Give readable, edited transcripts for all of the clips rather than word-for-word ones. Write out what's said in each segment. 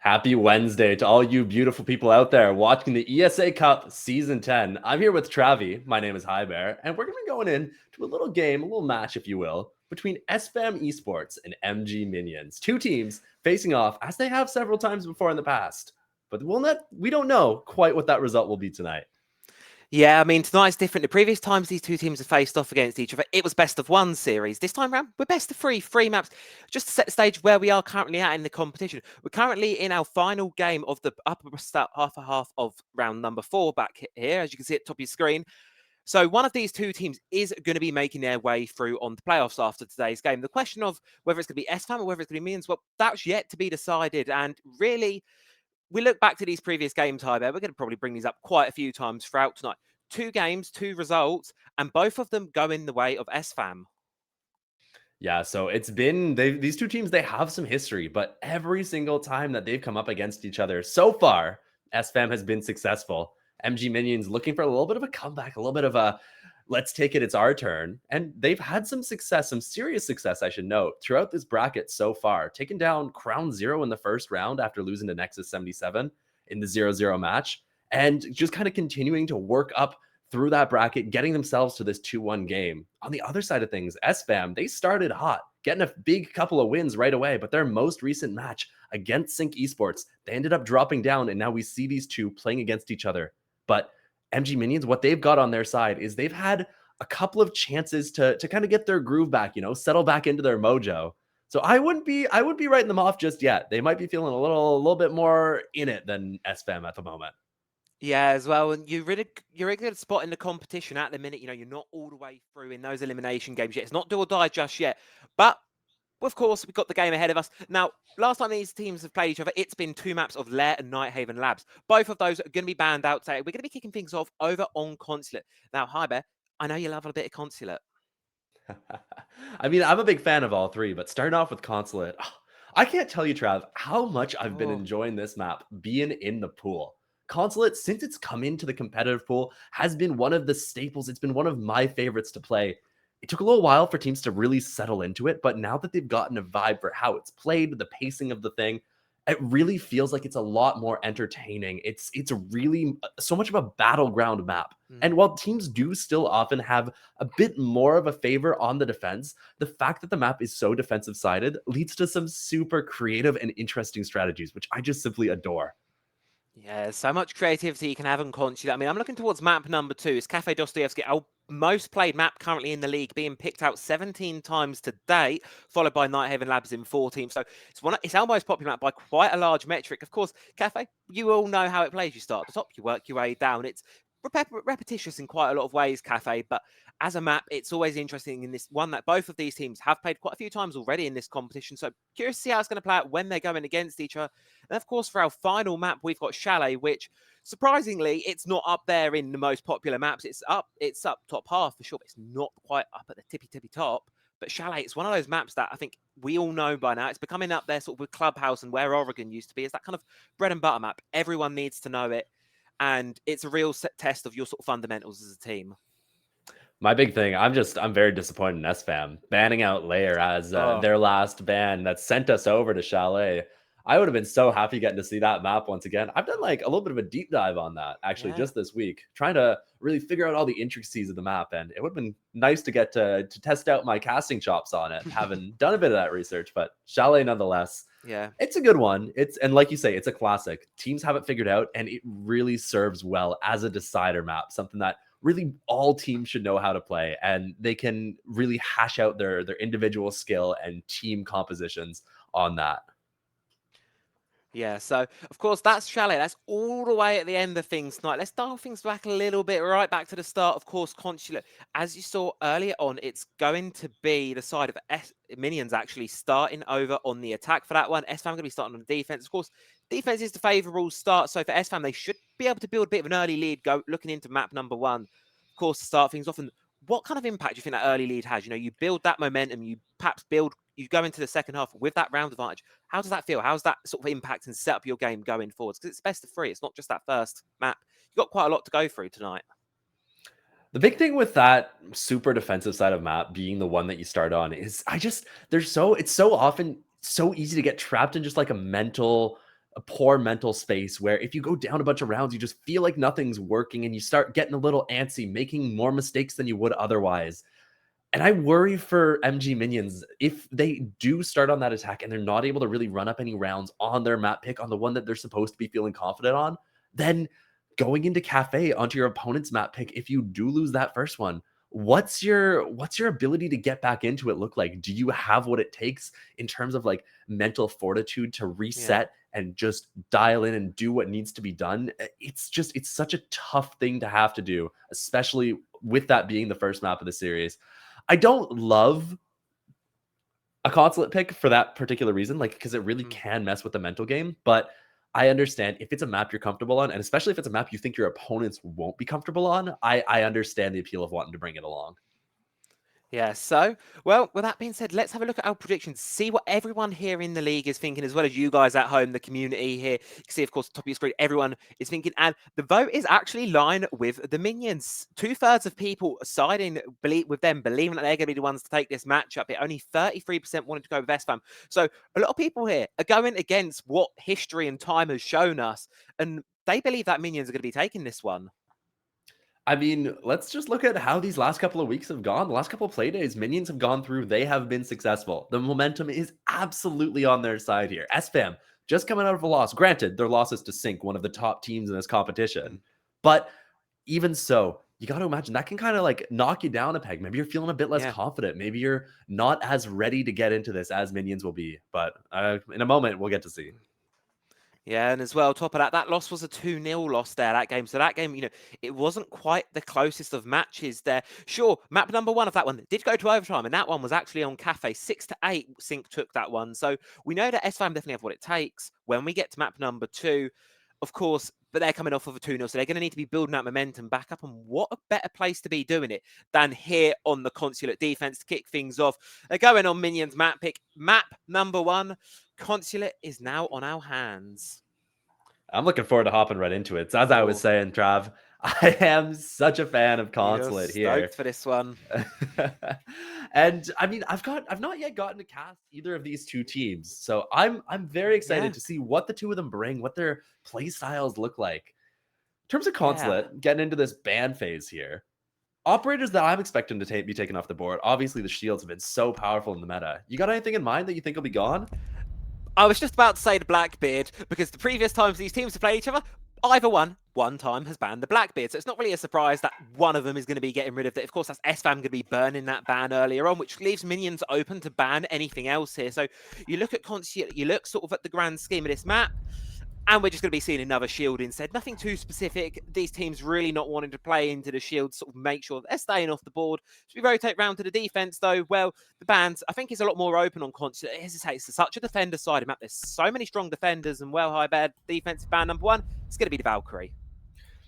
Happy Wednesday to all you beautiful people out there watching the ESA Cup Season 10. I'm here with Travi. My name is Hi Bear, and we're going to be going into a little game, a little match, if you will, between Sfam Esports and MG Minions. Two teams facing off as they have several times before in the past. But we don't know quite what that result will be tonight. Yeah, I mean, tonight's different. The previous times these two teams have faced off against each other, it was best of one series. This time around, we're best of three maps. Just to set the stage where we are currently at in the competition. We're currently in our final game of the upper half of round number 4 back here, as you can see at the top of your screen. So one of these two teams is going to be making their way through on the playoffs after today's game. The question of whether it's going to be Sfam or whether it's going to be Minions, well, that's yet to be decided. And really, we look back to these previous games, We're going to probably bring these up quite a few times throughout tonight. 2 games, 2 results, and both of them go in the way of Sfam. Yeah, so it's been these two teams, they have some history, but every single time that they've come up against each other so far, SFAM has been successful. MG Minions looking for a little bit of a comeback, a little bit of a let's take it, it's our turn. And they've had some success, some serious success, I should note, throughout this bracket so far. Taking down Crown Zero in the first round after losing to Nexus 77 in the 0-0 match, and just kind of continuing to work up through that bracket, getting themselves to this 2-1 game. On the other side of things, SFAM, they started hot, getting a big couple of wins right away, but their most recent match against Sync Esports, they ended up dropping down, and now we see these two playing against each other. But MG Minions, what they've got on their side is they've had a couple of chances to kind of get their groove back, settle back into their mojo. So I wouldn't be writing them off just yet. They might be feeling a little bit more in it than SFAM at the moment. Yeah, as well, and you're a good spot in the competition at the minute. You're not all the way through in those elimination games yet. It's not do or die just yet, but of course we've got the game ahead of us. Now, last time these teams have played each other, it's been 2 maps of Lair and Nighthaven Labs. Both of those are going to be banned out today. We're going to be kicking things off over on Consulate. Now, Hi Bear, I know you love a bit of Consulate. I mean, I'm a big fan of all three, but starting off with Consulate, I can't tell you, Trav, how much I've been enjoying this map being in the pool. Consulate, since it's come into the competitive pool, has been one of the staples. It's been one of my favorites to play. It took a little while for teams to really settle into it, but now that they've gotten a vibe for how it's played, the pacing of the thing, it really feels like it's a lot more entertaining. It's really so much of a battleground map. And while teams do still often have a bit more of a favor on the defense, the fact that the map is so defensive sided leads to some super creative and interesting strategies, which I just simply adore. Yeah, so much creativity you can have on Consulate. I mean, I'm looking towards map number 2. It's Cafe Dostoevsky, our most played map currently in the league, being picked out 17 times to date, followed by Nighthaven Labs in 14. So it's our most popular map by quite a large metric. Of course, Cafe, you all know how it plays. You start at the top, you work your way down. It's repetitious in quite a lot of ways, Cafe, but as a map, it's always interesting in this one that both of these teams have played quite a few times already in this competition. So curious to see how it's going to play out when they're going against each other. And of course, for our final map, we've got Chalet, which surprisingly, it's not up there in the most popular maps. It's up top half for sure, but it's not quite up at the tippy top. But Chalet, it's one of those maps that I think we all know by now. It's becoming up there sort of with Clubhouse and where Oregon used to be. It's that kind of bread and butter map. Everyone needs to know it. And it's a real test of your sort of fundamentals as a team. My big thing, I'm very disappointed in SFAM banning out Lair as their last ban that sent us over to Chalet. I would have been so happy getting to see that map once again. I've done like a little bit of a deep dive on that actually just this week, trying to really figure out all the intricacies of the map, and it would have been nice to get to test out my casting chops on it, having done a bit of that research. But Chalet nonetheless, yeah, it's a good one. And like you say, it's a classic. Teams have it figured out, and it really serves well as a decider map, something that really all teams should know how to play, and they can really hash out their individual skill and team compositions on that. Yeah, so of course that's Chalet. That's all the way at the end of things tonight. Let's dial things back a little bit, right back to the start. Of course, Consulate, as you saw earlier on, it's going to be the side of Minions actually starting over on the attack for that one. SFAM going to be starting on the defense. Of course, defense is the favourable start. So for SFAM, they should be able to build a bit of an early lead looking into map number 1. Of course, to start things off. And what kind of impact do you think that early lead has? You build that momentum, you go into the second half with that round advantage. How does that feel? How's that sort of impact and set up your game going forwards? Because it's best of 3. It's not just that first map. You've got quite a lot to go through tonight. The big thing with that super defensive side of map being the one that you start on is it's so often so easy to get trapped in just like a mental a poor mental space where if you go down a bunch of rounds, you just feel like nothing's working and you start getting a little antsy, making more mistakes than you would otherwise. And I worry for MG minions if they do start on that attack and they're not able to really run up any rounds on their map pick, on the one that they're supposed to be feeling confident on, then going into Cafe onto your opponent's map pick, if you do lose that first one, what's your ability to get back into it look like? Do you have what it takes in terms of like mental fortitude to Yeah. reset and just dial in and do what needs to be done? It's such a tough thing to have to do, especially with that being the first map of the series. I don't love a consulate pick for that particular reason, like, because it really Mm. can mess with the mental game. But I understand if it's a map you're comfortable on, and especially if it's a map you think your opponents won't be comfortable on, I understand the appeal of wanting to bring it along. Yeah, so, well, with that being said, let's have a look at our predictions, see what everyone here in the league is thinking, as well as you guys at home, the community here. You can see, of course, top of your screen, everyone is thinking, and the vote is actually lined with the minions. 2/3 of people siding with them, believing that they're going to be the ones to take this matchup. It only 33% wanted to go with Sfam. So a lot of people here are going against what history and time has shown us, and they believe that minions are going to be taking this one. I mean, let's just look at how these last couple of weeks have gone. The last couple of play days, minions have gone through. They have been successful. The momentum is absolutely on their side here. SFAM just coming out of a loss. Granted, their loss is to Sync, one of the top teams in this competition. But even so, you got to imagine that can kind of like knock you down a peg. Maybe you're feeling a bit less Yeah. confident. Maybe you're not as ready to get into this as minions will be. But in a moment, we'll get to see. Yeah, and as well, top of that, that loss was a 2-0 loss there, that game. So that game, it wasn't quite the closest of matches there. Sure, map number 1 of that one did go to overtime, and that one was actually on Cafe. 6-8, Sync took that one. So we know that SFAM definitely have what it takes. When we get to map number 2, of course, but they're coming off of a 2-0, so they're going to need to be building that momentum back up. And what a better place to be doing it than here on the Consulate defense to kick things off. They're going on Minions map pick. Map number 1. Consulate is now on our hands. I'm looking forward to hopping right into it. So as I was Oh, saying, Trav, I am such a fan of you're Consulate here. stoked for this one. And I mean, I've not yet gotten to cast either of these two teams. So I'm very excited Yeah, to see what the two of them bring, what their play styles look like. In terms of yeah. Consulate, getting into this ban phase here. Operators that I'm expecting to be taken off the board. Obviously, the shields have been so powerful in the meta. You got anything in mind that you think will be gone? I was just about to say the Blackbeard, because the previous times these teams have played each other, either one time has banned the Blackbeard. So it's not really a surprise that one of them is going to be getting rid of it. Of course, that's Sfam going to be burning that ban earlier on, which leaves minions open to ban anything else here. So you look at Consulate, you look sort of at the grand scheme of this map, and we're just going to be seeing another shield instead. Nothing too specific. These teams really not wanting to play into the shield, sort of make sure they're staying off the board. Should we rotate round to the defense, though? Well, the bans, I think, is a lot more open on Consulate. As I say, it's such a defender-sided map. There's so many strong defenders, and well, high bad defensive ban number 1, it's going to be the Valkyrie.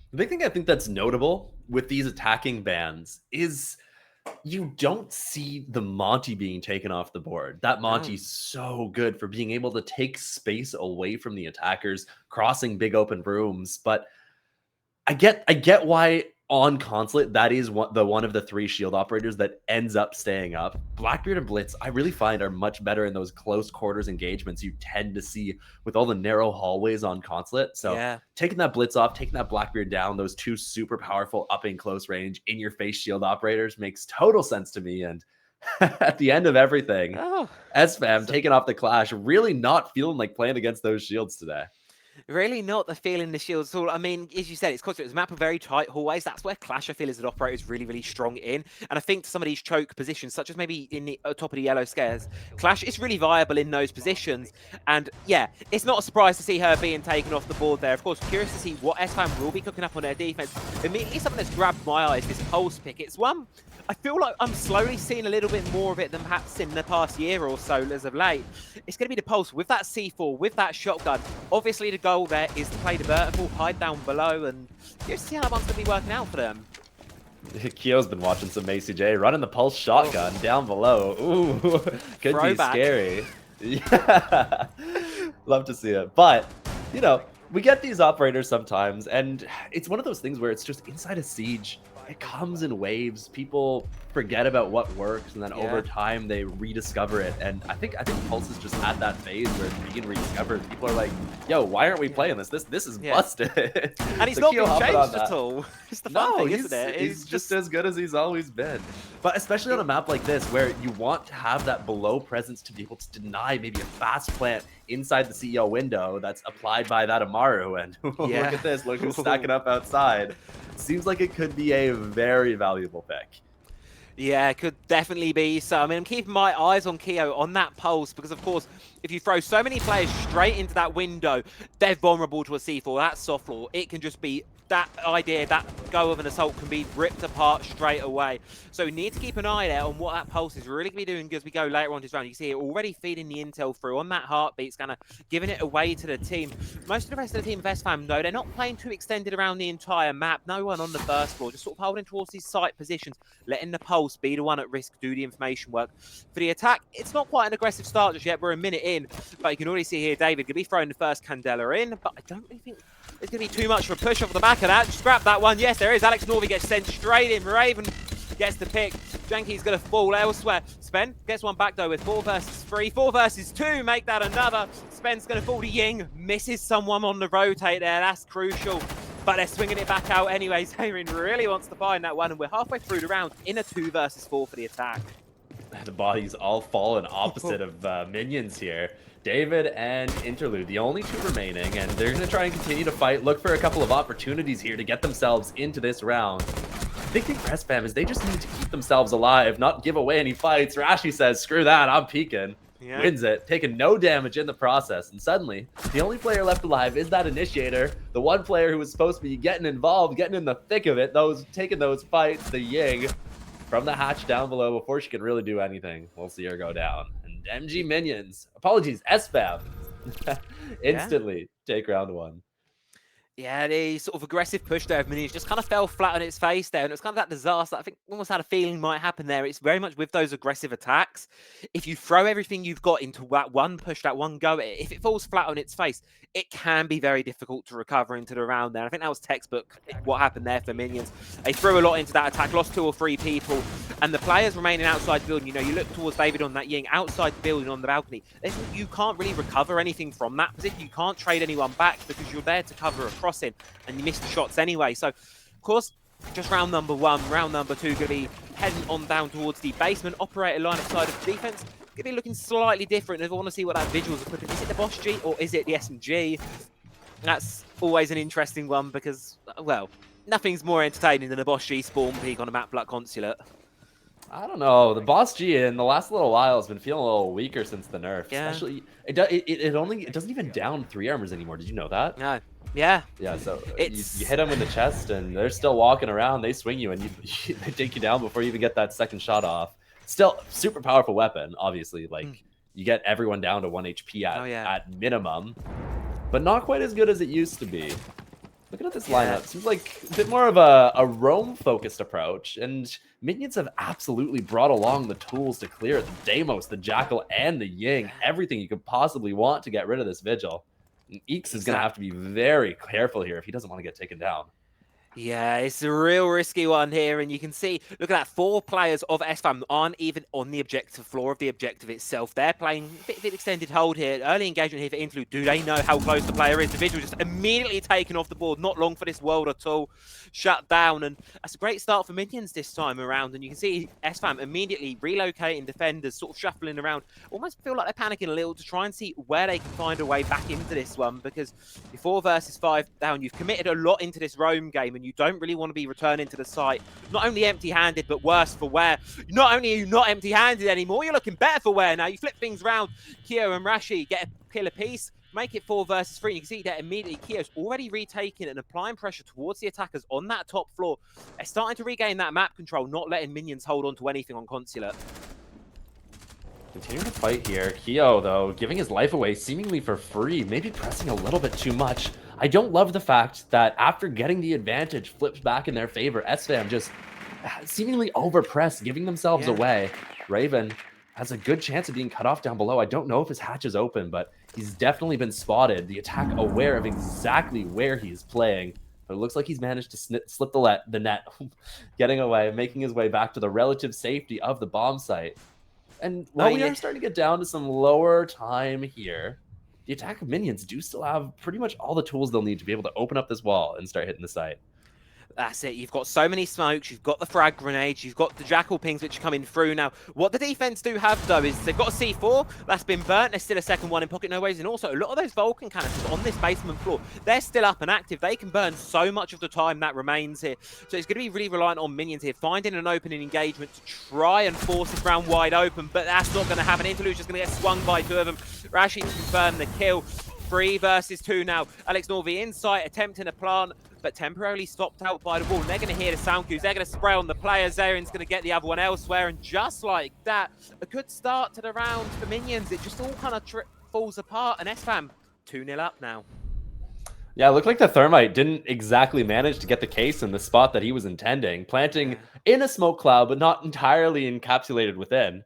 The big thing I think that's notable with these attacking bans is you don't see the Monty being taken off the board. That Monty's so good for being able to take space away from the attackers, crossing big open rooms. But I get why on Consulate that is one of the 3 shield operators that ends up staying up. Blackbeard and Blitz, I really find, are much better in those close quarters engagements you tend to see with all the narrow hallways on Consulate. So Yeah. taking that Blitz off, taking that Blackbeard down, those 2 super powerful up in close range, in your face shield operators makes total sense to me. And at the end of everything, Oh, SFAM taking off the Clash, really not feeling like playing against those shields today. really not the feeling the shields at all. I mean, as you said, it's Consulate. It's a map of very tight hallways. That's where Clash, I feel, as an operator is really, really strong in. And I think some of these choke positions, such as maybe in the top of the yellow squares, Clash is really viable in those positions. And yeah, it's not a surprise to see her being taken off the board there. Of course, curious to see what Sfam will be cooking up on their defense. Immediately, something that's grabbed my eye is this Pulse pick. It's one I feel like I'm slowly seeing a little bit more of it than perhaps in the past year or so as of late. It's going to be the Pulse with that C4, with that shotgun. Obviously, the goal there is to play the vertical, hide down below, and curious to see how that one's going to be working out for them. Kyo's been watching some Macy J, running the Pulse shotgun down below. Ooh, could Throwback. be scary. Yeah, love to see it. But, you know, We get these operators sometimes, and it's one of those things where it's just inside a siege. It comes in waves. People forget about what works, and then over Yeah. time they rediscover it. And I think Pulse is just at that phase where it's being rediscovered. People are like, "Yo, why aren't we playing this? This is Yeah. busted." And he's So not Keo been hopping on changed at that. all. It's the fun No, thing, isn't it? he's just as good as he's always been. But especially on a map like this, where you want to have that below presence to be able to deny maybe a fast plant inside the CEO window that's applied by that Amaru. And look at this, look who's stacking up outside. Seems like it could be a very valuable pick. Yeah, it could definitely be. So, I mean, I'm keeping my eyes on Keo on that pulse because, of course, if you throw so many players straight into that window, they're vulnerable to a C4. That soft floor, it can just be that idea, that go of an assault can be ripped apart straight away. So we need to keep an eye there on what that pulse is really going to be doing as we go later on this round. You see it already feeding the intel through on that heartbeat. It's kind of giving it away to the team. Most of the rest of the team of Sfam, though, they're not playing too extended around the entire map. No one on the first floor, just sort of holding towards these site positions, letting the pulse be the one at risk, do the information work. For the attack, it's not quite an aggressive start just yet. We're a minute in, but you can already see here David going to be throwing the first Candela in, but I don't really think there's going to be too much of a push off the back of that. Just grab that one. Yes, there is. Alex Norby gets sent straight in. Raven gets the pick. Janky's going to fall elsewhere. Spen gets one back, though, with 4 versus 3. 4 versus 2. Make that another. Spen's going to fall to Ying. Misses someone on the rotate there. That's crucial. But they're swinging it back out anyway. Zarin really wants to find that one, and we're halfway through the round in a 2 versus 4 for the attack. The bodies all fallen opposite of minions here. David and Interlude, the only 2 remaining, and they're going to try and continue to fight, look for a couple of opportunities here to get themselves into this round. The big thing for Sfam is they just need to keep themselves alive, not give away any fights. Rashi says, screw that, I'm peeking. Yeah. Wins it, taking no damage in the process, and suddenly, the only player left alive is that Initiator, the one player who was supposed to be getting involved, getting in the thick of it, taking those fights, the Ying, from the hatch down below before she can really do anything. We'll see her go down. And MG Minions, apologies, Sfam, instantly take round 1. Yeah, the sort of aggressive push there of Minions just kind of fell flat on its face there, and it's kind of that disaster I think almost had a feeling might happen there. It's very much with those aggressive attacks. If you throw everything you've got into that one push, that one go, if it falls flat on its face, it can be very difficult to recover into the round there. I think that was textbook what happened there for Minions. They threw a lot into that attack, lost 2 or 3 people, and the players remaining outside the building, you know, you look towards David on that Ying, outside the building on the balcony, you can't really recover anything from that position. You can't trade anyone back because you're there to cover a crossing, and you miss the shots anyway. So, of course, just round number 1, round number 2 going to be heading on down towards the basement. Operator line of side of defense going to be looking slightly different. I want to see what that visuals are putting. Is it the Boss G or is it the SMG? That's always an interesting one because, well, nothing's more entertaining than a Boss G spawn peak on a map like Consulate. I don't know. The Boss G in the last little while has been feeling a little weaker since the nerf. Yeah. Especially, it doesn't even down 3 armors anymore. Did you know that? No. Yeah. Yeah. So you hit them in the chest, and they're still walking around. They swing you, and they take you down before you even get that second shot off. Still, super powerful weapon. Obviously, like you get everyone down to 1 HP at minimum, but not quite as good as it used to be. Looking at this lineup, seems like a bit more of a roam-focused approach, and Minions have absolutely brought along the tools to clear it. The Deimos, the Jackal, and the Ying. Everything you could possibly want to get rid of this Vigil. And Eeks is going to have to be very careful here if he doesn't want to get taken down. Yeah, it's a real risky one here, and you can see, look at that, 4 players of Sfam aren't even on the objective floor of the objective itself. They're playing a bit of an extended hold here. Early engagement here for Interlude. Do they know how close the player is? The Vigil just immediately taken off the board. Not long for this world at all. Shut down, and that's a great start for Minions this time around, and you can see Sfam immediately relocating defenders, sort of shuffling around. Almost feel like they're panicking a little to try and see where they can find a way back into this one, because you're 4 versus 5 down. You've committed a lot into this roam game, and you don't really want to be returning to the site not only empty-handed but worse for wear. Not only are you not empty-handed anymore, you're looking better for wear now. You flip things around. Keo and Rashi get a kill apiece, make it 4 versus 3. You can see that immediately Keo's already retaking and applying pressure towards the attackers on that top floor. They're starting to regain that map control, not letting Minions hold on to anything on Consulate. Continuing to fight here. Keo, though, giving his life away seemingly for free, maybe pressing a little bit too much. I don't love the fact that after getting the advantage flipped back in their favor, Sfam just seemingly overpressed, giving themselves away. Raven has a good chance of being cut off down below. I don't know if his hatch is open, but He's definitely been spotted. The attack aware of exactly where he's playing. But it looks like he's managed to slip the net, getting away, making his way back to the relative safety of the bomb site. And while we are starting to get down to some lower time here, the attack of minions do still have pretty much all the tools they'll need to be able to open up this wall and start hitting the site. That's it. You've got so many smokes. You've got the frag grenades. You've got the jackal pings which are coming through. Now, what the defense do have, though, is they've got a C4 that's been burnt. There's still a second one in pocket no ways. And also, a lot of those Vulcan canisters on this basement floor, they're still up and active. They can burn so much of the time that remains here. So it's going to be really reliant on minions here, finding an opening engagement to try and force this round wide open. But that's not going to happen. Interlude's just going to get swung by two of them. Rashi to confirm the kill. 3 versus 2 now. Alex Norvey inside, attempting a plant, but temporarily stopped out by the wall. And they're going to hear the sound cues. They're going to spray on the player. Zarin's going to get the other one elsewhere. And just like that, a good start to the round for minions. It just all kind of falls apart. And Sfam 2-0 up now. Yeah, it looked like the Thermite didn't exactly manage to get the case in the spot that he was intending, planting in a smoke cloud, but not entirely encapsulated within.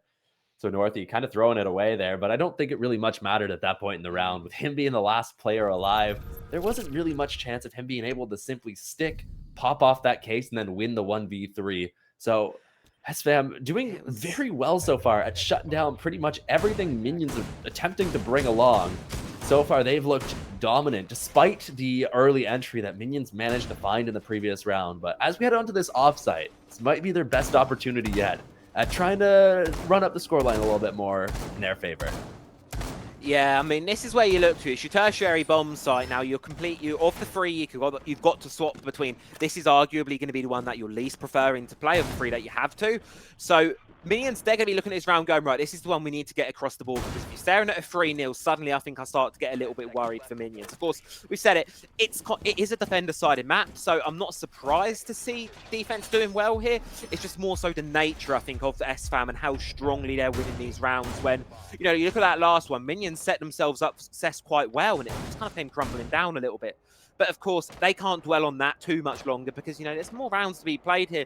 So Northy kind of throwing it away there, but I don't think it really much mattered at that point in the round. With him being the last player alive, there wasn't really much chance of him being able to simply stick, pop off that case, and then win the 1v3. So Sfam doing very well so far at shutting down pretty much everything minions are attempting to bring along. So far, they've looked dominant, despite the early entry that minions managed to find in the previous round. But as we head onto this offsite, this might be their best opportunity yet at trying to run up the scoreline a little bit more in their favor. Yeah, I mean, this is where you look to. It's your tertiary bomb site now. You're of the 3 you've got to swap between. This is arguably going to be the one that you're least preferring to play of the 3 that you have to. So minions, they're going to be looking at this round going, right, this is the one we need to get across the board. Because if you're staring at a 3-0, suddenly I think I start to get a little bit worried for minions. Of course, we've said it, it is a defender-sided map, so I'm not surprised to see defense doing well here. It's just more so the nature, I think, of the Sfam and how strongly they're winning these rounds when, you know, you look at that last one, minions set themselves up for success quite well, and it just kind of came crumbling down a little bit. But of course, they can't dwell on that too much longer because, you know, there's more rounds to be played here.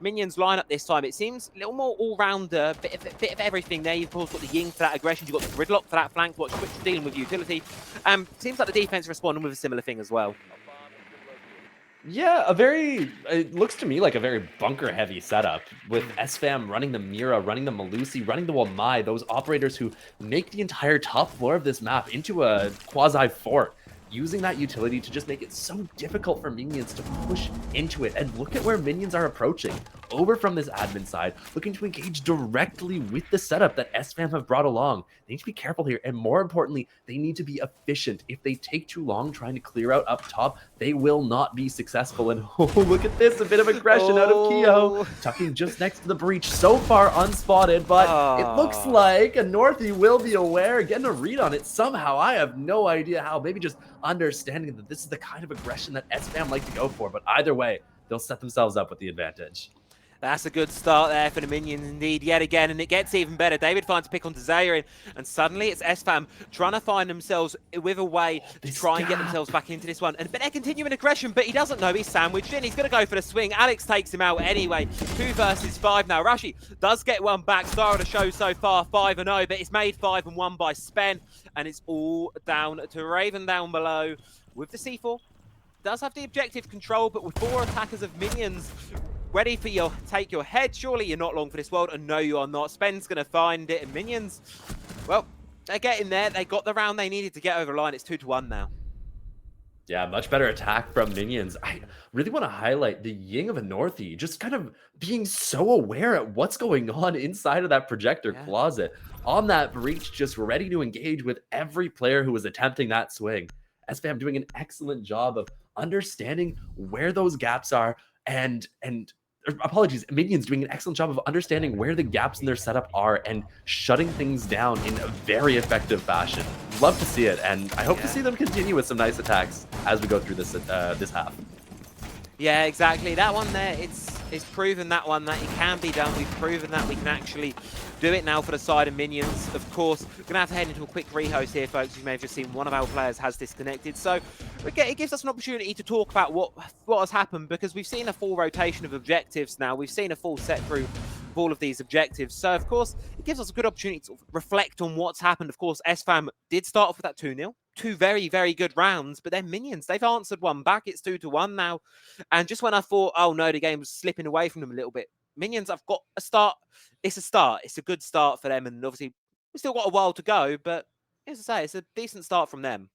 Minions line up this time. It seems a little more all-rounder, bit of everything there. You've, of course, got the Ying for that aggression. You've got the Gridlock for that flank, which is dealing with utility. Seems like the defense responding with a similar thing as well. Yeah, it looks to me like a very bunker-heavy setup with Sfam running the Mira, running the Malusi, running the Wamai, those operators who make the entire top floor of this map into a quasi-fort, using that utility to just make it so difficult for minions to push into it. And look at where minions are approaching. Over from this admin side, looking to engage directly with the setup that Sfam have brought along. They need to be careful here, and more importantly, they need to be efficient. If they take too long trying to clear out up top, they will not be successful. And oh, look at this, a bit of aggression out of Kehoe, tucking just next to the breach, so far unspotted, but it looks like a Northy will be aware, getting a read on it somehow. I have no idea how, maybe just understanding that this is the kind of aggression that Sfam like to go for, but either way, they'll set themselves up with the advantage. That's a good start there for the minions indeed, yet again, and it gets even better. David finds a pick onto Zarin, and suddenly it's Sfam trying to find themselves with a way to try and get themselves back into this one. But they're continuing aggression, but he doesn't know he's sandwiched in. He's going to go for the swing. Alex takes him out anyway. 2 versus 5 now. Rashi does get one back. Star of the show so far, 5-0, but it's made 5-1 by Spen, and it's all down to Raven down below with the C4. Does have the objective control, but with 4 attackers of minions ready for take your head. Surely you're not long for this world, and no, you are not. Spen's going to find it, and minions, well, they're getting there. They got the round they needed to get over the line. It's 2-1 now. Yeah, much better attack from minions. I really want to highlight the Ying of a Northy, just kind of being so aware at what's going on inside of that projector closet. On that breach, just ready to engage with every player who was attempting that swing. Sfam doing an excellent job of understanding where those gaps are, and apologies, minions doing an excellent job of understanding where the gaps in their setup are and shutting things down in a very effective fashion. Love to see it, and I hope to see them continue with some nice attacks as we go through this this half. Yeah, exactly. That one there, it's proven that one that it can be done. We've proven that we can actually do it now for the side of minions. Of course, we're going to have to head into a quick rehost here, folks. You may have just seen one of our players has disconnected. So it gives us an opportunity to talk about what has happened, because we've seen a full rotation of objectives now. We've seen a full set through of all of these objectives. So, of course, it gives us a good opportunity to reflect on what's happened. Of course, Sfam did start off with that 2-0. Two very, very good rounds, but then Minions, they've answered one back. It's 2-1 now. And just when I thought, oh no, the game was slipping away from them a little bit, Minions, I've got a start. It's a start. It's a good start for them. And obviously, we've still got a while to go, but as I say, it's a decent start from them.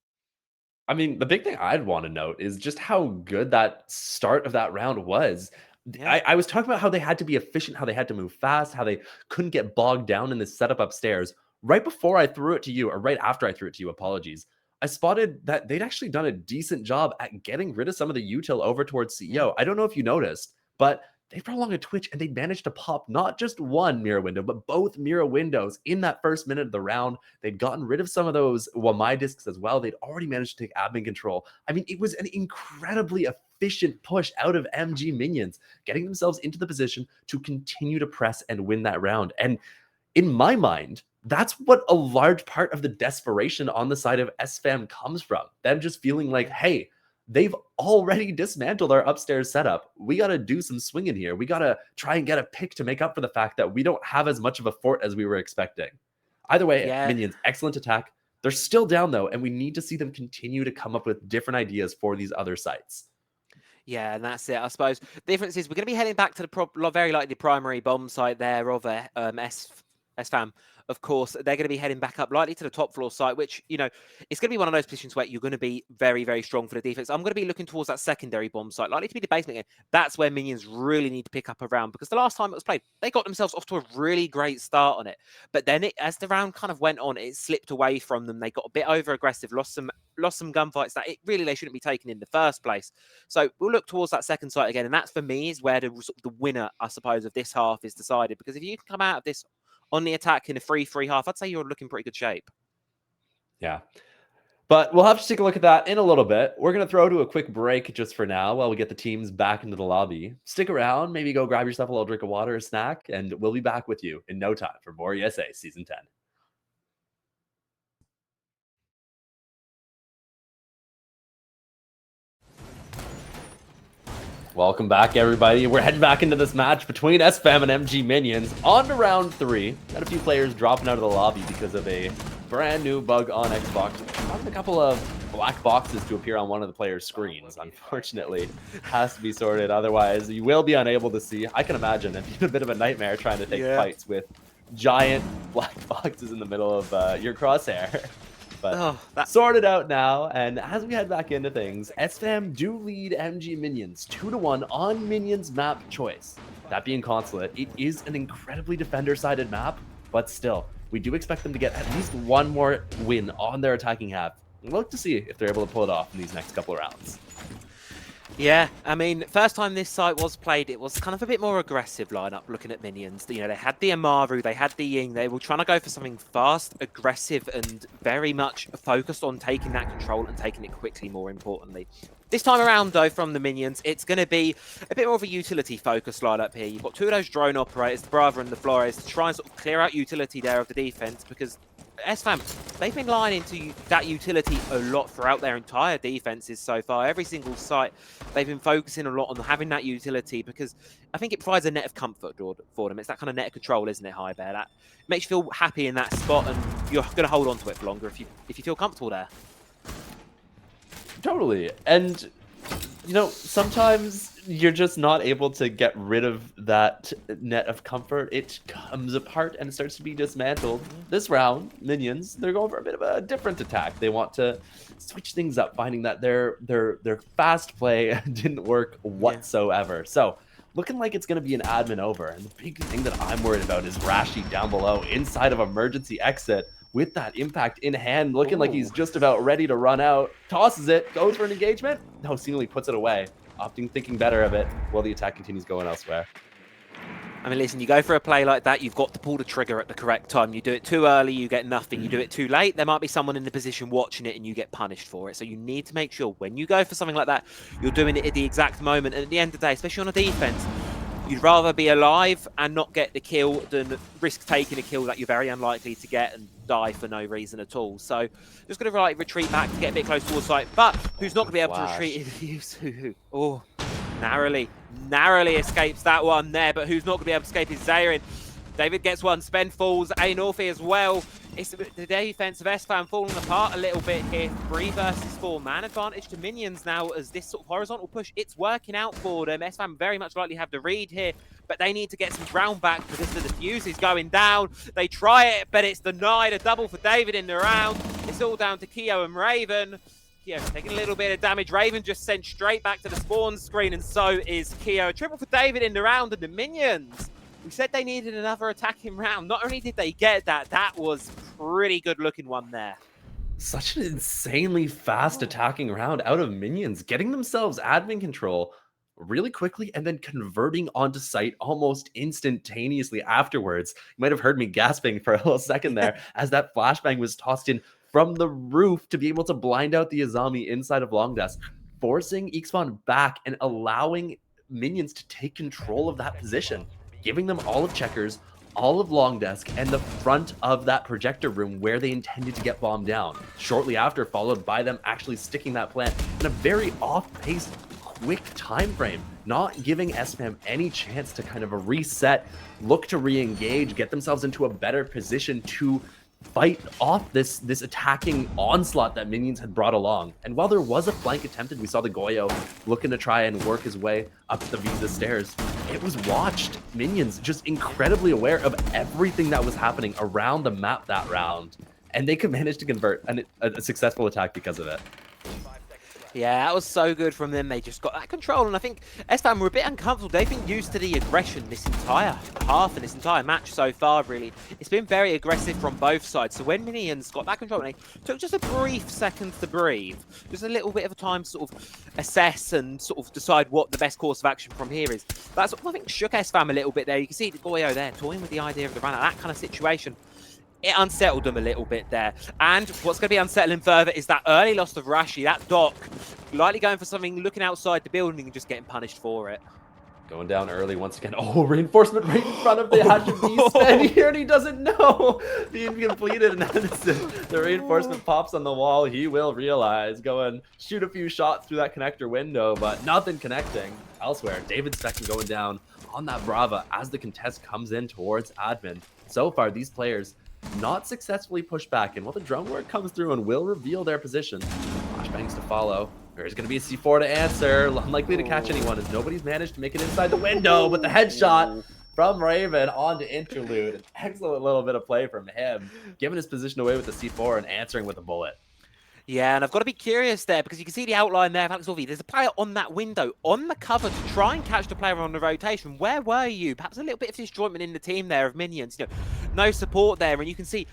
I mean, the big thing I'd want to note is just how good that start of that round was. Yeah. I was talking about how they had to be efficient, how they had to move fast, how they couldn't get bogged down in this setup upstairs. Right before I threw it to you, or right after I threw it to you, apologies, I spotted that they'd actually done a decent job at getting rid of some of the util over towards CEO. I don't know if you noticed, but they prolonged a twitch and they managed to pop not just one mirror window, but both mirror windows in that first minute of the round. They'd gotten rid of some of those Wamai discs as well. They'd already managed to take admin control. I mean, it was an incredibly efficient push out of MG Minions, getting themselves into the position to continue to press and win that round. And in my mind, that's what a large part of the desperation on the side of Sfam comes from. Them just feeling like, hey, they've already dismantled our upstairs setup. We got to do some swinging here. We got to try and get a pick to make up for the fact that we don't have as much of a fort as we were expecting. Either way, Yeah. Minions, excellent attack. They're still down though, and we need to see them continue to come up with different ideas for these other sites. Yeah, and that's it. I suppose the difference is we're going to be heading back to the very likely primary bomb site there of SFAM. Of course, they're going to be heading back up, likely to the top floor site, which, you know, it's going to be one of those positions where you're going to be very, very strong for the defense. I'm going to be looking towards that secondary bomb site, likely to be the basement again. That's where Minions really need to pick up a round, because the last time it was played, they got themselves off to a really great start on it. But then as the round kind of went on, it slipped away from them. They got a bit over aggressive, lost some gunfights that they shouldn't be taking in the first place. So we'll look towards that second site again, and that's for me is where the winner, I suppose, of this half is decided. Because if you can come out of this on the attack in a 3-3 half, I'd say you're looking pretty good shape. Yeah. But we'll have to take a look at that in a little bit. We're going to throw to a quick break just for now while we get the teams back into the lobby. Stick around, maybe go grab yourself a little drink of water, a snack, and we'll be back with you in no time for more ESA Season 10. Welcome back, everybody. We're heading back into this match between Sfam and MG Minions. On to round 3. Got a few players dropping out of the lobby because of a brand new bug on Xbox, causing a couple of black boxes to appear on one of the players' screens. Unfortunately, has to be sorted. Otherwise, you will be unable to see. I can imagine it'd be a bit of a nightmare trying to take fights with giant black boxes in the middle of your crosshair. But sorted out now, and as we head back into things, Sfam do lead MG Minions 2-1 on Minions map choice. That being Consulate, it is an incredibly defender-sided map, but still, we do expect them to get at least one more win on their attacking half. We'll look to see if they're able to pull it off in these next couple of rounds. Yeah, I mean, first time this site was played, it was kind of a bit more aggressive lineup looking at Minions. You know, they had the Amaru, they had the Ying, they were trying to go for something fast, aggressive, and very much focused on taking that control and taking it quickly, more importantly. This time around, though, from the Minions, it's going to be a bit more of a utility-focused lineup here. You've got two of those drone operators, the Brava and the Flores, to try and sort of clear out utility there of the defense, because Sfam, they've been lying into that utility a lot throughout their entire defenses so far. Every single site, they've been focusing a lot on having that utility, because I think it provides a net of comfort for them. It's that kind of net of control, isn't it, High Bear? That makes you feel happy in that spot, and you're going to hold on to it for longer if you feel comfortable there. Totally. And, you know, sometimes you're just not able to get rid of that net of comfort. It comes apart and starts to be dismantled. This round, Minions, they're going for a bit of a different attack. They want to switch things up, finding that their fast play didn't work whatsoever. Yeah. So looking like it's going to be an admin over. And the big thing that I'm worried about is Rashi down below inside of emergency exit with that impact in hand, looking like he's just about ready to run out. Tosses it, goes for an engagement. No, seemingly puts it away. Thinking better of it while the attack continues going elsewhere. I mean, listen, you go for a play like that, you've got to pull the trigger at the correct time. You do it too early, you get nothing. You do it too late, there might be someone in the position watching it and you get punished for it. So you need to make sure when you go for something like that, you're doing it at the exact moment. And at the end of the day, especially on a defense, you'd rather be alive and not get the kill than risk taking a kill that you're very unlikely to get and die for no reason at all. So just going to retreat back to get a bit close towards site. But who's not going to be able to retreat is Yusu. Oh, narrowly escapes that one there, but who's not going to be able to escape is Zarin. David gets one, Spen falls, A-Northy as well. It's the defense of Sfam falling apart a little bit here. 3 versus 4 man advantage to minions now as this sort of horizontal push, it's working out for them. Sfam very much likely have the read here, but they need to get some ground back because the defuse is going down. They try it, but it's denied. A double for David in the round. It's all down to Keo and Raven. Keo taking a little bit of damage. Raven just sent straight back to the spawn screen, and so is Keo. A triple for David in the round, and the minions. We said they needed another attacking round. Not only did they get that, that was pretty good looking one there. Such an insanely fast attacking round out of minions, getting themselves admin control really quickly and then converting onto site almost instantaneously afterwards. You might have heard me gasping for a little second there as that flashbang was tossed in from the roof to be able to blind out the Azami inside of Long Desk, forcing Ixfan back and allowing minions to take control of that position, giving them all of Checkers, all of Long Desk, and the front of that projector room where they intended to get bombed down. Shortly after, followed by them actually sticking that plant in a very off-paced, quick time frame, not giving Sfam any chance to kind of a reset, look to re-engage, get themselves into a better position to fight off this attacking onslaught that minions had brought along. And while there was a flank attempted, we saw the Goyo looking to try and work his way up the Visa stairs. It was watched. Minions just incredibly aware of everything that was happening around the map that round. And they could manage to convert a successful attack because of it. Yeah, that was so good from them. They just got that control, and I think Sfam were a bit uncomfortable. They've been used to the aggression this entire half and this entire match so far, really. It's been very aggressive from both sides. So when minions got that control, and they took just a brief second to breathe, just a little bit of a time to sort of assess and sort of decide what the best course of action from here is. That's what I think shook Sfam a little bit there. You can see the Goyo there toying with the idea of the run out, that kind of situation. It unsettled them a little bit there. And what's going to be unsettling further is that early loss of Rashi, that Doc, likely going for something, looking outside the building and just getting punished for it. Going down early once again. Oh, reinforcement right in front of the Hashibi Sven here, and he doesn't know. Being completed, and the reinforcement pops on the wall. He will realize, go and shoot a few shots through that connector window, but nothing connecting elsewhere. David Specken going down on that Brava as the contest comes in towards admin. So far, these players not successfully pushed back, and while the drone work comes through and will reveal their position, flashbangs to follow. There's going to be a C4 to answer, unlikely to catch anyone as nobody's managed to make it inside the window, but the headshot from Raven onto Interlude, an excellent little bit of play from him, giving his position away with the C4 and answering with a bullet. Yeah, and I've got to be curious there because you can see the outline there of Alex Orvi. There's a player on that window, on the cover to try and catch the player on the rotation. Where were you? Perhaps a little bit of disjointment in the team there of minions. You know, no support there, and you can see,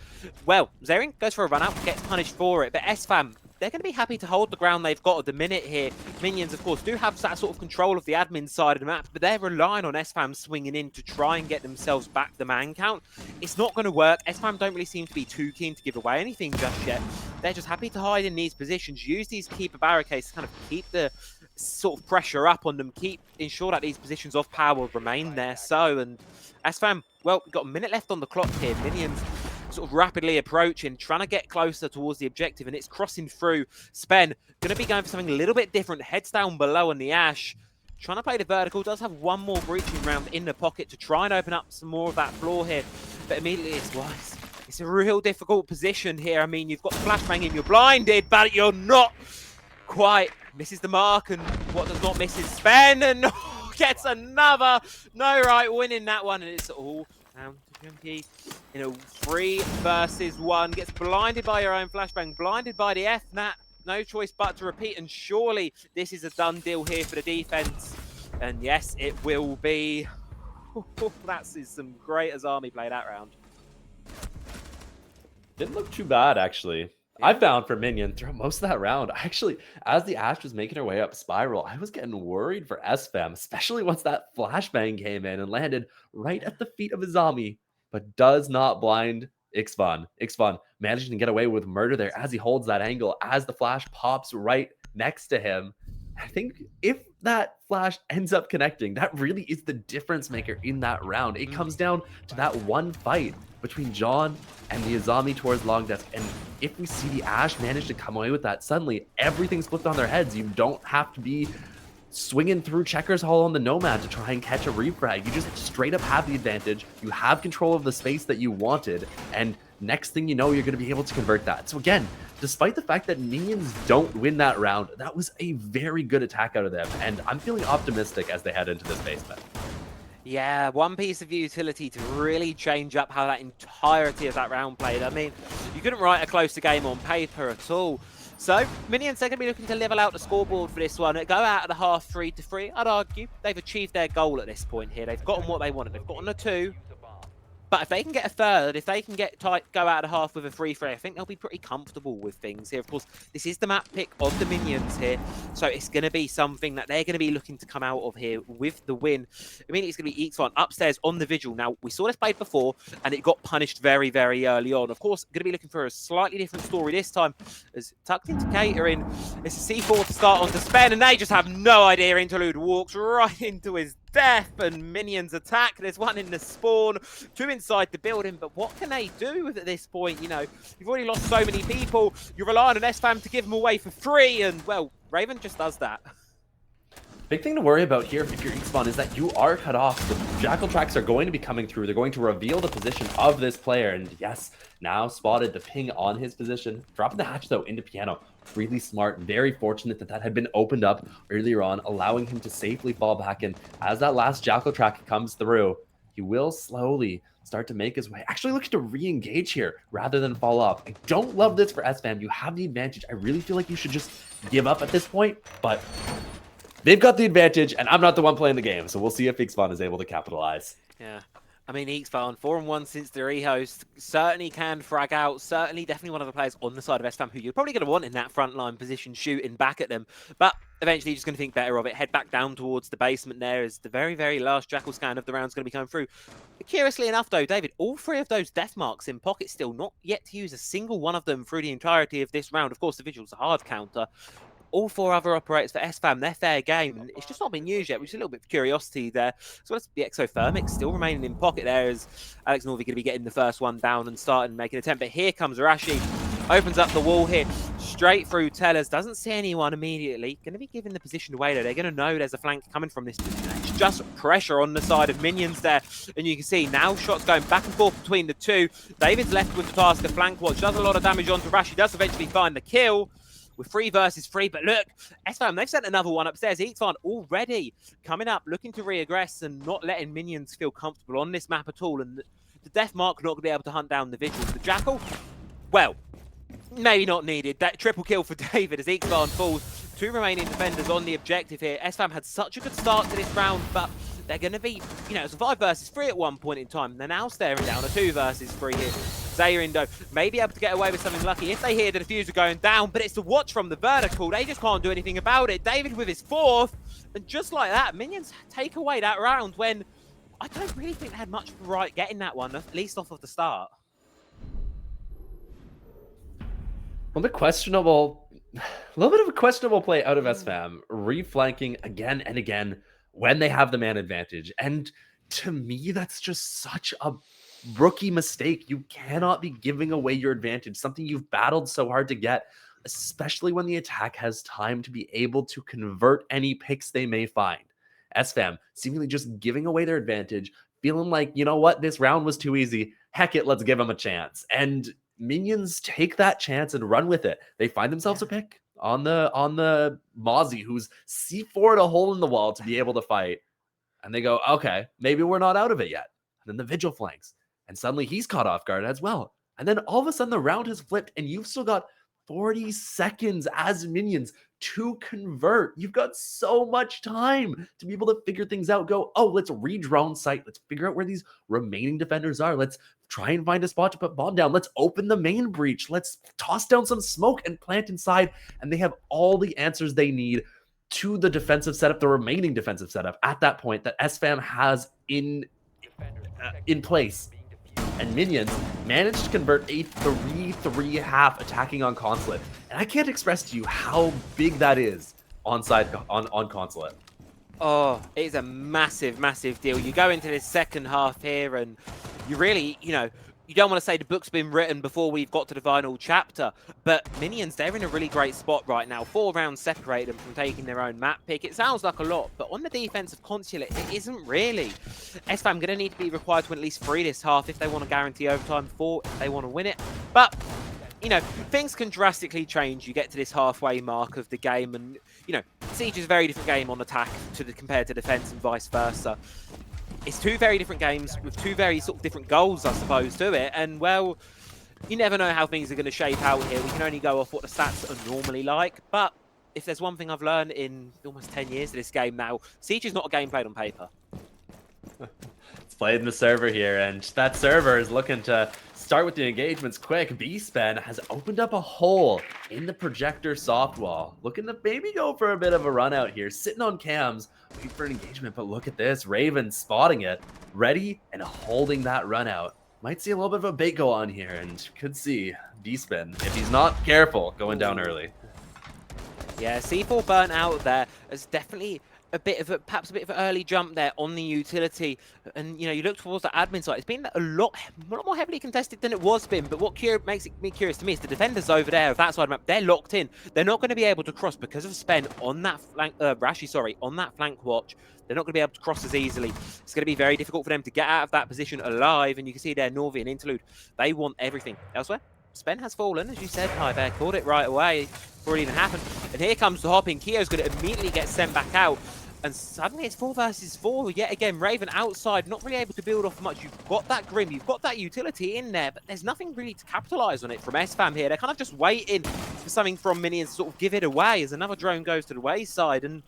well, Zarin goes for a run out, gets punished for it, but Sfam, they're going to be happy to hold the ground they've got at the minute here. Minions, of course, do have that sort of control of the admin side of the map, but they're relying on Sfam swinging in to try and get themselves back the man count. It's not going to work. Sfam don't really seem to be too keen to give away anything just yet. They're just happy to hide in these positions, use these keeper barricades to kind of keep the sort of pressure up on them, ensure that these positions of power remain there. So, and Sfam, well, we've got a minute left on the clock here. Minions sort of rapidly approaching, trying to get closer towards the objective, and it's crossing through. Spen going to be going for something a little bit different, heads down below on the Ash, trying to play the vertical, does have one more breaching round in the pocket to try and open up some more of that floor here, but immediately it's a real difficult position here. I mean, you've got the flashbang in, you're blinded, but you're not quite, misses the mark, and what does not miss is Spen, and gets another no right winning that one, and it's all down to Pimpy in a 3 versus 1. Gets blinded by your own flashbang, blinded by the FNAT. No choice but to repeat, and surely this is a done deal here for the defense. And yes, it will be. That's some great Azami play that round. Didn't look too bad, actually. I found for Minion throughout most of that round, actually, as the Ash was making her way up Spiral, I was getting worried for Sfam, especially once that flashbang came in and landed right at the feet of Azami, but does not blind Ixfan. Ixfan managing to get away with murder there as he holds that angle, as the flash pops right next to him. I think if that flash ends up connecting, that really is the difference maker in that round. It comes down to that one fight between John and the Azami towards Long Desk. And if we see the Ash manage to come away with that, suddenly everything's flipped on their heads. You don't have to be swinging through Checkers Hall on the Nomad to try and catch a refrag. You just straight up have the advantage. You have control of the space that you wanted, and next thing you know, you're going to be able to convert that. So again, despite the fact that minions don't win that round, that was a very good attack out of them, and I'm feeling optimistic as they head into this basement. Yeah, one piece of utility to really change up how that entirety of that round played. I mean, you couldn't write a closer game on paper at all. So, Minions, they're going to be looking to level out the scoreboard for this one. Go out of the half 3-3. I'd argue they've achieved their goal at this point here. They've gotten what they wanted. They've gotten a 2. But if they can get a third, if they can get tight, go out of the half with a 3-3, I think they'll be pretty comfortable with things here. Of course, this is the map pick of the Minions here, so it's going to be something that they're going to be looking to come out of here with the win. I mean, it's going to be Eatsfan upstairs on the Vigil. Now, we saw this played before, and it got punished very, very early on. Of course, going to be looking for a slightly different story this time, as tucked into catering. It's a C4 to start on to Sfam, and they just have no idea. Interlude walks right into his death, and Minions attack. There's one in the spawn, 2 inside the building, but what can they do at this point? You know, you've already lost so many people. You're relying on Sfam to give them away for free, and, well, Raven just does that. Big thing to worry about here if you're Eatspawn is that you are cut off. The Jackal tracks are going to be coming through. They're going to reveal the position of this player. And yes, now spotted the ping on his position. Dropping the hatch, though, into Piano. Really smart. Very fortunate that that had been opened up earlier on, allowing him to safely fall back. And as that last Jackal track comes through, he will slowly start to make his way. Actually looking to re-engage here rather than fall off. I don't love this for Sfam. You have the advantage. I really feel like you should just give up at this point, but they've got the advantage, and I'm not the one playing the game, so we'll see if Eatspawn is able to capitalize. Yeah. I mean, Eatspawn, 4-1 since the rehost, certainly can frag out, certainly definitely one of the players on the side of Sfam who you're probably going to want in that frontline position shooting back at them. But eventually you're just going to think better of it, head back down towards the basement there as the very, very last Jackal scan of the round is going to be coming through. Curiously enough, though, David, all 3 of those death marks in pocket still, not yet to use a single one of them through the entirety of this round. Of course, the Vigil's a hard counter. All 4 other operators for Sfam, they're fair game, and it's just not been used yet, which is a little bit of curiosity there. As well as the Exothermic still remaining in pocket there as Alex Norvey going to be getting the first one down and starting making an attempt. But here comes Rashi, opens up the wall here, straight through Tellers, doesn't see anyone immediately. Going to be giving the position away though. They're going to know there's a flank coming from this position. It's just pressure on the side of Minions there, and you can see now shots going back and forth between the 2. David's left with the task of flank watch, does a lot of damage onto Rashi, does eventually find the kill. With 3 versus 3, but look, Sfam, they've sent another one upstairs. Eatsfan already coming up, looking to re-aggress and not letting Minions feel comfortable on this map at all. And the Death Mark not going to be able to hunt down the Vigils. The Jackal, well, maybe not needed. That triple kill for David as Eatsfan falls. 2 remaining defenders on the objective here. Sfam had such a good start to this round, but they're going to be, you know, it's a 5 versus 3 at one point in time. They're now staring down a 2 versus 3 here. Zayrindo may be able to get away with something lucky if they hear the diffuser going down, but it's the watch from the vertical. They just can't do anything about it. David with his 4th, and just like that, Minions take away that round when I don't really think they had much right getting that one, at least off of the start. A little bit of a questionable play out of Sfam, reflanking again and again when they have the man advantage. And to me, that's just such a rookie mistake. You cannot be giving away your advantage, something you've battled so hard to get, especially when the attack has time to be able to convert any picks they may find. Sfam seemingly just giving away their advantage, feeling like, you know what, this round was too easy. Heck it, let's give them a chance. And Minions take that chance and run with it. They find themselves a pick on the Mozzie, who's C4'd a hole in the wall to be able to fight. And they go, okay, maybe we're not out of it yet. And then the Vigil flanks. And suddenly he's caught off guard as well. And then all of a sudden the round has flipped and you've still got 40 seconds as Minions to convert. You've got so much time to be able to figure things out. Go, oh, let's re-drone site. Let's figure out where these remaining defenders are. Let's try and find a spot to put bomb down. Let's open the main breach. Let's toss down some smoke and plant inside. And they have all the answers they need to the defensive setup, the remaining defensive setup at that point that Sfam has in place. And Minions managed to convert a 3-3 attacking on Consulate. And I can't express to you how big that is on Consulate. Oh, it is a massive, massive deal. You go into this second half here and you really, you know, you don't want to say the book's been written before we've got to the final chapter, but Minions, they're in a really great spot right now. 4 rounds separate them from taking their own map pick. It sounds like a lot, but on the defensive consulate, it isn't really. Sfam going to need to be required to at least free this half if they want to guarantee overtime 4, if they want to win it. But you know, things can drastically change. You get to this halfway mark of the game, and you know, Siege is a very different game on attack compared to defense, and vice versa. It's 2 very different games with 2 very sort of different goals, I suppose, to it. And well, you never know how things are going to shape out here. We can only go off what the stats are normally like. But if there's one thing I've learned in almost 10 years of this game now, Siege is not a game played on paper. It's played in the server here, and that server is looking to start with the engagements quick. B-Spen has opened up a hole in the projector soft wall, looking to maybe go for a bit of a run out here, sitting on cams, waiting for an engagement. But look at this, Raven spotting it, ready and holding that run out. Might see a little bit of a bait go on here, and could see B-Spen, if he's not careful, going down early. Yeah, C4 burnt out there. It's definitely perhaps a bit of an early jump there on the utility. And, you know, you look towards the admin side. It's been a lot more heavily contested than it was been. But what makes me curious to me is the defenders over there of that side of the map. They're locked in. They're not going to be able to cross because of Spen on that flank, Rashi, sorry, on that flank watch. They're not going to be able to cross as easily. It's going to be very difficult for them to get out of that position alive. And you can see there, Norvi and Interlude, they want everything. Elsewhere, Spen has fallen, as you said, High Bear called it right away before it even happened. And here comes the hopping. Kio's going to immediately get sent back out. And suddenly it's 4 versus 4. Yet again, Raven outside, not really able to build off much. You've got that Grim, you've got that utility in there, but there's nothing really to capitalize on it from Sfam here. They're kind of just waiting for something from Minions to sort of give it away as another drone goes to the wayside. And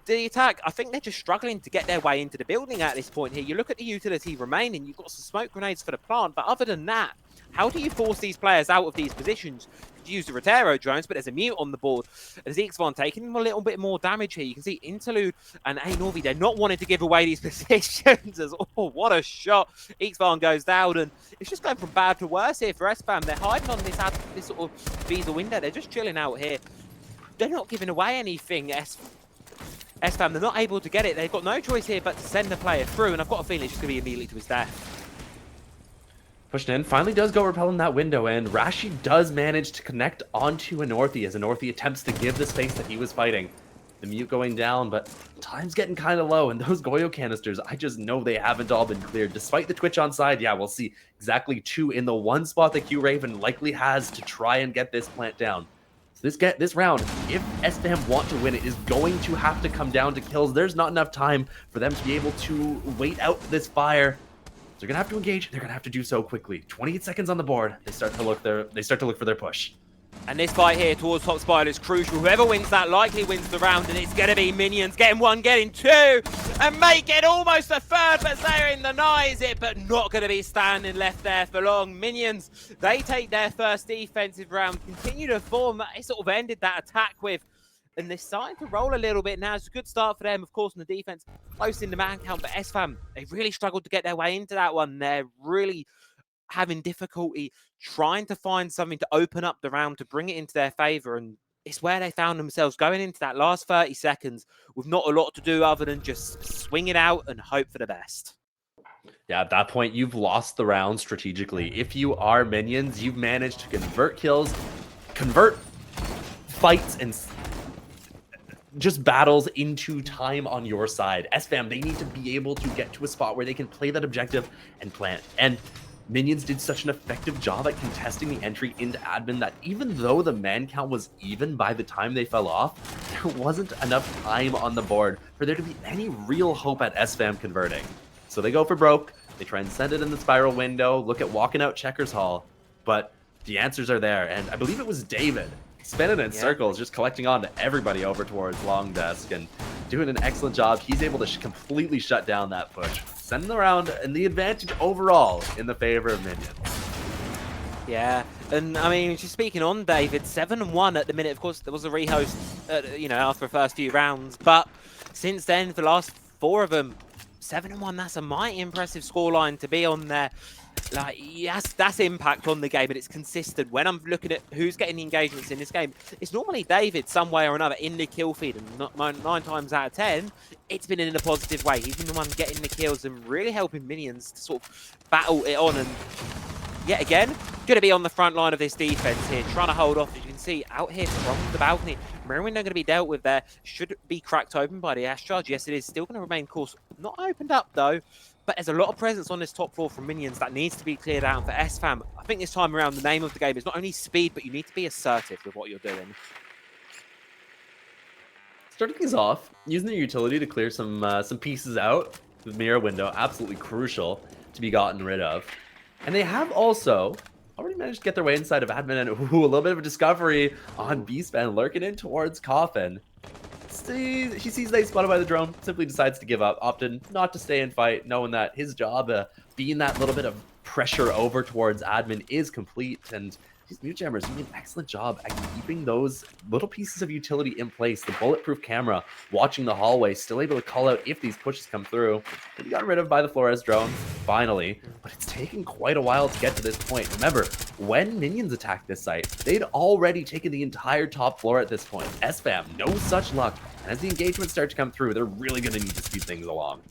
the attack, I think they're just struggling to get their way into the building at this point here. You look at the utility remaining, you've got some smoke grenades for the plant, but other than that, how do you force these players out of these positions? You could use the Rotero drones, but there's a mute on the board. And Sfam taking them a little bit more damage here. You can see Interlude and Norvi, they're not wanting to give away these positions. As, oh, what a shot. Sfam goes down, and it's just going from bad to worse here for Sfam. They're hiding on this sort of visa window. They're just chilling out here. They're not giving away anything, Sfam, they're not able to get it. They've got no choice here but to send the player through, and I've got a feeling it's just going to be immediately to his death. Pushing in, finally does go repel in that window, and Rashi does manage to connect onto Anorthi as Anorthi attempts to give the space that he was fighting. The mute going down, but time's getting kind of low, and those Goyo canisters, I just know they haven't all been cleared. Despite the Twitch on side, yeah, we'll see exactly 2 in the one spot that Q Raven likely has to try and get this plant down. So this round, if Sfam want to win it, is going to have to come down to kills. There's not enough time for them to be able to wait out this fire. They're gonna have to engage. They're gonna have to do so quickly. 28 seconds on the board. They start to look for their push. And this fight here towards top spiral is crucial. Whoever wins that likely wins the round, and it's going to be Minions getting 1, getting 2, and make it almost a 3rd, but Zarin denies it, but not going to be standing left there for long. Minions, they take their first defensive round, continue to form. They sort of ended that attack with, and they're starting to roll a little bit now. It's a good start for them, of course, in the defense, close in the man count, but Sfam, they really struggled to get their way into that one. They're really having difficulty trying to find something to open up the round to bring it into their favor, and it's where they found themselves going into that last 30 seconds with not a lot to do other than just swing it out and hope for the best. Yeah, at that point, you've lost the round strategically. If you are Minions, you've managed to convert kills, convert fights, and just battles into time on your side. Sfam, they need to be able to get to a spot where they can play that objective and plant. And Minions did such an effective job at contesting the entry into admin that even though the man count was even by the time they fell off, there wasn't enough time on the board for there to be any real hope at Sfam converting. So they go for broke, they try and send it in the spiral window, look at walking out Checkers Hall, but the answers are there, and I believe it was David spinning in circles, just collecting on to everybody over towards Long Desk and doing an excellent job. He's able to completely shut down that push, sending the round and the advantage overall in the favor of Minions. Yeah, and I mean, just speaking on David, 7-1 at the minute. Of course, there was a rehost, after the first few rounds, but since then, the last 4 of them, 7-1. That's a mighty impressive scoreline to be on there. Like, yes, that's impact on the game, and it's consistent. When I'm looking at who's getting the engagements in this game, it's normally David some way or another in the kill feed, and 9 times out of 10, it's been in a positive way. He's been the one getting the kills and really helping Minions to sort of battle it on. And yet again, going to be on the front line of this defense here, trying to hold off. As you can see, out here from the balcony, mirror window going to be dealt with there. Should be cracked open by the Ash Charge. Yes, it is still going to remain, of course, not opened up though. But there's a lot of presence on this top floor from minions that needs to be cleared out. And for Sfam, I think this time around, the name of the game is not only speed, but you need to be assertive with what you're doing. Starting things off, using the utility to clear some pieces out. The mirror window, absolutely crucial to be gotten rid of. And they have also already managed to get their way inside of admin, and a little bit of a discovery on B-Span lurking in towards Coffin. He sees they spotted by the drone, simply decides to give up, opted not to stay and fight, knowing that his job, being that little bit of pressure over towards admin, is complete. And these mute jammers doing an excellent job at keeping those little pieces of utility in place. The bulletproof camera watching the hallway, still able to call out if these pushes come through. They got rid of by the Flores drone, finally. But it's taken quite a while to get to this point. Remember, when minions attacked this site, they'd already taken the entire top floor at this point. Sfam, no such luck. And as the engagements start to come through, they're really going to need to speed things along.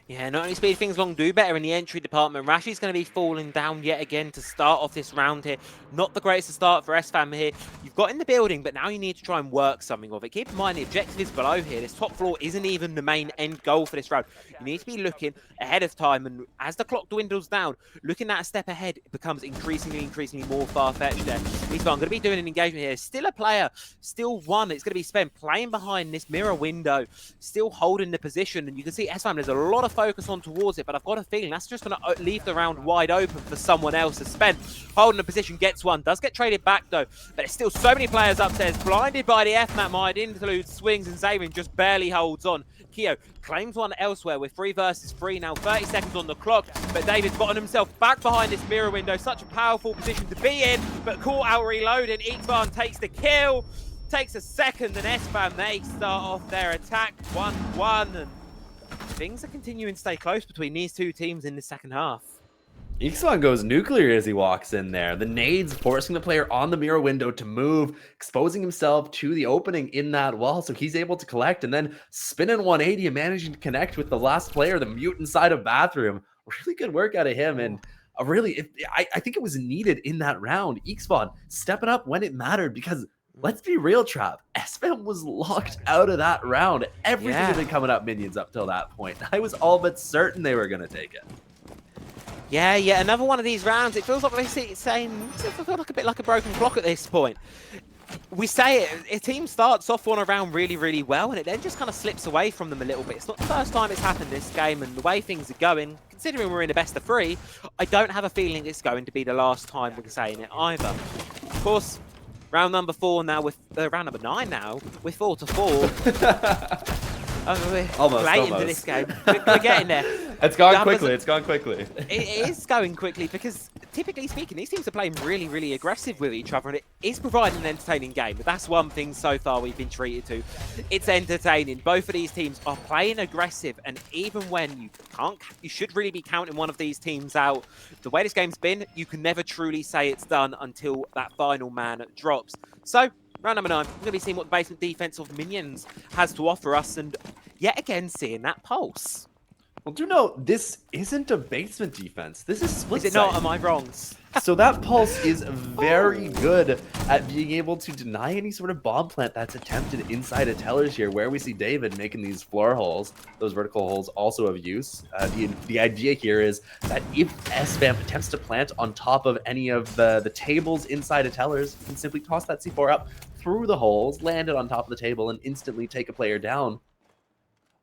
Yeah, not only speed things along, do better in the entry department. Rashi's going to be falling down yet again to start off this round here. Not the greatest to start for Sfam here. You've got in the building, but now you need to try and work something of it. Keep in mind, the objective is below here. This top floor isn't even the main end goal for this round. You need to be looking ahead of time, and as the clock dwindles down, looking at a step ahead becomes increasingly more far-fetched there. I'm going to be doing an engagement here. Still a player, still one. It's going to be spent playing behind this mirror window, still holding the position, and you can see Sfam, there's a lot of focus on towards it, but I've got a feeling that's just going to leave the round wide open for someone else to spend. Holding the position, gets one, does get traded back though, but there's still so many players upstairs, blinded by the F-map might interlude swings, and Xavier just barely holds on. Keo claims one elsewhere with 3 versus 3 now, 30 seconds on the clock, but David's gotten himself back behind this mirror window. Such a powerful position to be in, but caught out reloading. Ixvan takes the kill, takes a second, and Sfam, they start off their attack 1-1, and things are continuing to stay close between these two teams in the second half. Ixvan goes nuclear as he walks in there. The nades forcing the player on the mirror window to move, exposing himself to the opening in that wall, so he's able to collect, and then spinning 180 and managing to connect with the last player, the mute inside of bathroom. Really good work out of him, and I think it was needed in that round. Ixvan stepping up when it mattered, because let's be real, Trav, Sfam was locked out of that round. Everything had been coming up minions up till that point. I was all but certain they were going to take it. Yeah, another one of these rounds. It feels like it feels like a bit like a broken clock at this point. We say it, a team starts off on a round really well, and it then just kind of slips away from them a little bit. It's not the first time it's happened this game, and the way things are going, considering we're in a best of 3, I don't have a feeling it's going to be the last time we're saying it either. Of course, round number 4 now with round number 9 now with 4-4. We're almost into this game. We're getting there. It's gone quickly. It's gone quickly. It is going quickly because, typically speaking, these teams are playing really aggressive with each other, and it is providing an entertaining game. But that's one thing so far we've been treated to. It's entertaining. Both of these teams are playing aggressive, and even when you should really be counting one of these teams out. The way this game's been, you can never truly say it's done until that final man drops. So, round number 9, we're going to be seeing what the basement defense of minions has to offer us, and yet again seeing that pulse. Well, do note, this isn't a basement defense. This is split Is it site. not? Am I wrong? So that pulse is very good at being able to deny any sort of bomb plant that's attempted inside of tellers here, where we see David making these floor holes. Those vertical holes also of use. The idea here is that if Sfam attempts to plant on top of any of the tables inside of tellers, you can simply toss that C4 up through the holes, land it on top of the table, and instantly take a player down.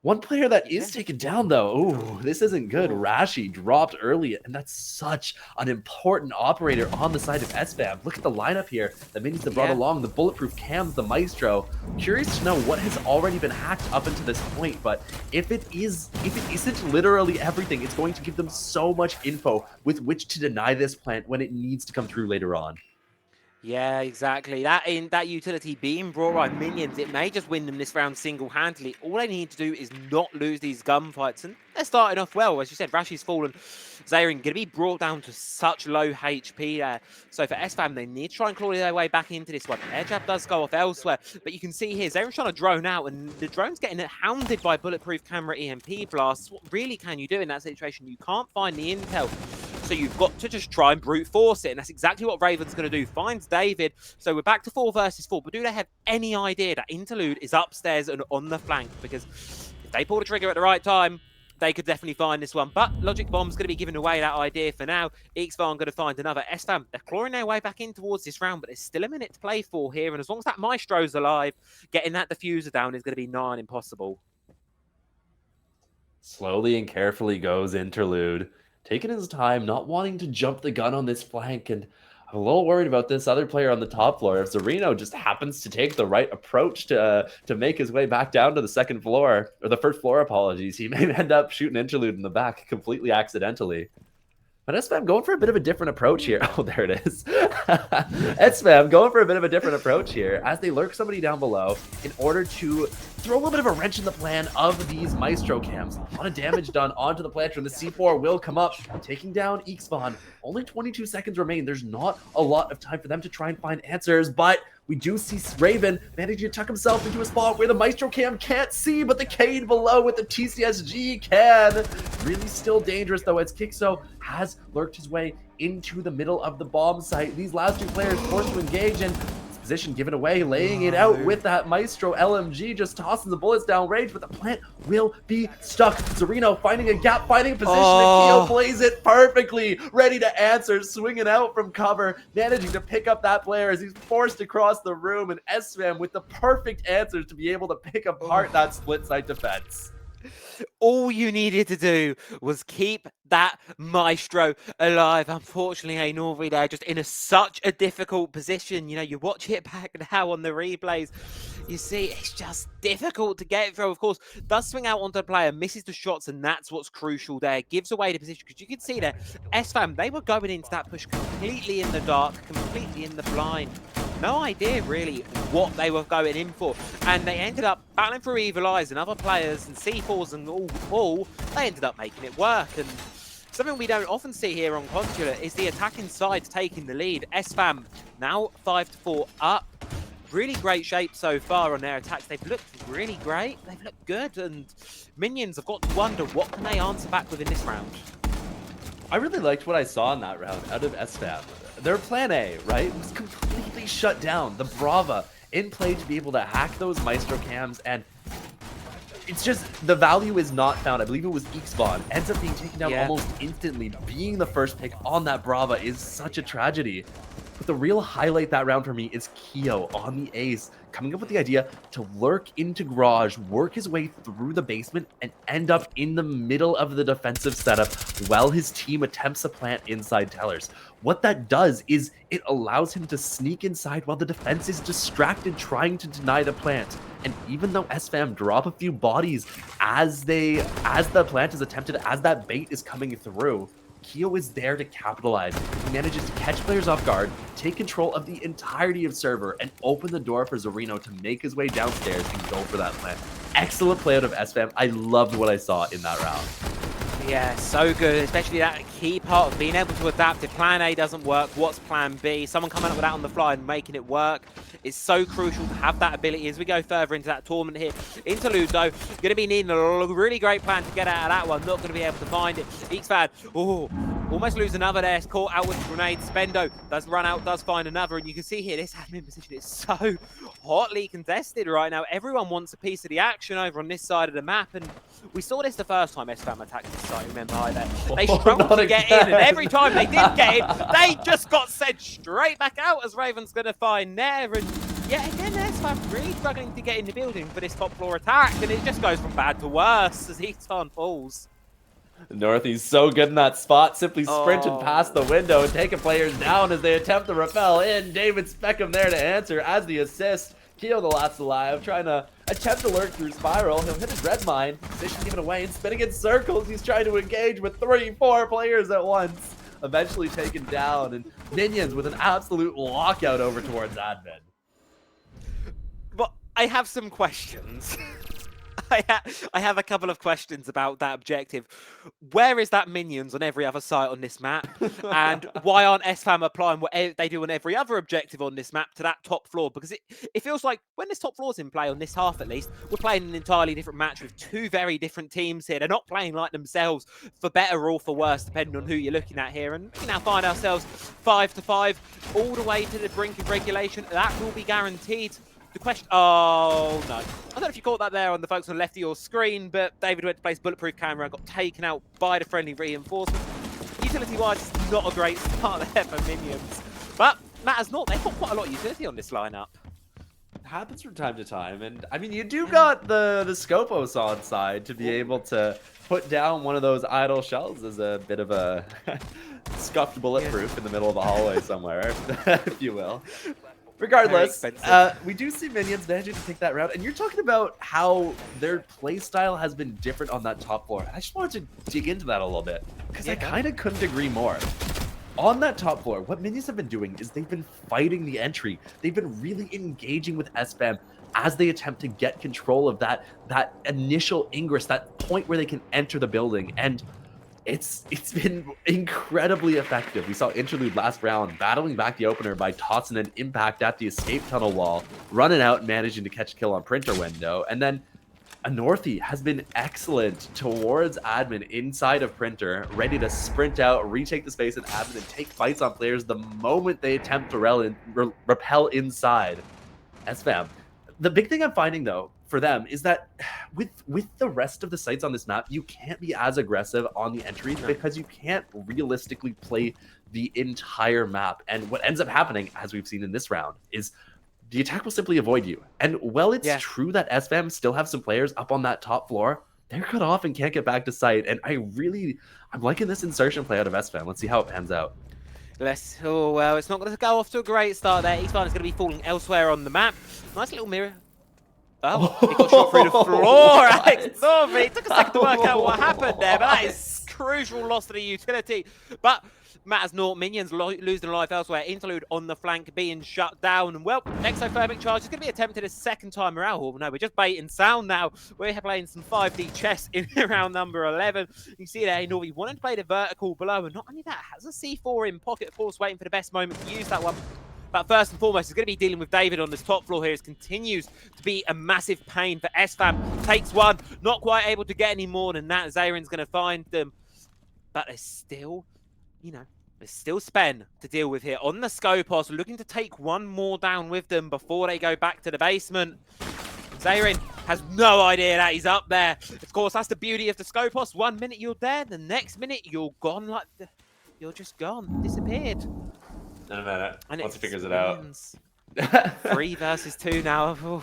One player that is taken down, though, ooh, this isn't good. Rashi dropped early, and that's such an important operator on the side of Sfam. Look at the lineup here. The minions that brought along, the bulletproof cams, the maestro. Curious to know what has already been hacked up until this point, but if it isn't literally everything, it's going to give them so much info with which to deny this plant when it needs to come through later on. Yeah, exactly. That utility being brought by minions, it may just win them this round single-handedly. All they need to do is not lose these gunfights, and they're starting off well. As you said, Rashi's fallen. Zarin going to be brought down to such low HP there. So for Sfam, they need to try and claw their way back into this one. Air jab does go off elsewhere, but you can see here, Zarin's trying to drone out, and the drone's getting hounded by bulletproof camera EMP blasts. What really can you do in that situation? You can't find the intel. So you've got to just try and brute force it. And that's exactly what Raven's going to do. Finds David. So we're back to 4 versus 4. But do they have any idea that Interlude is upstairs and on the flank? Because if they pull the trigger at the right time, they could definitely find this one. But Logic Bomb's going to be giving away that idea for now. Sfam going to find another. Sfam, they're clawing their way back in towards this round, but there's still a minute to play for here. And as long as that Maestro's alive, getting that diffuser down is going to be nigh on impossible. Slowly and carefully goes Interlude, taking his time, not wanting to jump the gun on this flank. And I'm a little worried about this other player on the top floor. If Zorino just happens to take the right approach to make his way back down to the second floor, or the first floor, apologies, he may end up shooting Interlude in the back completely accidentally. But Sfam going for a bit of a different approach here. Oh, there it is. Sfam going for a bit of a different approach here as they lurk somebody down below in order to throw a little bit of a wrench in the plan of these Maestro cams. A lot of damage done onto the planter, and the C4 will come up, taking down Sfam. Only 22 seconds remain. There's not a lot of time for them to try and find answers, but we do see Raven managing to tuck himself into a spot where the Maestro cam can't see, but the Cade below with the TCSG can. Really still dangerous, though, as Kixo has lurked his way into the middle of the bomb site. These last 2 players forced to engage, and position given away, laying it out with that Maestro LMG, just tossing the bullets down range, but the plant will be stuck. Zorino finding a gap, finding a position, and Keo plays it perfectly, ready to answer, swinging out from cover, managing to pick up that player as he's forced across the room, and Sfam with the perfect answers to be able to pick apart that split site defense. All you needed to do was keep that Maestro alive. Unfortunately, Norvi there just in such a difficult position. You know, you watch it back now on the replays. You see, it's just difficult to get through. Of course, does swing out onto the player, misses the shots, and that's what's crucial there. Gives away the position, because you can see there, Sfam, they were going into that push completely in the dark, completely in the blind. No idea, really, what they were going in for. And they ended up battling through Evil Eyes and other players and C4s and all. They ended up making it work. And something we don't often see here on Consular is the attacking side taking the lead. Sfam now 5-4 up. Really great shape so far on their attacks. They've looked really great. They've looked good. And Minions have got to wonder, what can they answer back with in this round? I really liked what I saw in that round out of Sfam. Their plan A, right, was completely shut down. The Brava in play to be able to hack those Maestro cams, and it's just, the value is not found. I believe it was Sfam. Ends up being taken down almost instantly. Being the first pick on that Brava is such a tragedy. But the real highlight that round for me is Keo on the ace, coming up with the idea to lurk into garage, work his way through the basement, and end up in the middle of the defensive setup while his team attempts to plant inside tellers. What that does is it allows him to sneak inside while the defense is distracted trying to deny the plant. And even though Sfam drop a few bodies as the plant is attempted, as that bait is coming through, Keo is there to capitalize. He manages to catch players off guard, take control of the entirety of server, and open the door for Zorino to make his way downstairs and go for that plant. Excellent play out of Sfam. I loved what I saw in that round. Yeah, so good, especially that key part of being able to adapt. If plan A doesn't work, what's plan B? Someone coming up with that on the fly and making it work is so crucial to have that ability as we go further into that tournament here. Interlude, though, going to be needing a really great plan to get out of that one. Not going to be able to find it. Xfad, almost lose another there. It's caught out with the grenade. Spendo does run out, does find another. And you can see here, this admin position is so hotly contested right now. Everyone wants a piece of the action over on this side of the map. And we saw this the first time Sfam attacked this site, remember, hi there. They struggled to get in, and every time they did get in, they just got sent straight back out, as Raven's going to find there. And yet again, Sfam really struggling to get in the building for this top floor attack, and it just goes from bad to worse as Easton falls. Northy's so good in that spot, simply sprinting past the window and taking players down as they attempt to rappel in. David Speckham there to answer as the assist. Keo the last alive, trying to attempt to lurk through Spiral. He'll hit his red mine, position given away, and spinning in circles. He's trying to engage with 3-4 players at once. Eventually taken down, and Minions with an absolute lockout over towards admin. But I have some questions. I have a couple of questions about that objective. Where is that minions on every other site on this map? And why aren't Sfam applying what they do on every other objective on this map to that top floor? Because it feels like when this top floor's in play, on this half at least, we're playing an entirely different match with two very different teams here. They're not playing like themselves, for better or for worse, depending on who you're looking at here. And we now find ourselves 5-5, all the way to the brink of regulation. That will be guaranteed. The question, oh no. I don't know if you caught that there on the folks on the left of your screen, but David went to place bulletproof camera and got taken out by the friendly reinforcement. Utility-wise, it's not a great start there for minions. But matters not, they've got quite a lot of utility on this lineup. It happens from time to time, and I mean, you do got the Scopos on side to be able to put down one of those idle shells as a bit of a scuffed bulletproof in the middle of the hallway somewhere, if you will. Regardless, we do see minions managing to take that round, and you're talking about how their playstyle has been different on that top floor. I just wanted to dig into that a little bit, because I kind of couldn't agree more. On that top floor, what minions have been doing is they've been fighting the entry. They've been really engaging with Sfam as they attempt to get control of that initial ingress, that point where they can enter the building. And it's been incredibly effective. We saw Interlude last round battling back the opener by tossing an impact at the escape tunnel wall, running out and managing to catch a kill on Printer Window. And then Anorthi has been excellent towards admin inside of Printer, ready to sprint out, retake the space in admin, and take fights on players the moment they attempt to repel inside. Sfam. The big thing I'm finding, though, for them is that with the rest of the sites on this map, you can't be as aggressive on the entries because you can't realistically play the entire map. And what ends up happening, as we've seen in this round, is the attack will simply avoid you. And while it's true that Sfam still have some players up on that top floor, they're cut off and can't get back to site. And I'm liking this insertion play out of Sfam. Let's see how it pans out. Oh, well, it's not going to go off to a great start there. Eastbound is going to be falling elsewhere on the map. Nice little mirror. Oh, he got shot through the floor. Alex Norby. It took a second to work out what happened there, but that is crucial loss to the utility. But matters naught. Minions losing life elsewhere. Interlude on the flank being shut down. And well, exothermic charge is going to be attempted a second time around. Oh, no, we're just baiting sound now. We're playing some 5D chess in round number 11. You see there, Norby wanted to play the vertical below. And not only that, has a C4 in pocket, of course, waiting for the best moment to use that one. But first and foremost, he's going to be dealing with David on this top floor here. It continues to be a massive pain for Sfam. Takes one, not quite able to get any more than that. Zaren's going to find them. But there's still, there's still Spen to deal with here. On the Scopos, looking to take one more down with them before they go back to the basement. Zaren has no idea that he's up there. Of course, that's the beauty of the Scopos. 1 minute you're there, the next minute you're gone. You're just gone, disappeared. In a minute, and once he figures it out. 3 versus 2 now. Ooh.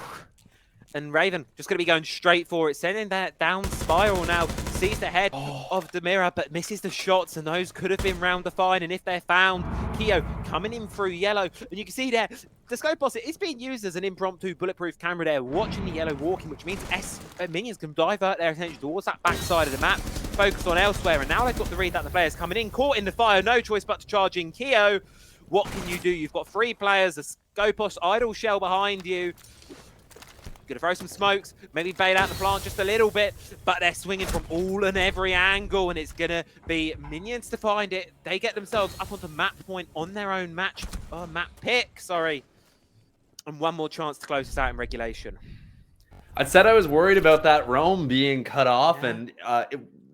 And Raven just going to be going straight for it, sending that down spiral now. Sees the head of the mirror, but misses the shots, and those could have been round defined. And if they're found, Keo coming in through yellow. And you can see there, the Scopos is being used as an impromptu bulletproof camera there, watching the yellow walking, which means minions can divert their attention towards that backside of the map, focus on elsewhere. And now they've got to read that the players coming in, caught in the fire, no choice but to charge in Keo. What can you do? You've got 3 players, a Scopos idle shell behind you. Gonna throw some smokes, maybe bail out the plant just a little bit, but they're swinging from all and every angle, and it's gonna be minions to find it. They get themselves up onto map point on their own map pick, sorry. And one more chance to close this out in regulation. I said I was worried about that roam being cut off and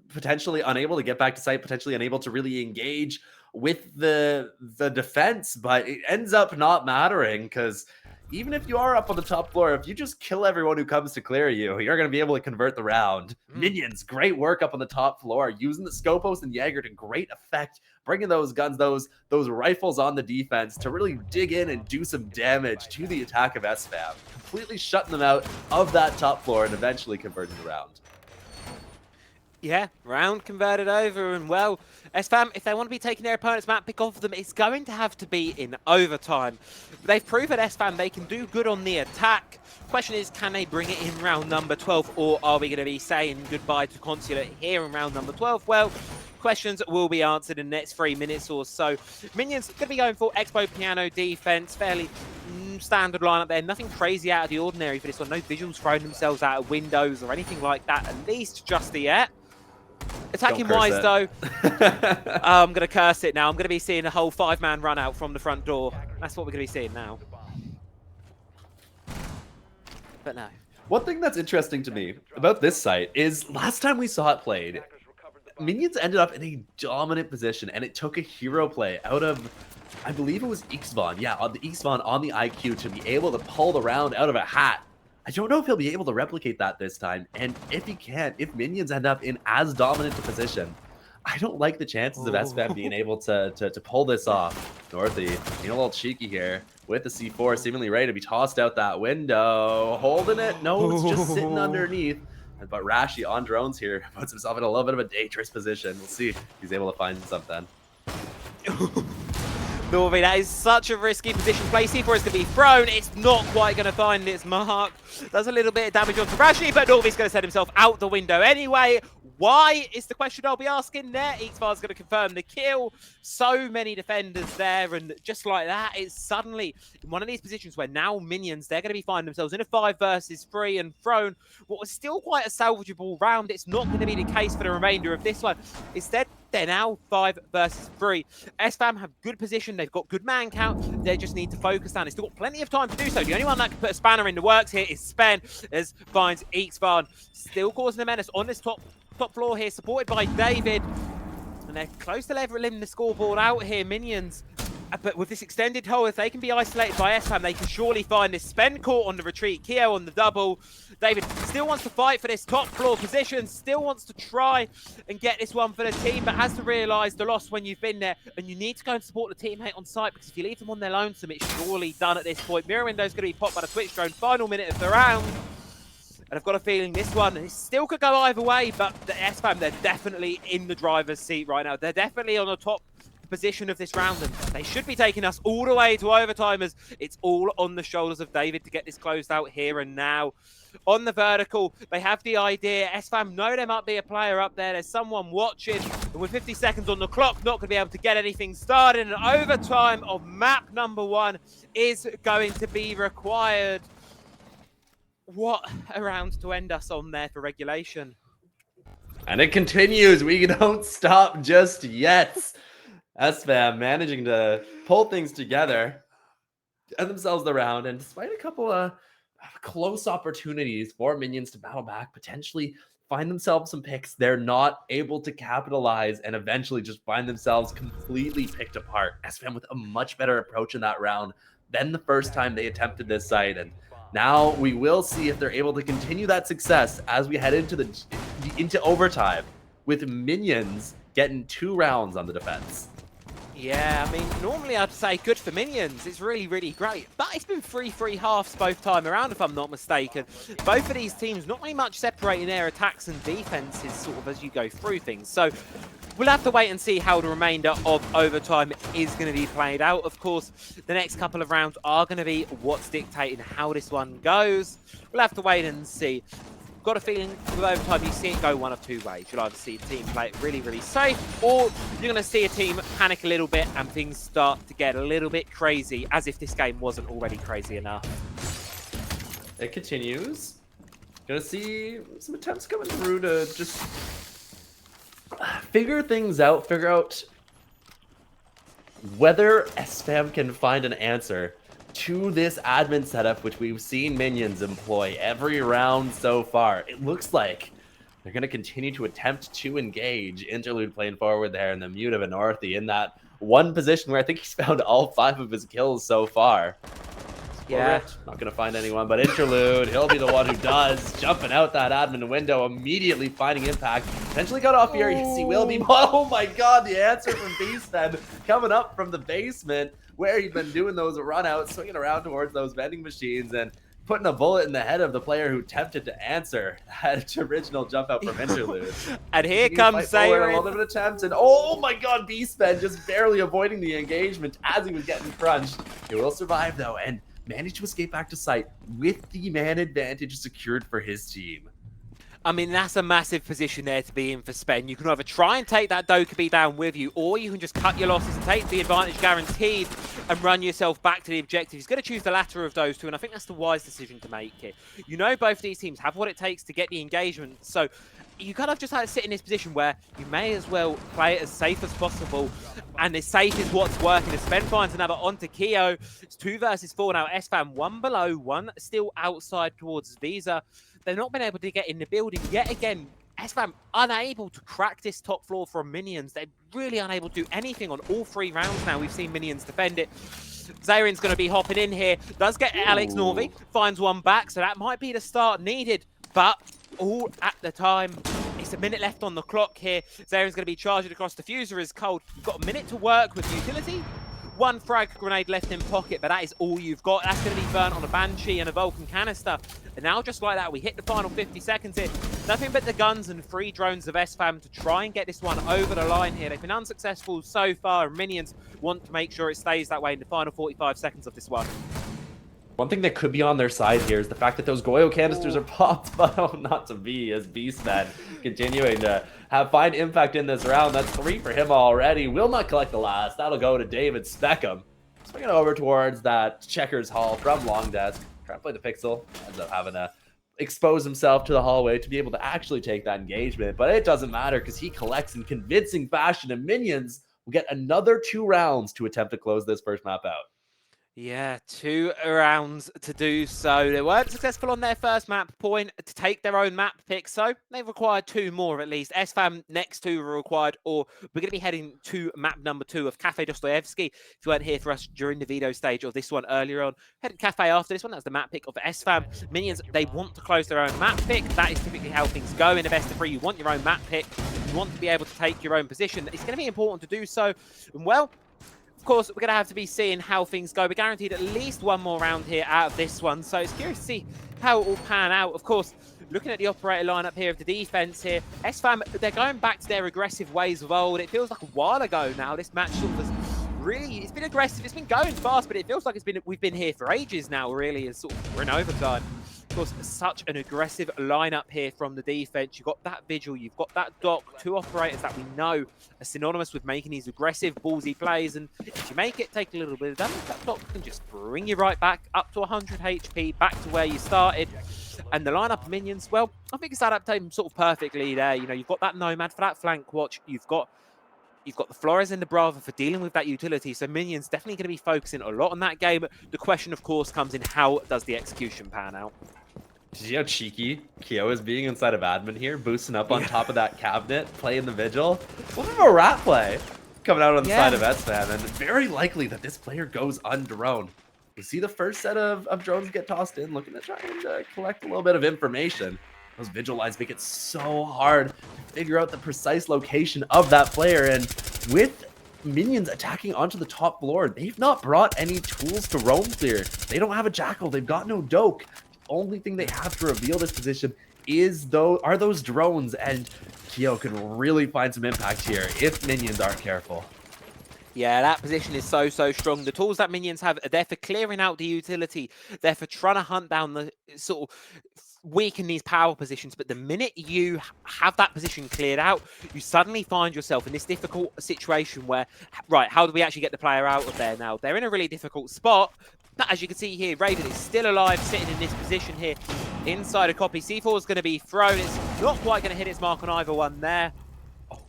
potentially unable to get back to site, potentially unable to really engage with the defense, but it ends up not mattering because even if you are up on the top floor, if you just kill everyone who comes to clear you, you're going to be able to convert the round. Minions, great work up on the top floor, using the Scopos and Jaeger to great effect, bringing those guns, those rifles on the defense to really dig in and do some damage to the attack of Sfam, completely shutting them out of that top floor and eventually converting the round. Yeah, round converted over, and well, Sfam, if they want to be taking their opponent's map pick off them, it's going to have to be in overtime. They've proven Sfam they can do good on the attack. Question is, can they bring it in round number 12, or are we going to be saying goodbye to Consulate here in round number 12? Well, questions will be answered in the next 3 minutes or so. Minions going to be going for Expo Piano defense, fairly standard lineup there. Nothing crazy out of the ordinary for this one. No visuals throwing themselves out of windows or anything like that, at least just yet. Attacking wise, though, I'm going to curse it now. I'm going to be seeing a whole 5-man run out from the front door. That's what we're going to be seeing now. But no. One thing that's interesting to me about this site is last time we saw it played, Minions ended up in a dominant position, and it took a hero play out of, I believe it was Sfam. Yeah, on the Sfam on the IQ to be able to pull the round out of a hat. I don't know if he'll be able to replicate that this time, and if he can, if Minions end up in as dominant a position, I don't like the chances of Sfam being able to pull this off. Northy being a little cheeky here with the C4, seemingly ready to be tossed out that window. Holding it. No, it's just sitting underneath. But Rashi on drones here puts himself in a little bit of a dangerous position. We'll see if he's able to find something. Northy, that is such a risky position. Play C4 is going to be thrown. It's not quite going to find its mark. Does a little bit of damage onto Rashi, but Northy's going to set himself out the window anyway. Why is the question I'll be asking there. Xfar's going to confirm the kill. So many defenders there, and just like that, it's suddenly in one of these positions where now Minions, they're going to be finding themselves in a 5 versus 3 and thrown what was still quite a salvageable round. It's not going to be the case for the remainder of this one. Instead, they're now 5 versus 3. Sfam have good position. They've got good man count. They just need to focus down. They've still got plenty of time to do so. The only one that can put a spanner in the works here is Sven, as finds Xfarn still causing a menace on this top floor here, supported by David. And they're close to leveling the scoreboard out here, Minions. But with this extended hold, if they can be isolated by Sfam, they can surely find this. Sven caught on the retreat, Keo on the double. David still wants to fight for this top floor position, still wants to try and get this one for the team, but has to realise the loss when you've been there, and you need to go and support the teammate on site, because if you leave them on their lonesome, it's surely done at this point. Mirror window's going to be popped by the Twitch drone, final minute of the round. And I've got a feeling this one still could go either way, but the Sfam, they're definitely in the driver's seat right now. They're definitely on the top position of this round, and they should be taking us all the way to overtime, as it's all on the shoulders of David to get this closed out here and now. On the vertical, they have the idea. Sfam know there might be a player up there. There's someone watching, and with 50 seconds on the clock, not going to be able to get anything started. And overtime of map number 1 is going to be required. What a round to end us on there for regulation. And it continues. We don't stop just yet. Sfam managing to pull things together and themselves the round, and despite a couple of close opportunities for Minions to battle back, potentially find themselves some picks, they're not able to capitalize and eventually just find themselves completely picked apart. Sfam with a much better approach in that round than the first time they attempted this site, and now we will see if they're able to continue that success as we head into overtime, with Minions getting 2 rounds on the defense. Yeah, I mean, normally I'd say good for Minions. It's really, really great. But it's been 3-3 halves both time around, if I'm not mistaken. Both of these teams not really much separating their attacks and defenses sort of as you go through things. So we'll have to wait and see how the remainder of overtime is going to be played out. Of course, the next couple of rounds are going to be what's dictating how this one goes. We'll have to wait and see. Got a feeling with overtime, you see it go one of 2 ways. You'll either see a team play it really, really safe, or you're going to see a team panic a little bit and things start to get a little bit crazy, as if this game wasn't already crazy enough. It continues. Gonna see some attempts coming through to just figure things out, figure out whether Sfam can find an answer to this admin setup, which we've seen Minions employ every round so far. It looks like they're going to continue to attempt to engage. Interlude playing forward there in the mute of a Northy in that one position where I think he's found all 5 of his kills so far. Yeah. Not going to find anyone, but Interlude, he'll be the one who does. Jumping out that admin window, immediately finding impact. Potentially got off here. Yes, he will be. Oh my god, the answer from Beastman coming up from the basement, where he'd been doing those runouts, swinging around towards those vending machines and putting a bullet in the head of the player who attempted to answer that original jump out from Interlude. And here comes Zaire. A little bit of attempt, and oh my god, Beastman just barely avoiding the engagement as he was getting crunched. He will survive though, and managed to escape back to site with the man advantage secured for his team. I mean, that's a massive position there to be in for Sven. You can either try and take that Dokkaebi down with you, or you can just cut your losses and take the advantage guaranteed and run yourself back to the objective. He's going to choose the latter of those two, and I think that's the wise decision to make here. You know both these teams have what it takes to get the engagement, so you kind of just have to sit in this position where you may as well play it as safe as possible, and as safe is what's working. As Sven finds another onto Keo, it's 2 versus 4 now. Sfam 1 below, 1 still outside towards Visa. They've not been able to get in the building yet again. Sfam unable to crack this top floor from Minions. They're really unable to do anything on all 3 rounds now. We've seen Minions defend it. Zarin's going to be hopping in here. Does get Alex Norvi. Finds one back, so that might be the start needed. But all at the time, it's a minute left on the clock here. Zarin's going to be charged across. Diffuser is cold. You've got a minute to work with utility. 1 frag grenade left in pocket, but that is all you've got. That's going to be burnt on a Banshee and a Vulcan canister. And now, just like that, we hit the final 50 seconds here. Nothing but the guns and 3 drones of Sfam to try and get this one over the line here. They've been unsuccessful so far, and Minions want to make sure it stays that way in the final 45 seconds of this one. One thing that could be on their side here is the fact that those Goyo canisters are popped, but not to be, as Beastman continuing to have fine impact in this round. That's 3 for him already. Will not collect the last. That'll go to David Speckham. Swinging over towards that Checkers Hall from Long Desk. Trying to play the Pixel. Ends up having to expose himself to the hallway to be able to actually take that engagement. But it doesn't matter because he collects in convincing fashion, and Minions will get another 2 rounds to attempt to close this first map out. Yeah, 2 rounds to do so. They weren't successful on their first map point to take their own map pick, so they've required 2 more at least. Sfam next 2 are required, or we're going to be heading to map number 2 of Cafe Dostoevsky. If you weren't here for us during the video stage of this one earlier on, head to Cafe after this one. That's the map pick of Sfam. Minions, they want to close their own map pick. That is typically how things go in a best of 3. You want your own map pick. You want to be able to take your own position. It's going to be important to do so. And well, of course, we're going to have to be seeing how things go. We're guaranteed at least 1 more round here out of this one, so it's curious to see how it will pan out. Of course, looking at the operator lineup here of the defense here, Sfam, they're going back to their aggressive ways of old. It feels like a while ago now. This match sort of has really, it's been aggressive. It's been going fast, but it feels like we've been here for ages now, really, as sort of we're in overtime. Of course, such an aggressive lineup here from the defense. You've got that Vigil, you've got that Doc, 2 operators that we know are synonymous with making these aggressive, ballsy plays. And if you make it take a little bit of damage, that Doc can just bring you right back up to 100 HP, back to where you started. And the lineup of Minions, well, I think it's adapted sort of perfectly there. You know, you've got that Nomad for that flank watch. You've got the Flores and the Brava for dealing with that utility. So Minions definitely going to be focusing a lot on that game. The question, of course, comes in how does the execution pan out? Did you see how cheeky Keo is being inside of admin here, boosting up on top of that cabinet, playing the Vigil? What of a rat play coming out on the side of Sfam, and very likely that this player goes undroned. We see the first set of drones get tossed in, looking to try and collect a little bit of information. Those Vigil lines make it so hard to figure out the precise location of that player, and with Minions attacking onto the top floor, they've not brought any tools to roam clear. They don't have a Jackal, they've got no Doke. Only thing they have to reveal this position are those drones, and Keo can really find some impact here if Minions aren't careful. Yeah, that position is so strong. The tools that Minions have are there for clearing out the utility. They're for trying to hunt down the sort of weaken these power positions. But the minute you have that position cleared out, you suddenly find yourself in this difficult situation where, right, how do we actually get the player out of there now? They're in a really difficult spot. But as you can see here, Raven is still alive, sitting in this position here inside a copy. C4 is going to be thrown. It's not quite going to hit its mark on either one there.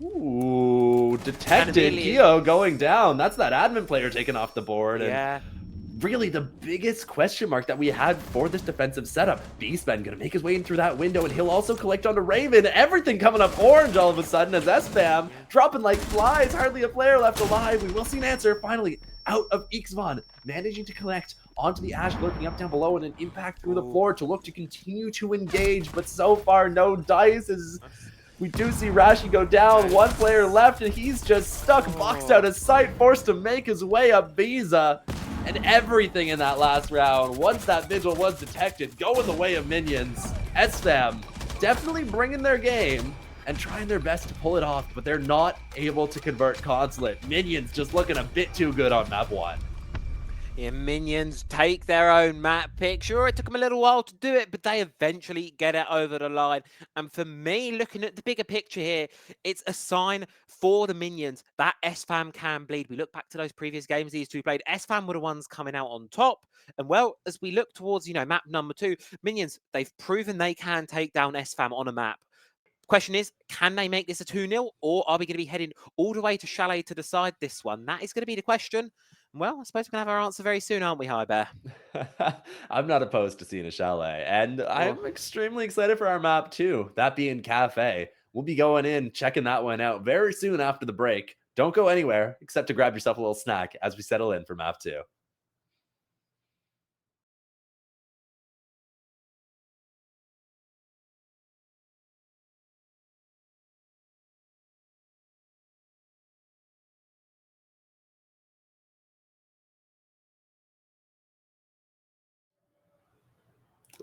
Ooh, detected. Keo going down. That's that admin player taken off the board. Yeah. And really the biggest question mark that we had for this defensive setup. Beastman going to make his way in through that window, and he'll also collect onto Raven. Everything coming up orange all of a sudden as Sfam dropping like flies. Hardly a player left alive. We will see an answer finally out of Ixvan, managing to collect onto the Ash, lurking up down below, and an impact through the floor to look to continue to engage. But so far, no dice, as we do see Rashi go down. 1 player left, and he's just stuck, boxed out of sight, forced to make his way up Visa. And everything in that last round, once that Vigil was detected, going the way of Minions. Sfam definitely bringing their game and trying their best to pull it off, but they're not able to convert Consulate. Minions just looking a bit too good on map 1. Yeah, Minions take their own map pick. Sure, it took them a little while to do it, but they eventually get it over the line. And for me, looking at the bigger picture here, it's a sign for the Minions that Sfam can bleed. We look back to those previous games these two played. Sfam were the ones coming out on top. And well, as we look towards, map number 2, Minions, they've proven they can take down Sfam on a map. Question is, can they make this a 2-0, or are we going to be heading all the way to Chalet to decide this one? That is going to be the question. Well, I suppose we're going to have our answer very soon, aren't we, High Bear? I'm not opposed to seeing a chalet, and Oh. I'm extremely excited for our map too. That being Cafe. We'll be going in, checking that one out very soon after the break. Don't go anywhere except to grab yourself a little snack as we settle in for map 2.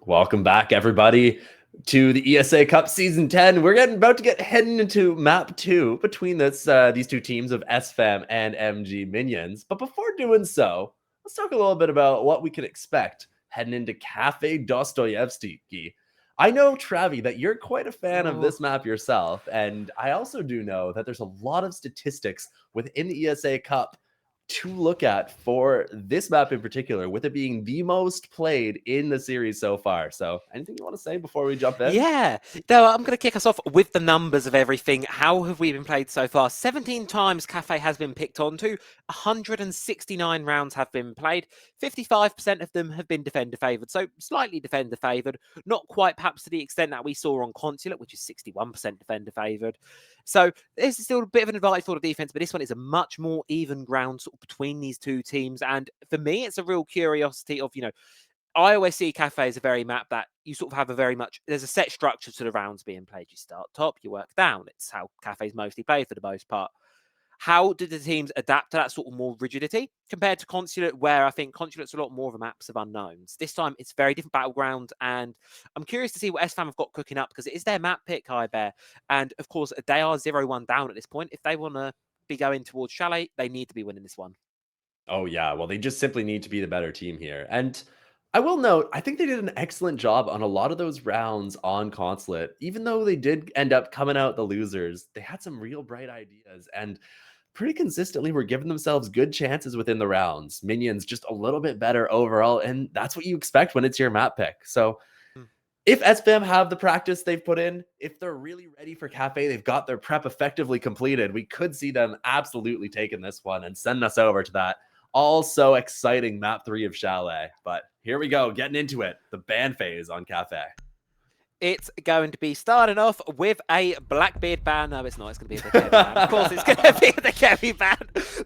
Welcome back, everybody, to the ESA Cup Season 10. We're about to get heading into Map 2 between these two teams of Sfam and MG Minions. But before doing so, let's talk a little bit about what we can expect heading into Cafe Dostoyevsky. I know, Travi, that you're quite a fan of Oh. this map yourself, and I also do know that there's a lot of statistics within the ESA Cup to look at for this map in particular, with it being the most played in the series so far. So, anything you want to say before we jump in? Yeah. No, I'm going to kick us off with the numbers of everything. How have we been played so far? 17 times Cafe has been picked onto. 169 rounds have been played. 55% of them have been defender favoured. So slightly defender favoured. Not quite perhaps to the extent that we saw on Consulate, which is 61% defender favoured. So there's still a bit of an advantage for the defense, but this one is a much more even ground sort of between these two teams. And for me, it's a real curiosity of, I always see Cafe as a very map that you sort of have there's a set structure to the rounds being played. You start top, you work down. It's how Cafe's mostly played for the most part. How did the teams adapt to that sort of more rigidity compared to Consulate, where I think Consulate's a lot more of a maps of unknowns? This time it's very different battleground, and I'm curious to see what Sfam have got cooking up, because it is their map pick, High Bear. And of course, they are 0-1 down at this point. If they want to be going towards Chalet, they need to be winning this one. Oh, yeah. Well, they just simply need to be the better team here. And I will note, I think they did an excellent job on a lot of those rounds on Consulate. Even though they did end up coming out the losers, they had some real bright ideas and pretty consistently were giving themselves good chances within the rounds. Minions just a little bit better overall. And that's what you expect when it's your map pick. So Hmm. if SBAM have the practice they've put in, if they're really ready for Cafe, they've got their prep effectively completed, we could see them absolutely taking this one and sending us over to that also exciting map 3 of Chalet. But here we go, getting into it, the ban phase on Cafe. It's going to be starting off with a Blackbeard ban. No, it's not. It's going to be a Dekebi ban. Of course, it's going to be a Dekebi ban.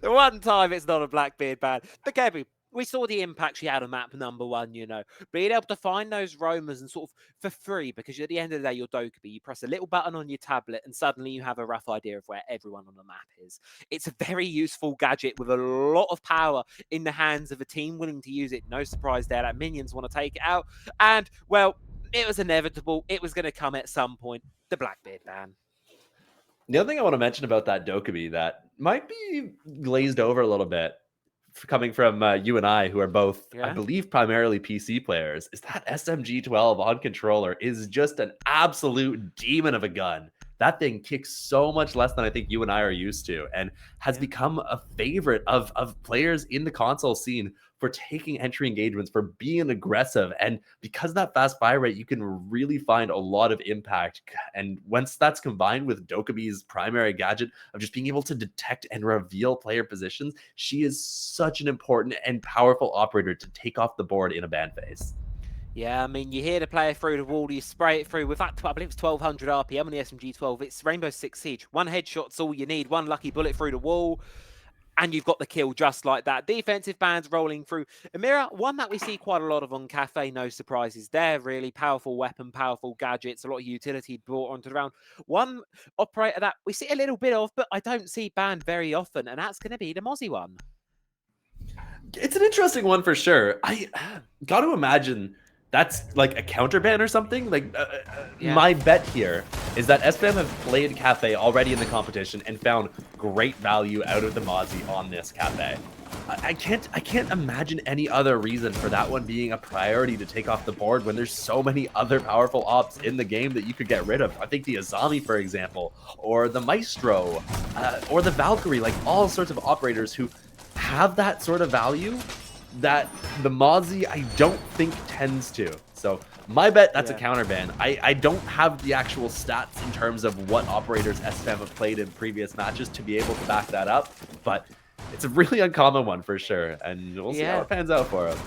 The one time it's not a Blackbeard ban. Dekebi, we saw the impact she had on map number 1, being able to find those roamers and sort of for free, because at the end of the day, you're Dokkaebi. You press a little button on your tablet and suddenly you have a rough idea of where everyone on the map is. It's a very useful gadget with a lot of power in the hands of a team willing to use it. No surprise there that Minions want to take it out. And, well, it was inevitable. It was going to come at some point. The Blackbeard ban. The other thing I want to mention about that Dokkaebi that might be glazed over a little bit, coming from you and I, who are both, I Yeah. believe, primarily PC players, is that SMG12 on controller is just an absolute demon of a gun. That thing kicks so much less than I think you and I are used to, and has become a favorite of players in the console scene for taking entry engagements, for being aggressive. And because of that fast fire rate, you can really find a lot of impact. And once that's combined with Dokkaebi's primary gadget of just being able to detect and reveal player positions, she is such an important and powerful operator to take off the board in a ban phase. Yeah, I mean, you hear the player through the wall, you spray it through with that, I believe it's 1200 RPM on the SMG12. It's Rainbow Six Siege. One headshot's all you need, one lucky bullet through the wall, and you've got the kill just like that. Defensive bans rolling through. Amira, one that we see quite a lot of on Cafe, no surprises there, really. Powerful weapon, powerful gadgets, a lot of utility brought onto the round. One operator that we see a little bit of, but I don't see banned very often, and that's going to be the Mozzie one. It's an interesting one for sure. I got to imagine that's like a counter ban or something. Like Yeah. my bet here is that Sfam have played Cafe already in the competition and found great value out of the Mozzie on this Cafe. I can't imagine any other reason for that one being a priority to take off the board when there's so many other powerful ops in the game that you could get rid of. I think the Azami, for example, or the Maestro, or the Valkyrie, like all sorts of operators who have that sort of value that the Mozzie I don't think tends to. So my bet, that's a counter ban. I don't have the actual stats in terms of what operators Sfam have played in previous matches to be able to back that up, but it's a really uncommon one for sure, and we'll see how it pans out for him.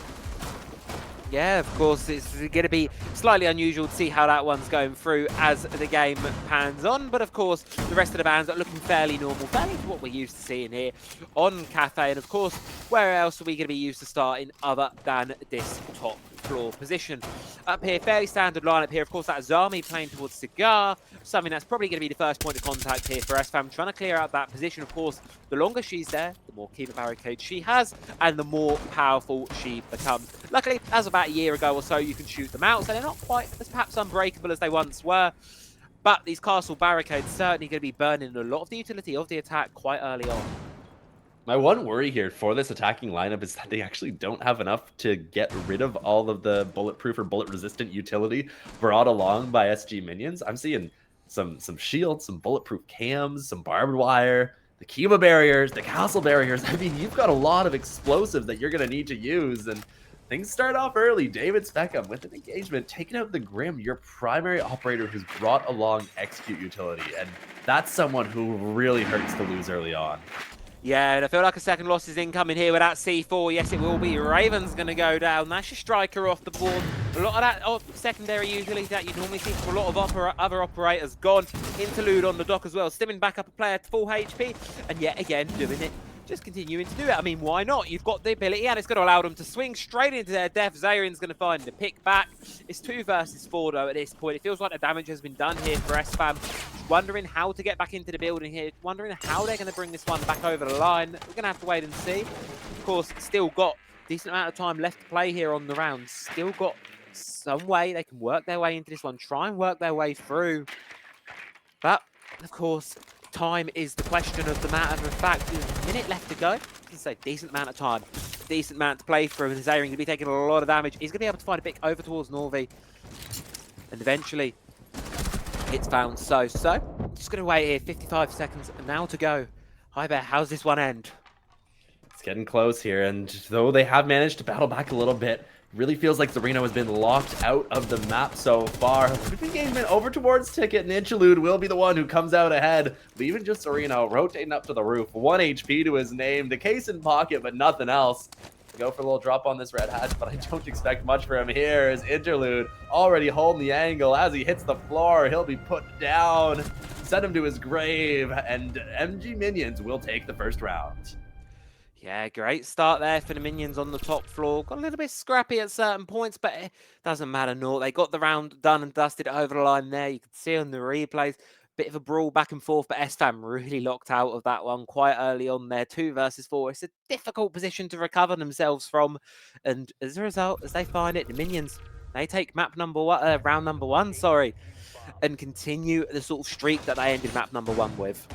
Yeah, of course, it's going to be slightly unusual to see how that one's going through as the game pans on. But of course, the rest of the bands are looking fairly normal, fairly to what we're used to seeing here on Cafe. And of course, where else are we going to be used to starting other than this top floor position? Up here, fairly standard lineup here. Of course, that Zami playing towards Cigar, something that's probably going to be the first point of contact here for Sfam, trying to clear out that position. Of course, the longer she's there, the more keeper barricades she has, and the more powerful she becomes. Luckily, as about a year ago or so, you can shoot them out, so they're not quite as perhaps unbreakable as they once were. But these castle barricades certainly going to be burning a lot of the utility of the attack quite early on. My one worry here for this attacking lineup is that they actually don't have enough to get rid of all of the bulletproof or bullet-resistant utility brought along by SG minions. I'm seeing some shields, some bulletproof cams, some barbed wire, the Kiba barriers, the castle barriers. I mean, you've got a lot of explosives that you're going to need to use, and things start off early. David Speckham with an engagement, taking out the Grim, your primary operator who's brought along execute utility, and that's someone who really hurts to lose early on. Yeah, and I feel like a second loss is incoming here with that C4. Yes, it will be. Raven's going to go down. That's your striker off the board. A lot of that secondary utility that you normally see from a lot of other operators gone. Interlude on the dock as well. Stimming back up a player to full HP. And yet again, doing it. Just continuing to do it. I mean, why not? You've got the ability, and it's going to allow them to swing straight into their death. Zarin's going to find the pick back. It's 2 versus 4, though, at this point. It feels like the damage has been done here for Sfam. Wondering how to get back into the building here. Wondering how they're going to bring this one back over the line. We're going to have to wait and see. Of course, still got a decent amount of time left to play here on the round. Still got some way they can work their way into this one. Try and work their way through. But, of course, time is the question of the matter of fact. There's a minute left to go. It's a decent amount of time. Decent amount to play through. And Zarin going to be taking a lot of damage. He's going to be able to find a pick over towards Norvi. And eventually, it's found so. Just going to wait here. 55 seconds now to go. Hi, Bear. How's this one end? It's getting close here. And though they have managed to battle back a little bit, really feels like Zarina has been locked out of the map so far. Engagement over towards Ticket, and Interlude will be the one who comes out ahead, leaving just Zarina rotating up to the roof. 1 HP to his name, the case in pocket, but nothing else. Go for a little drop on this red hatch, but I don't expect much for him here as Interlude already holding the angle. As he hits the floor, he'll be put down. Send him to his grave, and MG Minions will take the first round. Yeah, great start there for the minions on the top floor. Got a little bit scrappy at certain points, but it doesn't matter, no. They got the round done and dusted over the line there. You can see on the replays, bit of a brawl back and forth, but Sfam really locked out of that one quite early on there. 2 versus 4. It's a difficult position to recover themselves from. And as a result, as they find it, the minions, they take round number 1, sorry, and continue the sort of streak that they ended map number 1 with.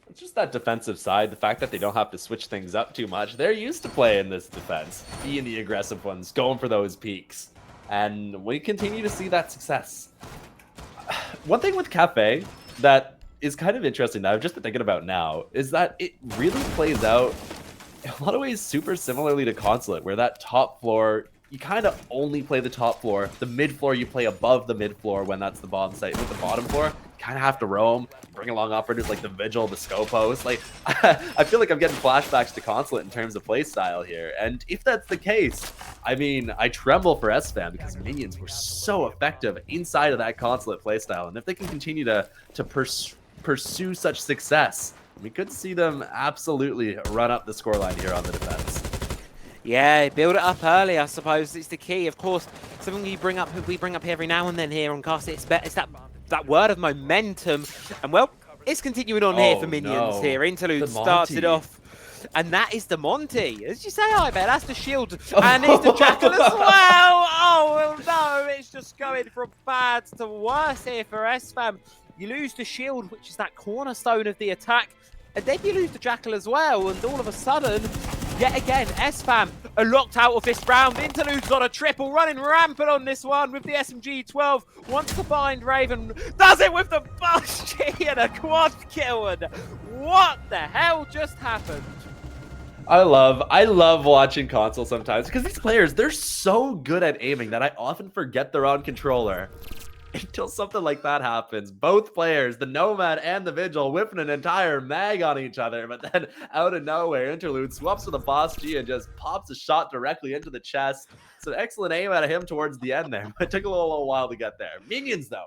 It's just that defensive side, the fact that they don't have to switch things up too much. They're used to playing this defense, being the aggressive ones, going for those peaks. And we continue to see that success. One thing with Cafe that is kind of interesting that I've just been thinking about now is that it really plays out in a lot of ways super similarly to Consulate, where that top floor, you kind of only play the top floor. The mid floor, you play above the mid floor when that's the bomb site. With the bottom floor, you kind of have to roam, bring along operators like the Vigil, the Scopos. Like, I feel like I'm getting flashbacks to Consulate in terms of playstyle here. And if that's the case, I mean, I tremble for Sfam because minions were so effective inside of that Consulate playstyle. And if they can continue to pursue such success, we could see them absolutely run up the scoreline here on the defense. Yeah, build it up early, I suppose. It's the key. Of course, something we bring up every now and then here on Cast. It's that word of momentum. And, well, it's continuing on here for minions here. Interlude starts it off. And that is the Monty. As you say, I bet that's the shield. And it's the Jackal as well. Oh, well, no, it's just going from bad to worse here for Sfam. You lose the shield, which is that cornerstone of the attack. And then you lose the Jackal as well. And all of a sudden, yet again, Sfam are locked out of this round. Interlude's got a triple, running rampant on this one with the SMG-12. Wants to bind Raven, does it with the Bush G and a quad kill. And what the hell just happened? I love watching console sometimes because these players, they're so good at aiming that I often forget they're on controller. Until something like that happens. Both players, the Nomad and the Vigil, whipping an entire mag on each other, but then out of nowhere, Interlude swaps with a Boss G and just pops a shot directly into the chest. It's an excellent aim out of him towards the end there, but it took a little while to get there. Minions, though.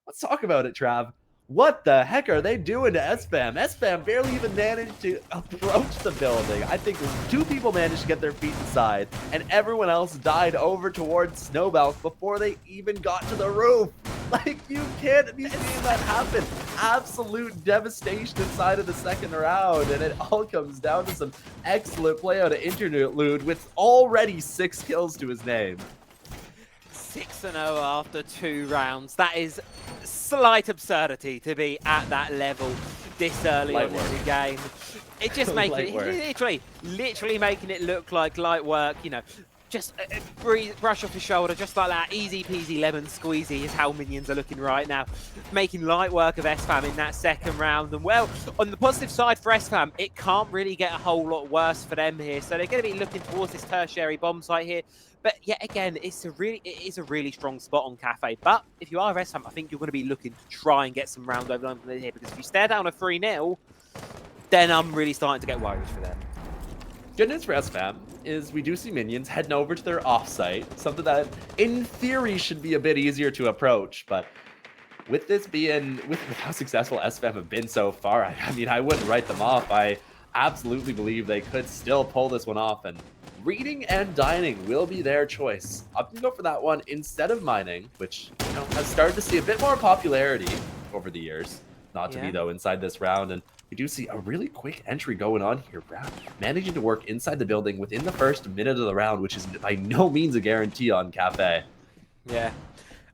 Let's talk about it, Trav. What the heck are they doing to Sfam? Sfam barely even managed to approach the building. I think 2 people managed to get their feet inside, and everyone else died over towards Snowbells before they even got to the roof. Like, you can't be seeing that happen. Absolute devastation inside of the second round, and it all comes down to some excellent play out of Interlude with already 6 kills to his name. 6-0 after 2 rounds. That is slight absurdity to be at that level this early on in the game. It just makes it literally making it look like light work, you know. Just brush off his shoulder, just like that. Easy peasy lemon squeezy is how Minions are looking right now. Making light work of Sfam in that second round. And well, on the positive side for Sfam, it can't really get a whole lot worse for them here. So they're going to be looking towards this tertiary bomb site here. But yet again, it is a really strong spot on Cafe. But if you are Sfam, I think you're going to be looking to try and get some round over line from here. Because if you stare down a 3-0, then I'm really starting to get worried for them. Good news for Sfam is we do see Minions heading over to their offsite, something that in theory should be a bit easier to approach, but with this being, with how successful Sfam have been so far, I mean, I wouldn't write them off. I absolutely believe they could still pull this one off, and reading and dining will be their choice. I'm gonna go for that one instead of mining, which, you know, has started to see a bit more popularity over the years. Not to be, though, inside this round, and we do see a really quick entry going on here. Brown managing to work inside the building within the first minute of the round, which is by no means a guarantee on Cafe. Yeah.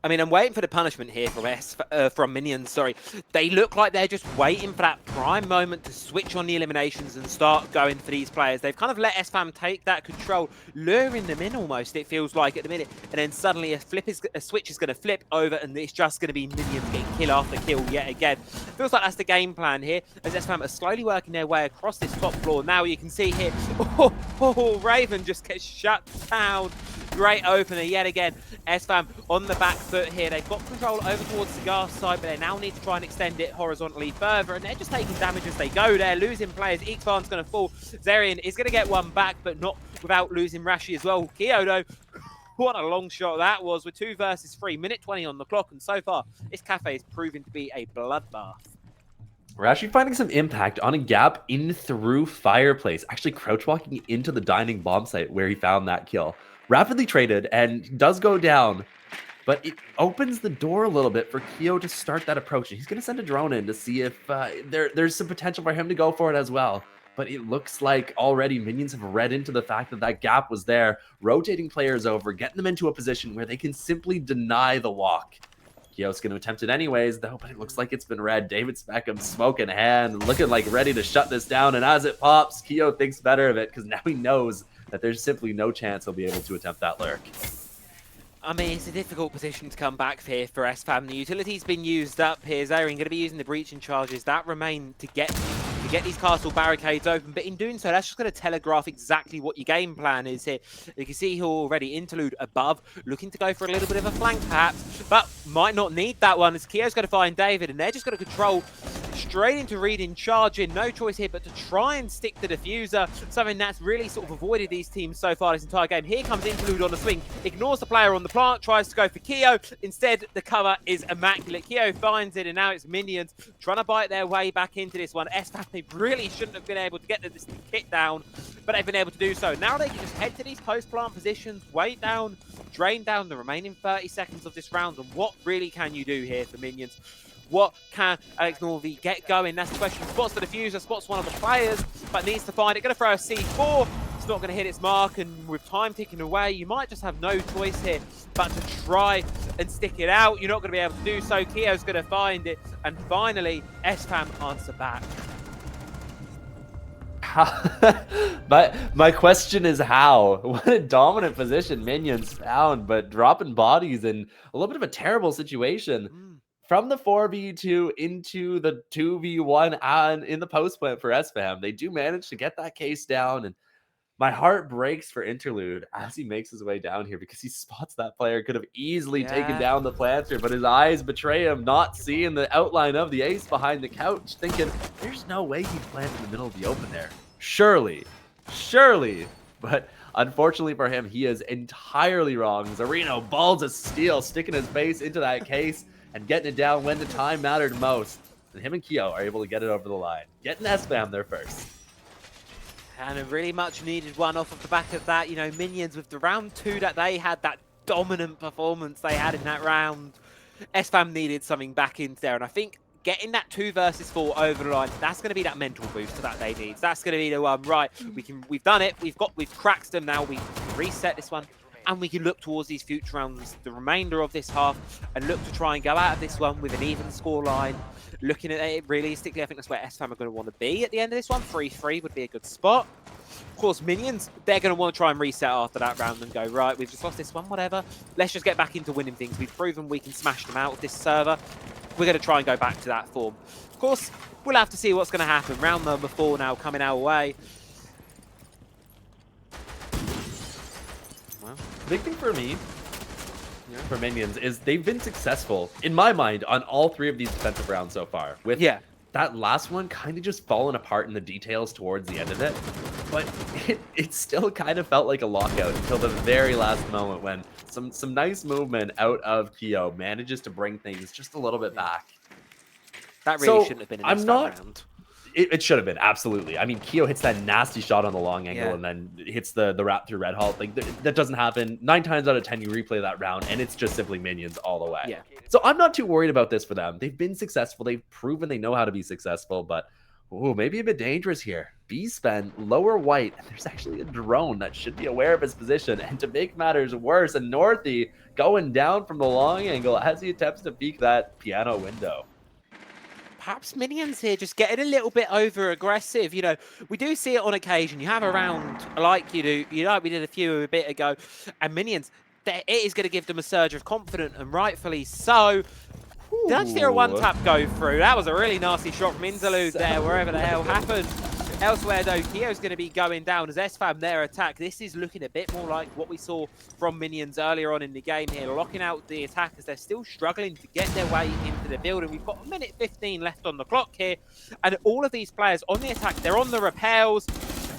I mean, I'm waiting for the punishment here from Minions, sorry. They look like they're just waiting for that prime moment to switch on the eliminations and start going for these players. They've kind of let Sfam take that control, luring them in almost, it feels like, at the minute. And then suddenly a switch is going to flip over and it's just going to be Minions getting kill after kill yet again. Feels like that's the game plan here, as Sfam are slowly working their way across this top floor. Now you can see here, Raven just gets shut down. Great opener yet again. Sfam on the back foot here. They've got control over towards the gas side, but they now need to try and extend it horizontally further, and they're just taking damage as they go. They're losing players. Ixvan's going to fall. Zerian is going to get one back, but not without losing Rashi as well. Keo, though, what a long shot that was with 2 versus 3. Minute 20 on the clock, and so far, this Cafe is proving to be a bloodbath. We're actually finding some impact on a gap in through Fireplace, actually crouch walking into the dining bomb site where he found that kill. Rapidly traded and does go down, but it opens the door a little bit for Keo to start that approach. He's going to send a drone in to see if there's some potential for him to go for it as well. But it looks like already Minions have read into the fact that that gap was there, rotating players over, getting them into a position where they can simply deny the walk. Keo's going to attempt it anyways, though, but it looks like it's been read. David Speckham, smoke in hand, looking like ready to shut this down. And as it pops, Keo thinks better of it because now he knows that there's simply no chance he'll be able to attempt that lurk. I mean, it's a difficult position to come back here for Sfam. The utility's been used up here. Zarian going to be using the breaching charges that remain to get these castle barricades open, but in doing so, that's just going to telegraph exactly what your game plan is here. You can see here already, Interlude above, looking to go for a little bit of a flank perhaps, but might not need that one as Keo's going to find David, and they're just going to control straight into reading, charging, no choice here but to try and stick the diffuser, something that's really sort of avoided these teams so far this entire game. Here comes Interlude on the swing, ignores the player on the plant, tries to go for Keo, instead the cover is immaculate. Keo finds it, and now it's Minions trying to bite their way back into this one. Sfam, they really shouldn't have been able to get this kit down, but they've been able to do so. Now they can just head to these post-plant positions, wait down, drain down the remaining 30 seconds of this round, and what really can you do here for Minions? What can Alex Norvey get going? That's the question. Spots the diffuser, spots one of the players, but needs to find it. Going to throw a C4. It's not going to hit its mark, and with time ticking away, you might just have no choice here but to try and stick it out. You're not going to be able to do so. Keo's going to find it, and finally, Sfam answer back. But my question is how? What a dominant position Minions found, but dropping bodies in a little bit of a terrible situation. From the 4v2 into the 2v1 and in the post plant for Sfam, they do manage to get that case down, and my heart breaks for Interlude as he makes his way down here because he spots that player could have easily taken down the planter, but his eyes betray him, not seeing the outline of the ace behind the couch, thinking there's no way he'd plant in the middle of the open there. Surely. But unfortunately for him, he is entirely wrong. Zarino balls of steel, sticking his face into that case and getting it down when the time mattered most. And him and Keo are able to get it over the line, getting Sfam there first. And a really much needed one off of the back of that. You know, Minions with the round 2 that they had, that dominant performance they had in that round. Sfam needed something back into there. And I think getting that 2 versus 4 over the line, that's going to be that mental boost that they need. That's going to be the one, right, we've done it. We've cracked them now. We can reset this one. And we can look towards these future rounds, the remainder of this half, and look to try and go out of this one with an even score line. Looking at it realistically, I think that's where Sfam are going to want to be at the end of this one. 3-3 would be a good spot. Of course, Minions, they're going to want to try and reset after that round and go, right, we've just lost this one, whatever. Let's just get back into winning things. We've proven we can smash them out of this server. We're going to try and go back to that form. Of course, we'll have to see what's going to happen. Round number 4 now coming our way. Well, big thing for me, for Minions, is they've been successful, in my mind, on all 3 of these defensive rounds so far. With that last one kind of just falling apart in the details towards the end of it. But it still kind of felt like a lockout until the very last moment when some nice movement out of Keo manages to bring things just a little bit back. That really shouldn't have been in this round. It should have been, absolutely. I mean, Keo hits that nasty shot on the long angle and then hits the wrap through Red Halt. Like, that doesn't happen. 9 times out of 10, you replay that round, and it's just simply Minions all the way. So I'm not too worried about this for them. They've been successful. They've proven they know how to be successful, but maybe a bit dangerous here. B-Spen, lower white, and there's actually a drone that should be aware of his position. And to make matters worse, a Northy going down from the long angle as he attempts to peek that piano window. Perhaps Minions here just getting a little bit over aggressive. You know, we do see it on occasion. You have a round like you do, like we did a few a bit ago, and Minions, it is going to give them a surge of confidence, and rightfully so. Did I just hear a one-tap go through? That was a really nasty shot from Interlude there, wherever the hell happened. Elsewhere, though, Keo's going to be going down as Sfam, their attack. This is looking a bit more like what we saw from Minions earlier on in the game here, locking out the attack as they're still struggling to get their way into the building. We've got 1:15 left on the clock here, and all of these players on the attack, they're on the repels,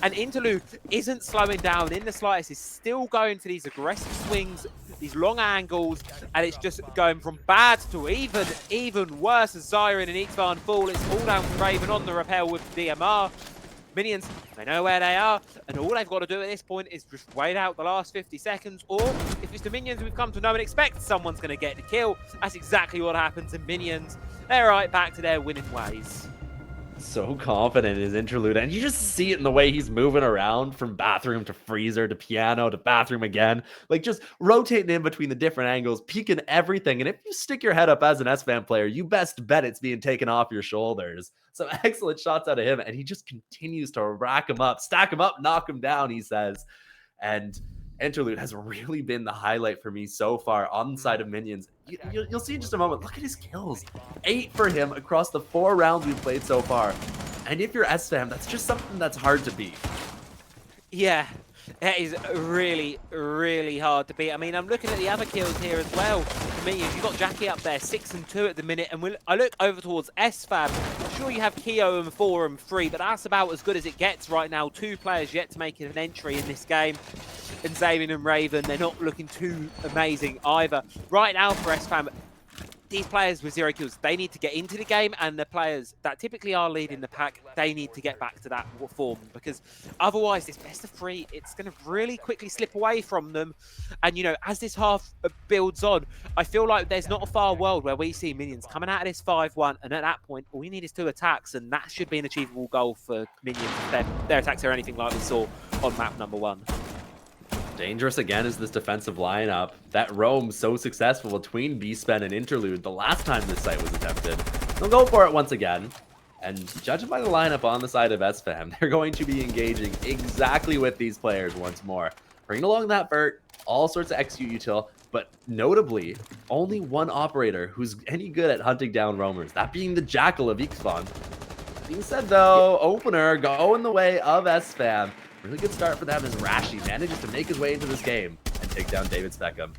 and Interlude isn't slowing down in the slightest. He's still going to these aggressive swings, these long angles, and it's just going from bad to even worse as Zyron and Itzvan fall. It's all down to Raven on the repel with DMR. Minions, they know where they are, and all they've got to do at this point is just wait out the last 50 seconds, or if it's the Minions we've come to know and expect, someone's going to get the kill. That's exactly what happens in Minions. They're right back to their winning ways. So confident in his Interlude, and you just see it in the way he's moving around from bathroom to freezer to piano to bathroom again, like just rotating in between the different angles, peeking everything. And if you stick your head up as an Sfam player, you best bet it's being taken off your shoulders. Some excellent shots out of him, and he just continues to rack him up, stack him up, knock him down, he says. And Interlude has really been the highlight for me so far on the side of Minions. You'll see in just a moment. Look at his kills. 8 for him across the 4 rounds we've played so far. And if you're Sfam, that's just something that's hard to beat. Yeah, that is really, really hard to beat. I mean, I'm looking at the other kills here as well. For me, you've got Jackie up there, 6 and 2 at the minute. And I look over towards Sfam. Sure, you have Keo and 4 and 3, but that's about as good as it gets right now. 2 players yet to make an entry in this game. And Zayn and Raven, they're not looking too amazing either. Right now for Sfam, these players with 0 kills, they need to get into the game, and the players that typically are leading the pack, they need to get back to that form, because otherwise this best of 3, it's going to really quickly slip away from them. And, you know, as this half builds on, I feel like there's not a far world where we see Minions coming out of this 5-1, and at that point, all you need is 2 attacks, and that should be an achievable goal for Minions if their attacks are anything like we saw on map number 1. Dangerous again is this defensive lineup. That roam so successful between B-Spen and Interlude the last time this site was attempted. They'll go for it once again. And judging by the lineup on the side of Sfam, they're going to be engaging exactly with these players once more. Bringing along that vert, all sorts of execute util, but notably, only one operator who's any good at hunting down roamers, that being the Jackal of Ixfon. That being said though, opener going the way of Sfam. Really good start for them as Rashi manages to make his way into this game and take down David Speckham.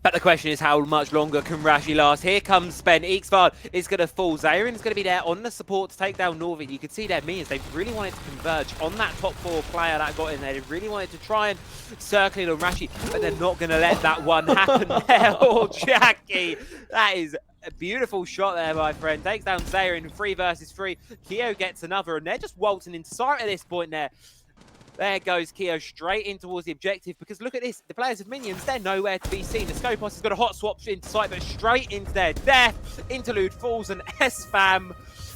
But the question is, how much longer can Rashi last? Here comes Spen. Ixfan is going to fall. Zarin is going to be there on the support to take down Norvin. You can see their minions. They really wanted to converge on that top 4 player that got in there. They really wanted to try and circle it on Rashi, but they're not going to let that one happen there. Oh, Jackie. That is a beautiful shot there, my friend. Takes down Zarin 3 versus 3. Keo gets another, and they're just waltzing into sight at this point there. There goes Keo straight in towards the objective, because look at this. The players of Minions, they're nowhere to be seen. The Scopos has got a hot swap into sight, but straight into their death. Interlude falls, and Sfam,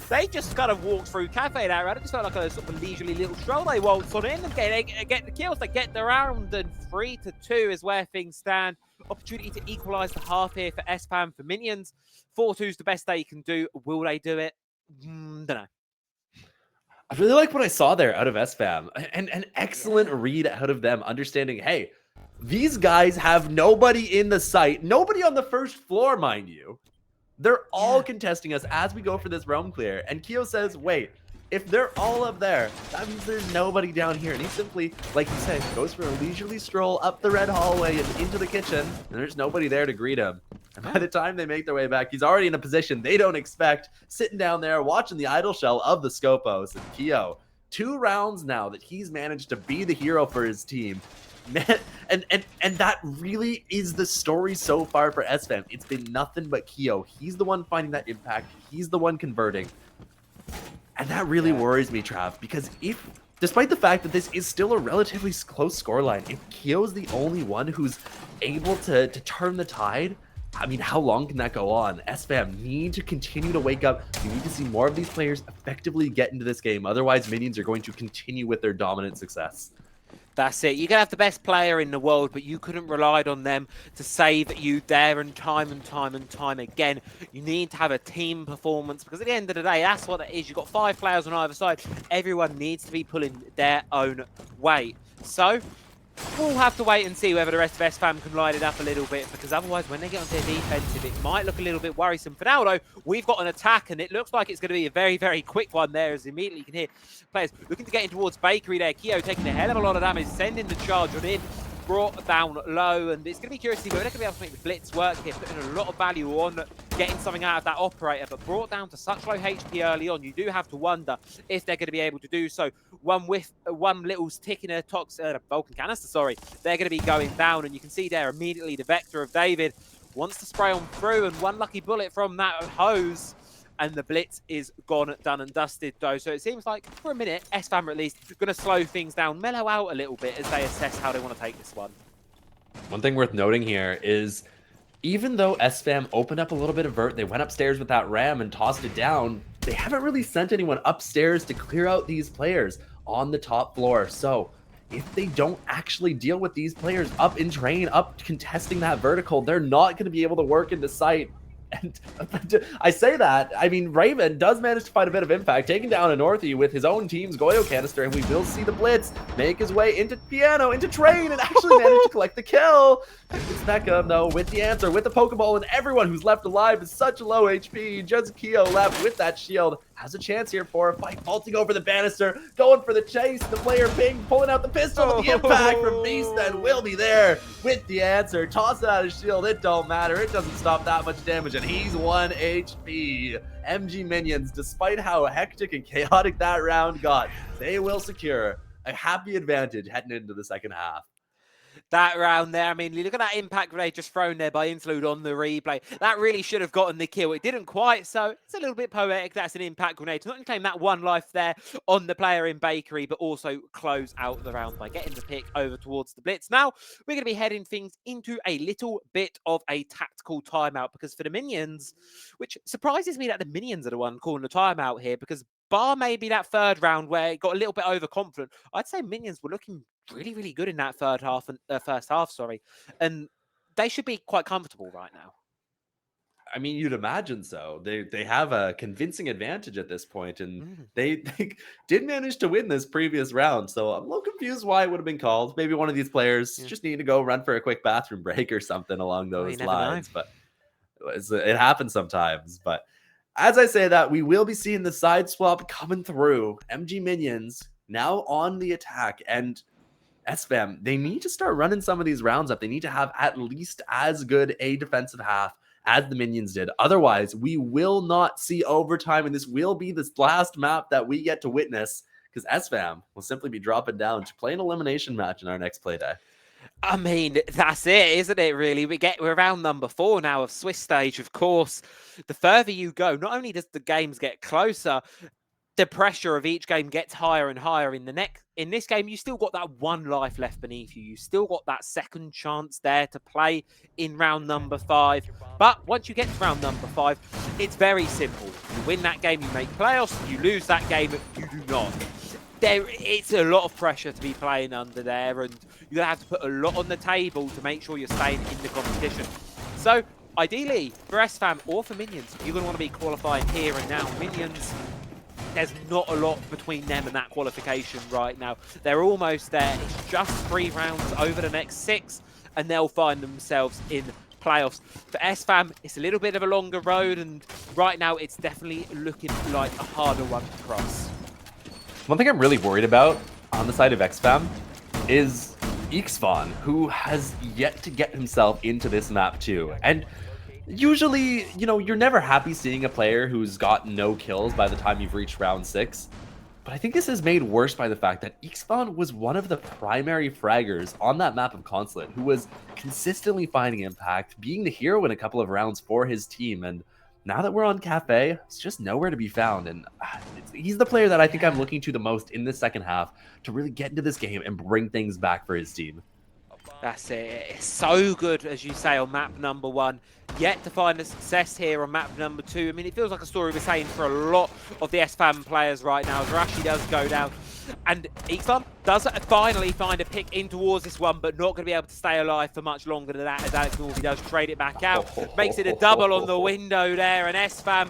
they just kind of walked through Cafe there. It just felt like a sort of leisurely little stroll. They waltz on in and get the kills. They get the round, and 3-2 is where things stand. Opportunity to equalise the half here for Sfam. For Minions, 4-2 is the best they can do. Will they do it? Don't know. I really like what I saw there out of Sfam. And an excellent read out of them, understanding, hey, these guys have nobody in the site, nobody on the first floor, mind you. They're all contesting us as we go for this roam clear. And Keo says, wait, if they're all up there, that means there's nobody down here. And he simply, like you said, goes for a leisurely stroll up the red hallway and into the kitchen, and there's nobody there to greet him. And by the time they make their way back, he's already in a position they don't expect, sitting down there watching the idle shell of the Scopos. And Keo, 2 rounds now that he's managed to be the hero for his team. Man, and that really is the story so far for Sfam. It's been nothing but Keo. He's the one finding that impact. He's the one converting. And that really worries me, Trav, because if, despite the fact that this is still a relatively close scoreline, if Keo's the only one who's able to turn the tide, I mean, how long can that go on? Sfam need to continue to wake up. We need to see more of these players effectively get into this game. Otherwise, Minions are going to continue with their dominant success. That's it. You can have the best player in the world, but you couldn't rely on them to save you there, and time again. You need to have a team performance, because at the end of the day, that's what it is. You've got 5 players on either side. Everyone needs to be pulling their own weight. So we'll have to wait and see whether the rest of Sfam can line it up a little bit, because otherwise, when they get onto their defensive, it might look a little bit worrisome. For now, though, we've got an attack, and it looks like it's going to be a very, very quick one there, as immediately you can hear players looking to get in towards Bakery there. Keo taking a hell of a lot of damage, sending the charge on in, brought down low, and it's going to be curious to see whether they're going to be able to make the blitz work here, putting a lot of value on getting something out of that operator, but brought down to such low HP early on, you do have to wonder if they're going to be able to do so. One little tick in a Vulcan canister, sorry, they're going to be going down, and you can see there immediately the Vector of David wants to spray on through, and one lucky bullet from that hose, and the blitz is gone, done and dusted though. So it seems like for a minute, Sfam are at least going to slow things down, mellow out a little bit as they assess how they want to take this one. One thing worth noting here is, even though Sfam opened up a little bit of vert, they went upstairs with that ram and tossed it down, they haven't really sent anyone upstairs to clear out these players on the top floor. So if they don't actually deal with these players up in train, up contesting that vertical, they're not going to be able to work in the site. And I say that, I mean, Raven does manage to find a bit of impact, taking down a Northie with his own team's Goyo canister, and we will see the blitz make his way into Piano, into Train, and actually manage to collect the kill. It's Beckham, though, with the answer, with the Pokeball, and everyone who's left alive is such low HP. Just Keo left with that shield. Has a chance here for a fight, vaulting over the banister, going for the chase. The player Ping pulling out the pistol, but the impact from Beast then will be there with the answer. Toss it out of shield, it don't matter. It doesn't stop that much damage, and he's 1 HP. MG Minions, despite how hectic and chaotic that round got, they will secure a happy advantage heading into the second half. that round there. I mean, look at that impact grenade just thrown there by Interlude on the replay. That really should have gotten the kill. It didn't quite, so it's a little bit poetic. That's an impact grenade to not only claim that one life there on the player in Bakery, but also close out the round by getting the pick over towards the Blitz. Now, we're going to be heading things into a little bit of a tactical timeout, because for the Minions, which surprises me that the Minions are the one calling the timeout here, because bar maybe that third round where it got a little bit overconfident, I'd say Minions were looking really, really good in that third half and first half, sorry. And they should be quite comfortable right now. I mean, you'd imagine so. They have a convincing advantage at this point, and they did manage to win this previous round. So I'm a little confused why it would have been called. Maybe one of these players just need to go run for a quick bathroom break or something along those lines. But it happens sometimes. But as I say that, we will be seeing the side swap coming through. MG Minions now on the attack, and Sfam, they need to start running some of these rounds up. They need to have at least as good a defensive half as the Minions did. Otherwise, we will not see overtime, and this will be this last map that we get to witness, because Sfam will simply be dropping down to play an elimination match in our next playday. I mean, that's it, isn't it, really? We're around number 4 now of Swiss stage, of course. The further you go, not only does the games get closer, the pressure of each game gets higher and higher. In this game, you still got that one life left beneath you. You still got that second chance there to play in round number 5. But once you get to round number 5, it's very simple. You win that game, you make playoffs. You lose that game, you do not. It's a lot of pressure to be playing under there, and you're going to have to put a lot on the table to make sure you're staying in the competition. So, ideally, for Sfam or for Minions, you're going to want to be qualifying here and now. Minions, there's not a lot between them and that qualification right now. They're almost there. It's just 3 rounds over the next 6, and they'll find themselves in playoffs. For Sfam, it's a little bit of a longer road, and right now it's definitely looking like a harder one to cross. One thing I'm really worried about on the side of Sfam is Sfam, who has yet to get himself into this map too. And usually, you know, you're never happy seeing a player who's got no kills by the time you've reached round 6. But I think this is made worse by the fact that Sfam was one of the primary fraggers on that map of Consulate, who was consistently finding impact, being the hero in a couple of rounds for his team. And now that we're on Cafe, it's just nowhere to be found. And he's the player that I think I'm looking to the most in the second half to really get into this game and bring things back for his team. That's it. It's so good, as you say, on map number 1. Yet to find a success here on map number 2. I mean, it feels like a story we're saying for a lot of the Sfam players right now. Zarashi does go down. And Sfam does finally find a pick in towards this one, but not going to be able to stay alive for much longer than that, as Alex Norby does trade it back out. Makes it a double on the window there, and Sfam,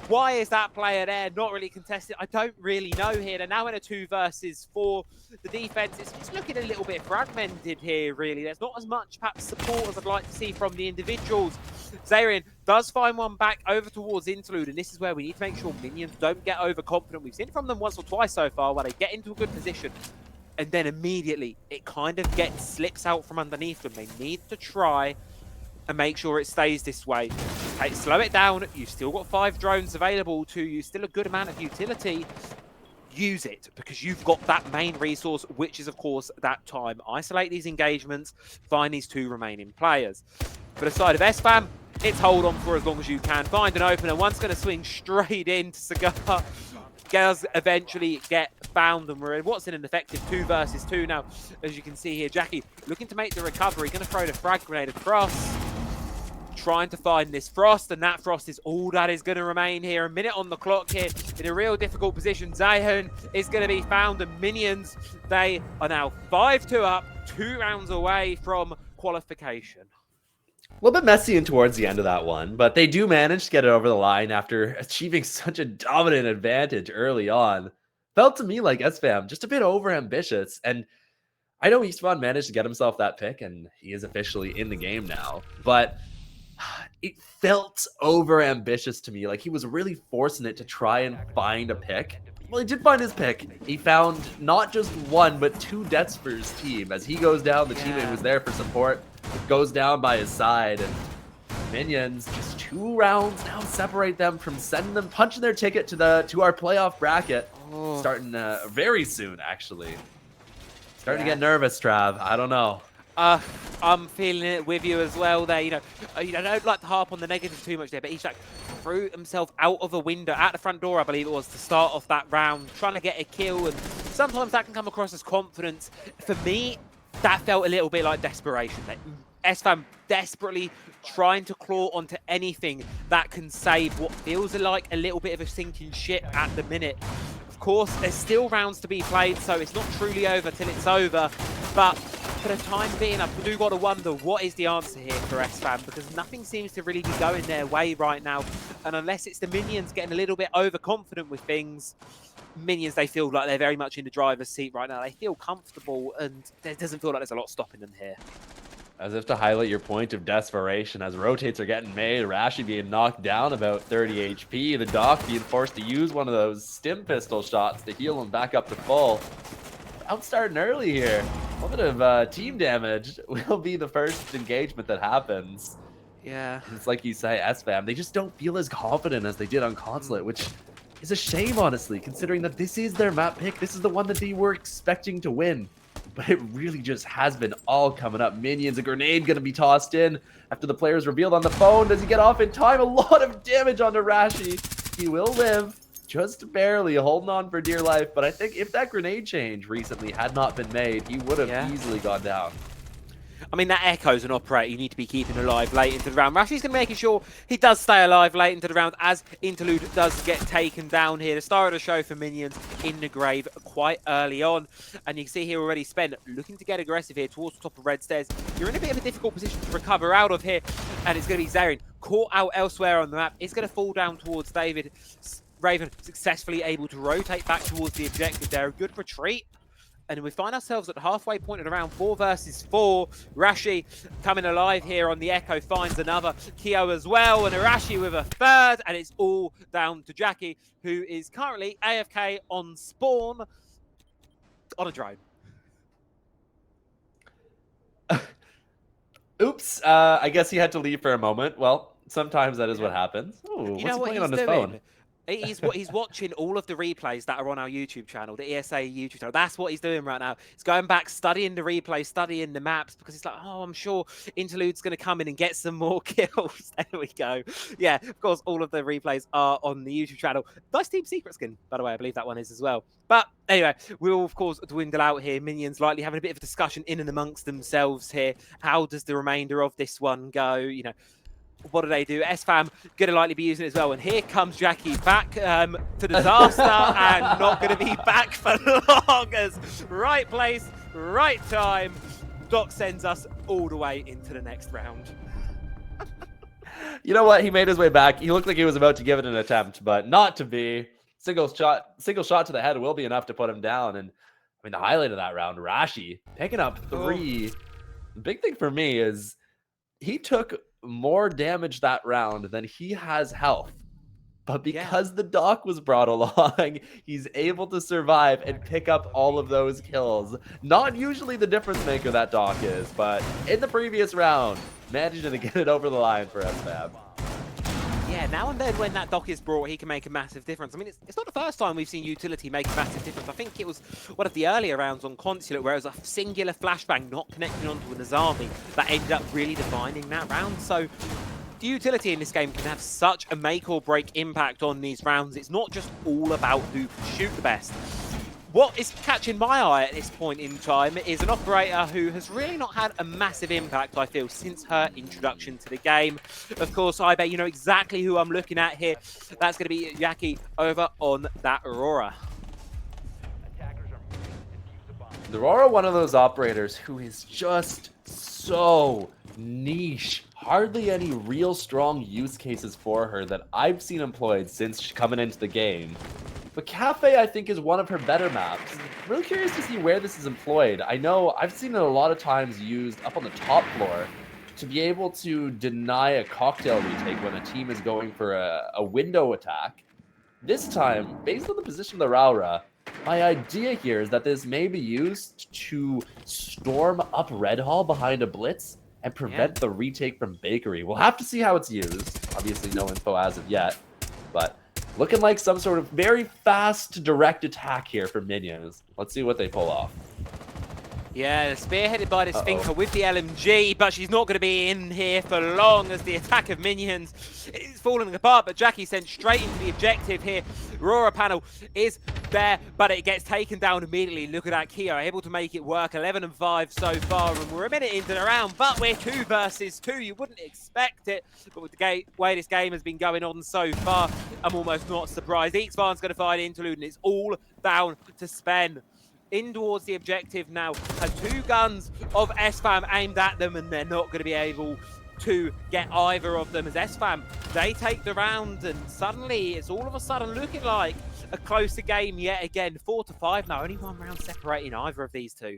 why is that player there not really contested? I don't really know here. They're now in a 2 versus 4. The defense is looking a little bit fragmented here, really. There's not as much perhaps support as I'd like to see from the individuals. Zarian does find one back over towards Interlude, and this is where we need to make sure Minions don't get overconfident. We've seen it from them once or twice so far, where they get into a good position, and then immediately it kind of slips out from underneath them. They need to try and make sure it stays this way. Slow it down. You've still got 5 drones available to you, still a good amount of utility. Use it, because you've got that main resource, which is, of course, that time. Isolate these engagements, find these 2 remaining players. For the side of Sfam, it's hold on for as long as you can. Find an opener. One's going to swing straight into Cigar. Does eventually get found, and we're in what's in an effective 2 versus 2 now. As you can see here, Jackie looking to make the recovery, going to throw the frag grenade across. Trying to find this Frost, and that Frost is all that is going to remain here. A minute on the clock here, in a real difficult position. Zayhan is going to be found, and Minions, they are now 5-2 up, 2 rounds away from qualification. A little bit messy in towards the end of that one, but they do manage to get it over the line after achieving such a dominant advantage early on. Felt to me like Sfam just a bit overambitious, and I know Sfam managed to get himself that pick, and he is officially in the game now, but it felt overambitious to me. Like he was really forcing it to try and find a pick. Well, he did find his pick. He found not just 1, but 2 deaths for his team. As he goes down, the teammate was there for support goes down by his side, and Minions just 2 rounds now separate them from punching their ticket to our playoff bracket. Starting very soon, actually. Starting to get nervous, Trav. I don't know. I'm feeling it with you as well there. I don't like to harp on the negative too much there, but he's like threw himself out of a window at the front door, I believe it was, to start off that round, trying to get a kill. And sometimes that can come across as confidence. For me, that felt a little bit like desperation. Sfam desperately trying to claw onto anything that can save what feels like a little bit of a sinking ship at the minute. Of course, there's still rounds to be played, so it's not truly over till it's over. But for the time being, I do got to wonder what is the answer here for Sfam, because nothing seems to really be going their way right now. And unless it's the minions getting a little bit overconfident with things, minions, they feel like they're very much in the driver's seat right now. They feel comfortable, and there doesn't feel like there's a lot stopping them here. As if to highlight your point of desperation, as rotates are getting made, Rashi being knocked down about 30 HP, the Doc being forced to use one of those stim pistol shots to heal him back up to full. Outstarting early here. A little bit of team damage will be the first engagement that happens. Yeah. It's like you say, Sfam, they just don't feel as confident as they did on Consulate, which is a shame, honestly, considering that this is their map pick. This is the one that they were expecting to win. But it really just has been all coming up. Minions, a grenade going to be tossed in after the player's revealed on the phone. Does he get off in time? A lot of damage onto Rashi. He will live, just barely, holding on for dear life. But I think if that grenade change recently had not been made, he would have easily gone down. I mean, that echoes an operator you need to be keeping alive late into the round. Rashi's going to make sure he does stay alive late into the round as Interlude does get taken down here. The star of the show for minions in the grave quite early on. And you can see here already Sven looking to get aggressive here towards the top of red stairs. You're in a bit of a difficult position to recover out of here. And it's going to be Zarin caught out elsewhere on the map. It's going to fall down towards David. Raven successfully able to rotate back towards the objective there. A good retreat. And we find ourselves at the halfway point at around 4 versus 4. Rashi coming alive here on the Echo, finds another Keo as well, and Arashi with a third, and it's all down to Jackie, who is currently AFK on spawn on a drone. Oops, I guess he had to leave for a moment. Well, sometimes that is what happens. Ooh, what's he playing on his phone? He's watching all of the replays that are on our YouTube channel, the ESA YouTube channel. That's what he's doing right now. He's going back, studying the replays, studying the maps, because he's like, oh, I'm sure Interlude's going to come in and get some more kills. There we go. Yeah, of course, all of the replays are on the YouTube channel. Nice Team Secret skin, by the way. I believe that one is as well. But anyway, we'll, of course, dwindle out here. Minions likely having a bit of a discussion in and amongst themselves here. How does the remainder of this one go? What do they do? Sfam going to likely be using it as well. And here comes Jackie back to disaster and not going to be back for long. As right place, right time. Doc sends us all the way into the next round. You know what? He made his way back. He looked like he was about to give it an attempt, but not to be. Single shot to the head will be enough to put him down. And I mean, the highlight of that round, Rashi picking up 3. Oh. The big thing for me is he took more damage that round than he has health, but because the Doc was brought along, he's able to survive and pick up all of those kills. Not usually the difference maker that Doc is, but in the previous round, managing to get it over the line for Sfam. Yeah, now and then when that Doc is brought, he can make a massive difference. I mean, it's not the first time we've seen utility make a massive difference. I think it was one of the earlier rounds on Consulate where it was a singular flashbang not connecting onto an Azami that ended up really defining that round. So the utility in this game can have such a make or break impact on these rounds. It's not just all about who can shoot the best. What is catching my eye at this point in time is an operator who has really not had a massive impact, I feel, since her introduction to the game. Of course, I bet you know exactly who I'm looking at here. That's going to be Jackie over on that Aurora. The Aurora, one of those operators who is just so niche. Hardly any real strong use cases for her that I've seen employed since coming into the game. But Cafe, I think, is one of her better maps. I'm really curious to see where this is employed. I know I've seen it a lot of times used up on the top floor to be able to deny a cocktail retake when a team is going for a window attack. This time, based on the position of the Raura, my idea here is that this may be used to storm up Red Hall behind a blitz and prevent the retake from Bakery. We'll have to see how it's used. Obviously, no info as of yet, but looking like some sort of very fast direct attack here for minions. Let's see what they pull off. Yeah, spearheaded by this Finker with the LMG, but she's not going to be in here for long as the attack of minions is falling apart. But Jackie sent straight into the objective here. Aurora panel is there, but it gets taken down immediately. Look at that, Kia able to make it work. 11 and 5 so far, and we're a minute into the round, but we're 2 versus 2. You wouldn't expect it, but with the way this game has been going on so far, I'm almost not surprised. Sfam's going to find Interlude, and it's all down to Sven. In towards the objective now, has 2 guns of Sfam aimed at them, and they're not going to be able to get either of them as Sfam, they take the round, and suddenly it's all of a sudden looking like a closer game yet again. 4-5 now, only 1 round separating either of these two.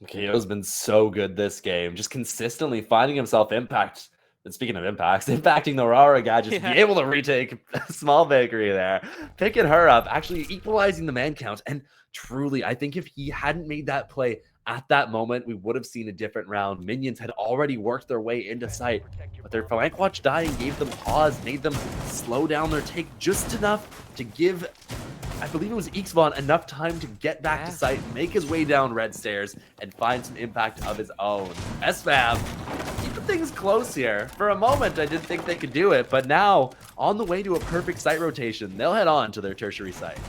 Kyo's been so good this game, just consistently finding himself impact. And speaking of impacts, impacting the Aurora gadgets to be able to retake a small bakery there, picking her up, actually equalizing the man count. And truly, I think if he hadn't made that play at that moment, we would have seen a different round. Minions had already worked their way into sight, but their flank watch dying gave them pause, made them slow down their take just enough to give, I believe it was Sfam, enough time to get back to sight, make his way down red stairs, and find some impact of his own. Sfam keeping things close here. For a moment, I didn't think they could do it, but now, on the way to a perfect site rotation, they'll head on to their tertiary site.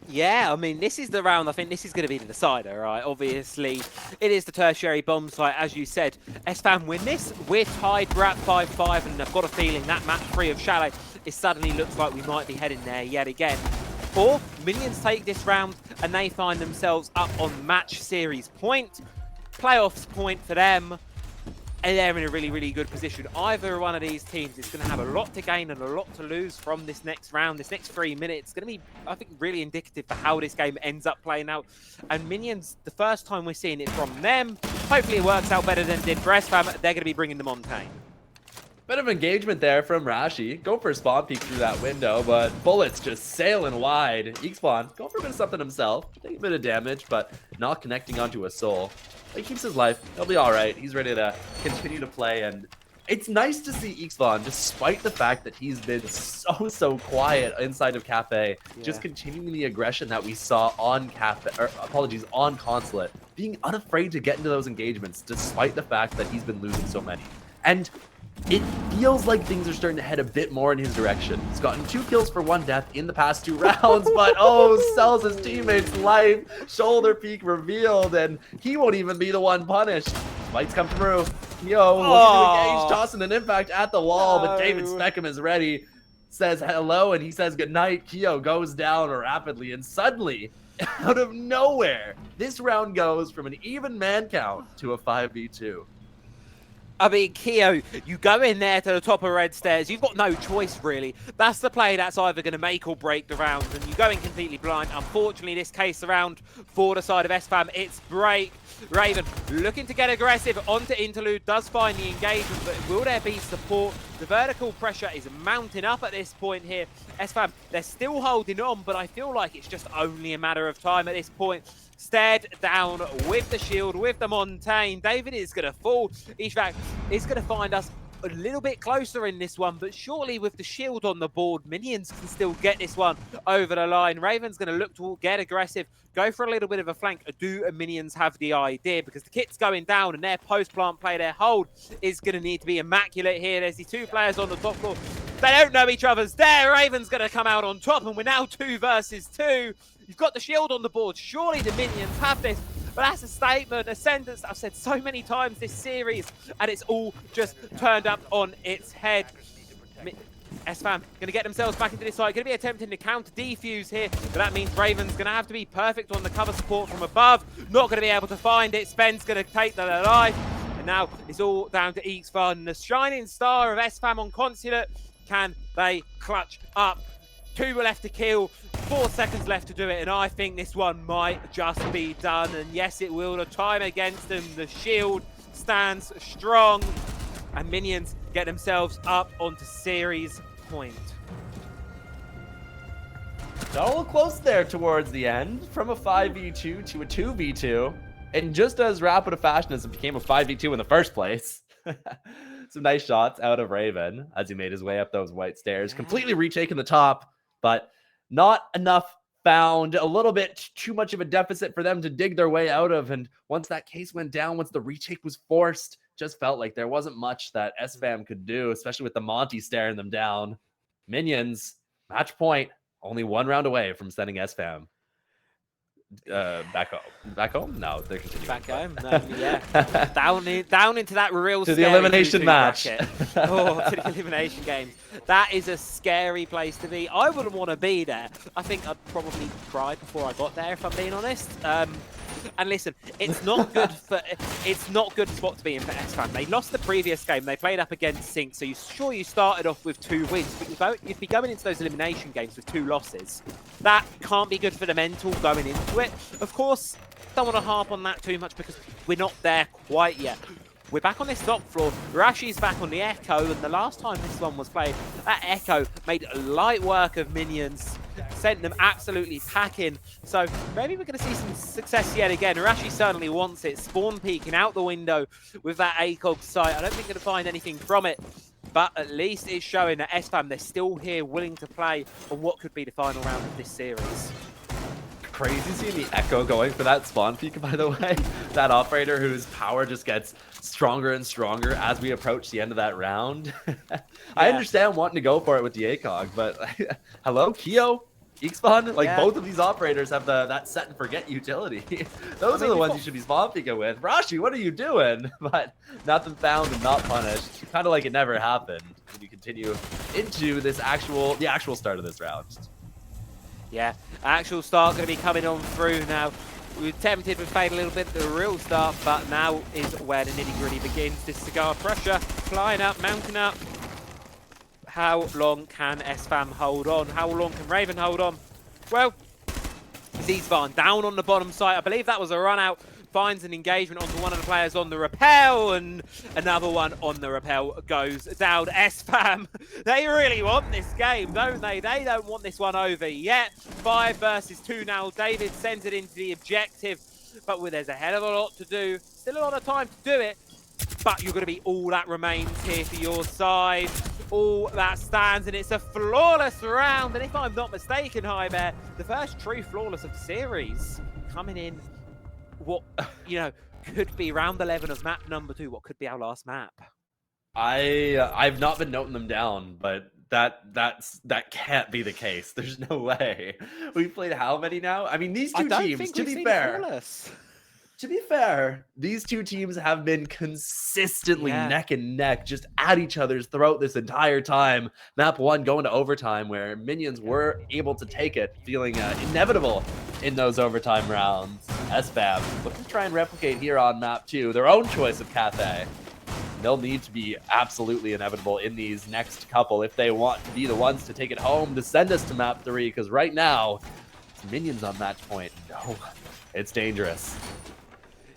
Yeah, I mean, this is the round. I think this is going to be the decider, right? Obviously, it is the tertiary bomb site, as you said. Sfam win this. We're tied. We're at 5-5, and I've got a feeling that match 3 of Chalet, it suddenly looks like we might be heading there yet again. Or Minions take this round, and they find themselves up on match series point. Playoffs point for them. And they're in a really, really good position. Either one of these teams is going to have a lot to gain and a lot to lose from this next round. This next 3 minutes is going to be, I think, really indicative for how this game ends up playing out. And Minions, the first time we're seeing it from them, hopefully it works out better than it did for Sfam. They're going to be bringing them on Montaigne. Bit of engagement there from Rashi. Go for a spawn peek through that window, but bullets just sailing wide. Sfam going for a bit of something himself. Taking a bit of damage, but not connecting onto a soul. He keeps his life. He'll be all right. He's ready to continue to play, and it's nice to see Sfam, despite the fact that he's been so quiet inside of Cafe, just continuing the aggression that we saw on on Consulate, being unafraid to get into those engagements, despite the fact that he's been losing so many. And it feels like things are starting to head a bit more in his direction. He's gotten 2 kills for 1 death in the past 2 rounds, but sells his teammate's life. Shoulder peek revealed, and he won't even be the one punished. Lights come through. Yo, looking to engage, tossing an impact at the wall, but David Speckham is ready. Says hello, and he says goodnight. Kyo goes down rapidly, and suddenly, out of nowhere, this round goes from an even man count to a 5v2. I mean, Kyo, you go in there to the top of red stairs. You've got no choice, really. That's the play that's either going to make or break the round, and you go in completely blind. Unfortunately, this case around for the side of Sfam, it's break. Raven looking to get aggressive onto Interlude, does find the engagement, but will there be support? The vertical pressure is mounting up at this point here. Sfam, they're still holding on, but I feel like it's just only a matter of time at this point. Stared down with the shield, with the Montaigne. David is going to fall. Ishvac is going to find us a little bit closer in this one, but surely with the shield on the board, Minions can still get this one over the line. Raven's going to look to get aggressive, go for a little bit of a flank. Do Minions have the idea? Because the kit's going down and their post-plant play, their hold is going to need to be immaculate here. There's the 2 players on the top floor. They don't know each other's there. Raven's going to come out on top, and we're now 2 versus 2. You've got the shield on the board. Surely the Minions have this. But that's a statement, a sentence I've said so many times this series, and it's all just turned up on its head. Sfam going to get themselves back into this side, going to be attempting to counter defuse here, but that means Raven's going to have to be perfect on the cover support from above. Not going to be able to find it. Spen's going to take that alive, and now it's all down to Sfam, the shining star of Sfam on Consulate. Can they clutch up? 2 left to kill, 4 seconds left to do it, and I think this one might just be done. And yes, it will. The time against them, the shield stands strong, and Minions get themselves up onto series point. Got a little close there towards the end, from a 5v2 to a 2v2, and just as rapid a fashion as it became a 5v2 in the first place. Some nice shots out of Raven as he made his way up those white stairs, completely retaking the top, but not enough found a little bit too much of a deficit for them to dig their way out of. And once that case went down, once the retake was forced, just felt like there wasn't much that Sfam could do, especially with the Monty staring them down. Minions, match point, only 1 round away from sending Sfam back home. Back home? No, they're continuing. Back home? Yeah. down into that real to the elimination match. Oh, to the elimination games. That is a scary place to be. I wouldn't want to be there. I think I'd probably cry before I got there, if I'm being honest. And listen, it's not good for spot to be in for Sfam. They lost the previous game. They played up against Sync, so you started off with 2 wins, but you'd be going into those elimination games with 2 losses. That can't be good for the mental going into it. Of course, don't want to harp on that too much because we're not there quite yet. We're back on this top floor. Rashi's back on the Echo, and the last time this one was played, that Echo made light work of Minions, sent them absolutely packing. So maybe we're going to see some success yet again. Rashi certainly wants it. Spawn peeking out the window with that ACOG sight. I don't think we're going to find anything from it, but at least it's showing that Sfam, they're still here willing to play on what could be the final round of this series. Crazy seeing the Echo going for that spawn peek, by the way. That operator whose power just gets stronger and stronger as we approach the end of that round. I understand wanting to go for it with the ACOG, but hello, Keo, Eakspawn, like both of these operators have that set and forget utility. Those are the ones you should be spawn peeking with. Rashi, what are you doing? But nothing found and not punished. Kind of like it never happened when you continue into the actual start of this round. Yeah, actual start going to be coming on through now. We were tempted with Fade a little bit at the real start, but now is where the nitty-gritty begins. This cigar pressure, flying up, mounting up. How long can Sfam hold on? How long can Raven hold on? Well, Sfam down on the bottom side. I believe that was a run out. Finds an engagement onto one of the players on the rappel, and another one on the rappel goes down. Sfam, they really want this game, don't they? They don't want this one over yet. 5 versus 2 now. David sends it into the objective, but there's a hell of a lot to do. Still a lot of time to do it, but you're going to be all that remains here for your side. All that stands, and it's a flawless round. And if I'm not mistaken, High Bear, the first true flawless of the series coming in. What, could be round 11 of map number 2. What could be our last map? I've not been noting them down, but that can't be the case. There's no way. We've played how many now? I mean, these two teams, to be fair, these two teams have been consistently neck and neck, just at each other's throat this entire time. Map 1 going to overtime, where Minions were able to take it, feeling inevitable in those overtime rounds. Sfam looking to try and replicate here on map 2, their own choice of Cathay. They'll need to be absolutely inevitable in these next couple if they want to be the ones to take it home to send us to map 3, because right now, it's Minions on match point. No, it's dangerous.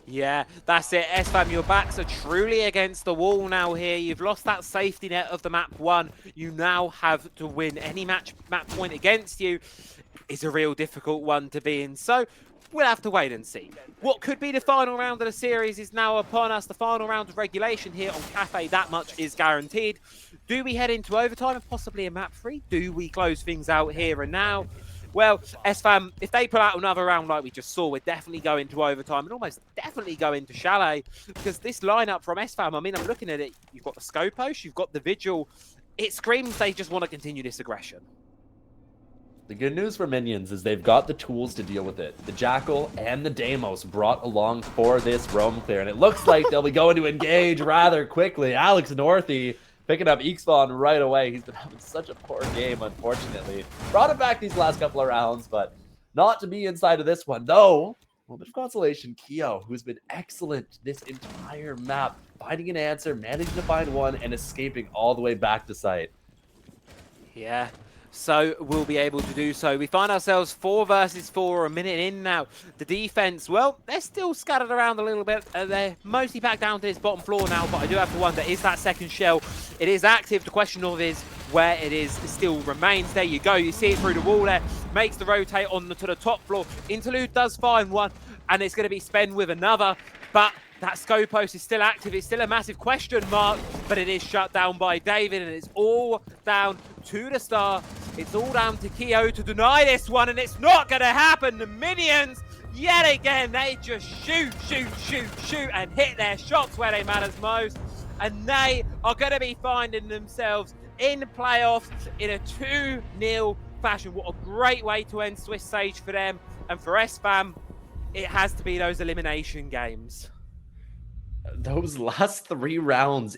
Yeah, that's it. Sfam, your backs are truly against the wall now here. You've lost that safety net of the map 1. You now have to win. Any map point against you is a real difficult one to be in. So we'll have to wait and see. What could be the final round of the series is now upon us. The final round of regulation here on Cathay, that much is guaranteed. Do we head into overtime and possibly a map 3? Do we close things out here and now? Well, Sfam, if they pull out another round like we just saw, we're definitely going to overtime and almost definitely going to Chalet, because this lineup from Sfam, I mean, I'm looking at it, you've got the Scopos, you've got the Vigil. It screams they just want to continue this aggression. The good news for Minions is they've got the tools to deal with it. The Jackal and the Deimos brought along for this roam clear, and it looks like they'll be going to engage rather quickly. Alex Northy picking up Eakspawn right away. He's been having such a poor game, unfortunately. Brought it back these last couple of rounds, but not to be inside of this one. Though, a little bit of consolation, Keo, who's been excellent this entire map, finding an answer, managing to find one, and escaping all the way back to site. Yeah. So we'll be able to do so. We find ourselves 4 versus 4, a minute in now. The defense, well, they're still scattered around a little bit. They're mostly back down to this bottom floor now, but I do have to wonder, is that second shell? It is active. The question of is where it is still remains. There you go. You see it through the wall there. Makes the rotate on to the top floor. Interlude does find one, and it's going to be spent with another, but that Scopos is still active. It's still a massive question mark, but it is shut down by David, and it's all down to the star It's all down to Keo to deny this one, and it's not going to happen. The Minions, yet again, they just shoot, and hit their shots where they matters most. And they are going to be finding themselves in playoffs in a 2-0 fashion. What a great way to end Swiss Sage for them. And for Sfam, it has to be those elimination games. Those last 3 rounds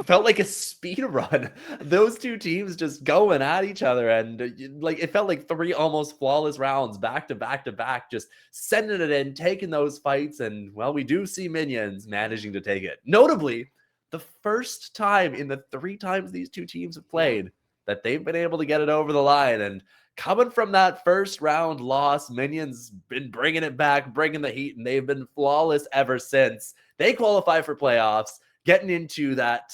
felt like a speed run. Those two teams just going at each other, and like it felt like 3 almost flawless rounds back to back to back, just sending it in, taking those fights, and well, we do see Minions managing to take it. Notably, the first time in the 3 times these two teams have played that they've been able to get it over the line. And coming from that first round loss, Minions been bringing it back, bringing the heat, and they've been flawless ever since. They qualify for playoffs, getting into that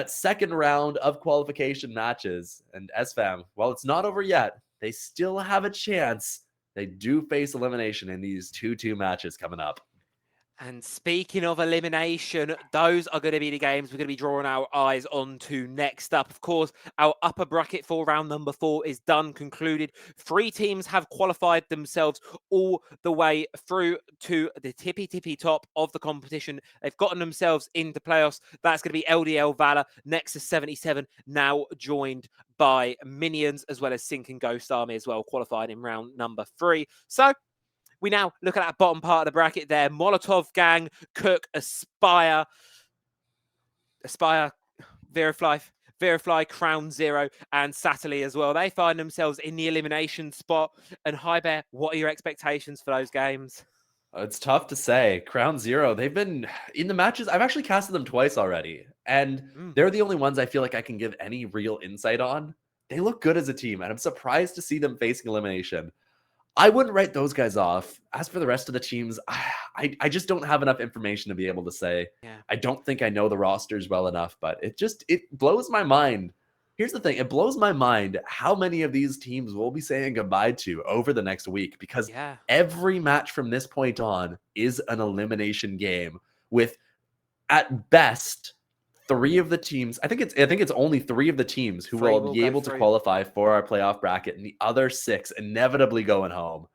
second round of qualification matches. And Sfam, while it's not over yet, they still have a chance. They do face elimination in these 2-2 matches coming up. And speaking of elimination, those are going to be the games we're going to be drawing our eyes onto next up. Of course, our upper bracket for round number 4 is done, concluded. 3 teams have qualified themselves all the way through to the tippy top of the competition. They've gotten themselves into playoffs. That's going to be LDL Valor, Nexus 77, now joined by Minions, as well as Sync and Ghost Army as well, qualified in round number 3. So we now look at that bottom part of the bracket there. Molotov Gang, Cook, Aspire, Verifly, Crown Zero, and Satterley as well. They find themselves in the elimination spot. And Hi Bear, what are your expectations for those games? It's tough to say. Crown Zero, they've been in the matches. I've actually casted them twice already, and they're the only ones I feel like I can give any real insight on. They look good as a team, and I'm surprised to see them facing elimination. I wouldn't write those guys off. As for the rest of the teams, I just don't have enough information to be able to say. Yeah. I don't think I know the rosters well enough, but it blows my mind. Here's the thing. It blows my mind how many of these teams we'll be saying goodbye to over the next week, because every match from this point on is an elimination game with, at best, 3 of the teams. I think it's only 3 of the teams who will be able to qualify for our playoff bracket, and the other 6 inevitably going home.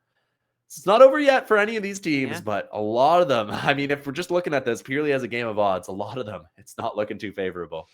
It's not over yet for any of these teams, but a lot of them, I mean, if we're just looking at this purely as a game of odds, a lot of them, it's not looking too favorable.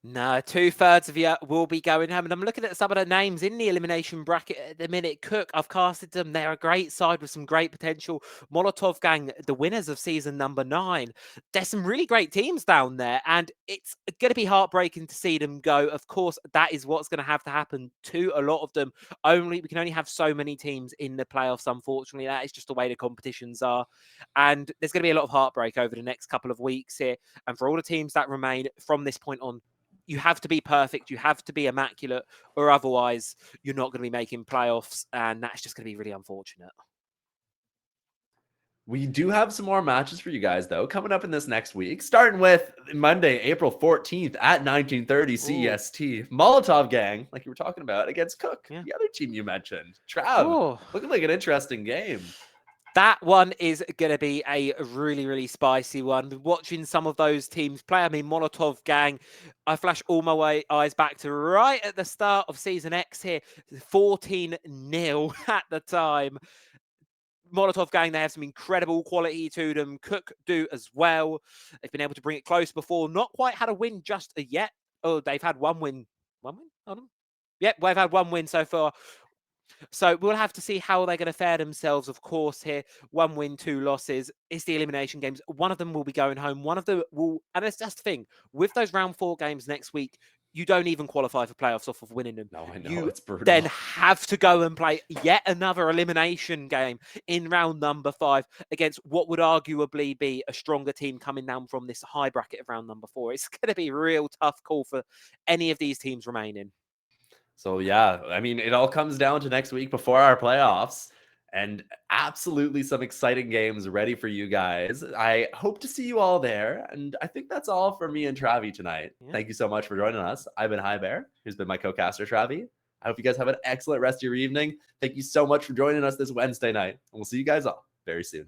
No, 2/3 of you will be going home. And I'm looking at some of the names in the elimination bracket at the minute. Cook, I've casted them. They're a great side with some great potential. Molotov Gang, the winners of season number 9. There's some really great teams down there, and it's going to be heartbreaking to see them go. Of course, that is what's going to have to happen to a lot of them. We can only have so many teams in the playoffs, unfortunately. That is just the way the competitions are. And there's going to be a lot of heartbreak over the next couple of weeks here. And for all the teams that remain from this point on, you have to be perfect, you have to be immaculate, or otherwise you're not going to be making playoffs, and that's just going to be really unfortunate. We do have some more matches for you guys, though, coming up in this next week, starting with Monday, April 14th at 19:30 CEST. Molotov Gang, like you were talking about, against Cook, the other team you mentioned. Trav, looking like an interesting game. That one is going to be a really, really spicy one. Watching some of those teams play, I mean, Molotov Gang, I flash all my eyes back to right at the start of Season X here, 14-0 at the time. Molotov Gang, they have some incredible quality to them. Cook do as well. They've been able to bring it close before. Not quite had a win just yet. Oh, they've had one win. One win? Hold on. Yep, we've had one win so far. So we'll have to see how they're going to fare themselves, of course, here. 1 win, 2 losses. It's the elimination games. One of them will be going home. One of them will... And it's just the thing. With those round 4 games next week, you don't even qualify for playoffs off of winning them. No, I know. You it's brutal. then have to go and play yet another elimination game in round number 5 against what would arguably be a stronger team coming down from this high bracket of round number 4. It's going to be a real tough call for any of these teams remaining. So, yeah, I mean, it all comes down to next week before our playoffs, and absolutely some exciting games ready for you guys. I hope to see you all there, and I think that's all for me and Travi tonight. Thank you so much for joining us. I've been Hi Bear. Here's been my co-caster, Travi. I hope you guys have an excellent rest of your evening. Thank you so much for joining us this Wednesday night, and we'll see you guys all very soon.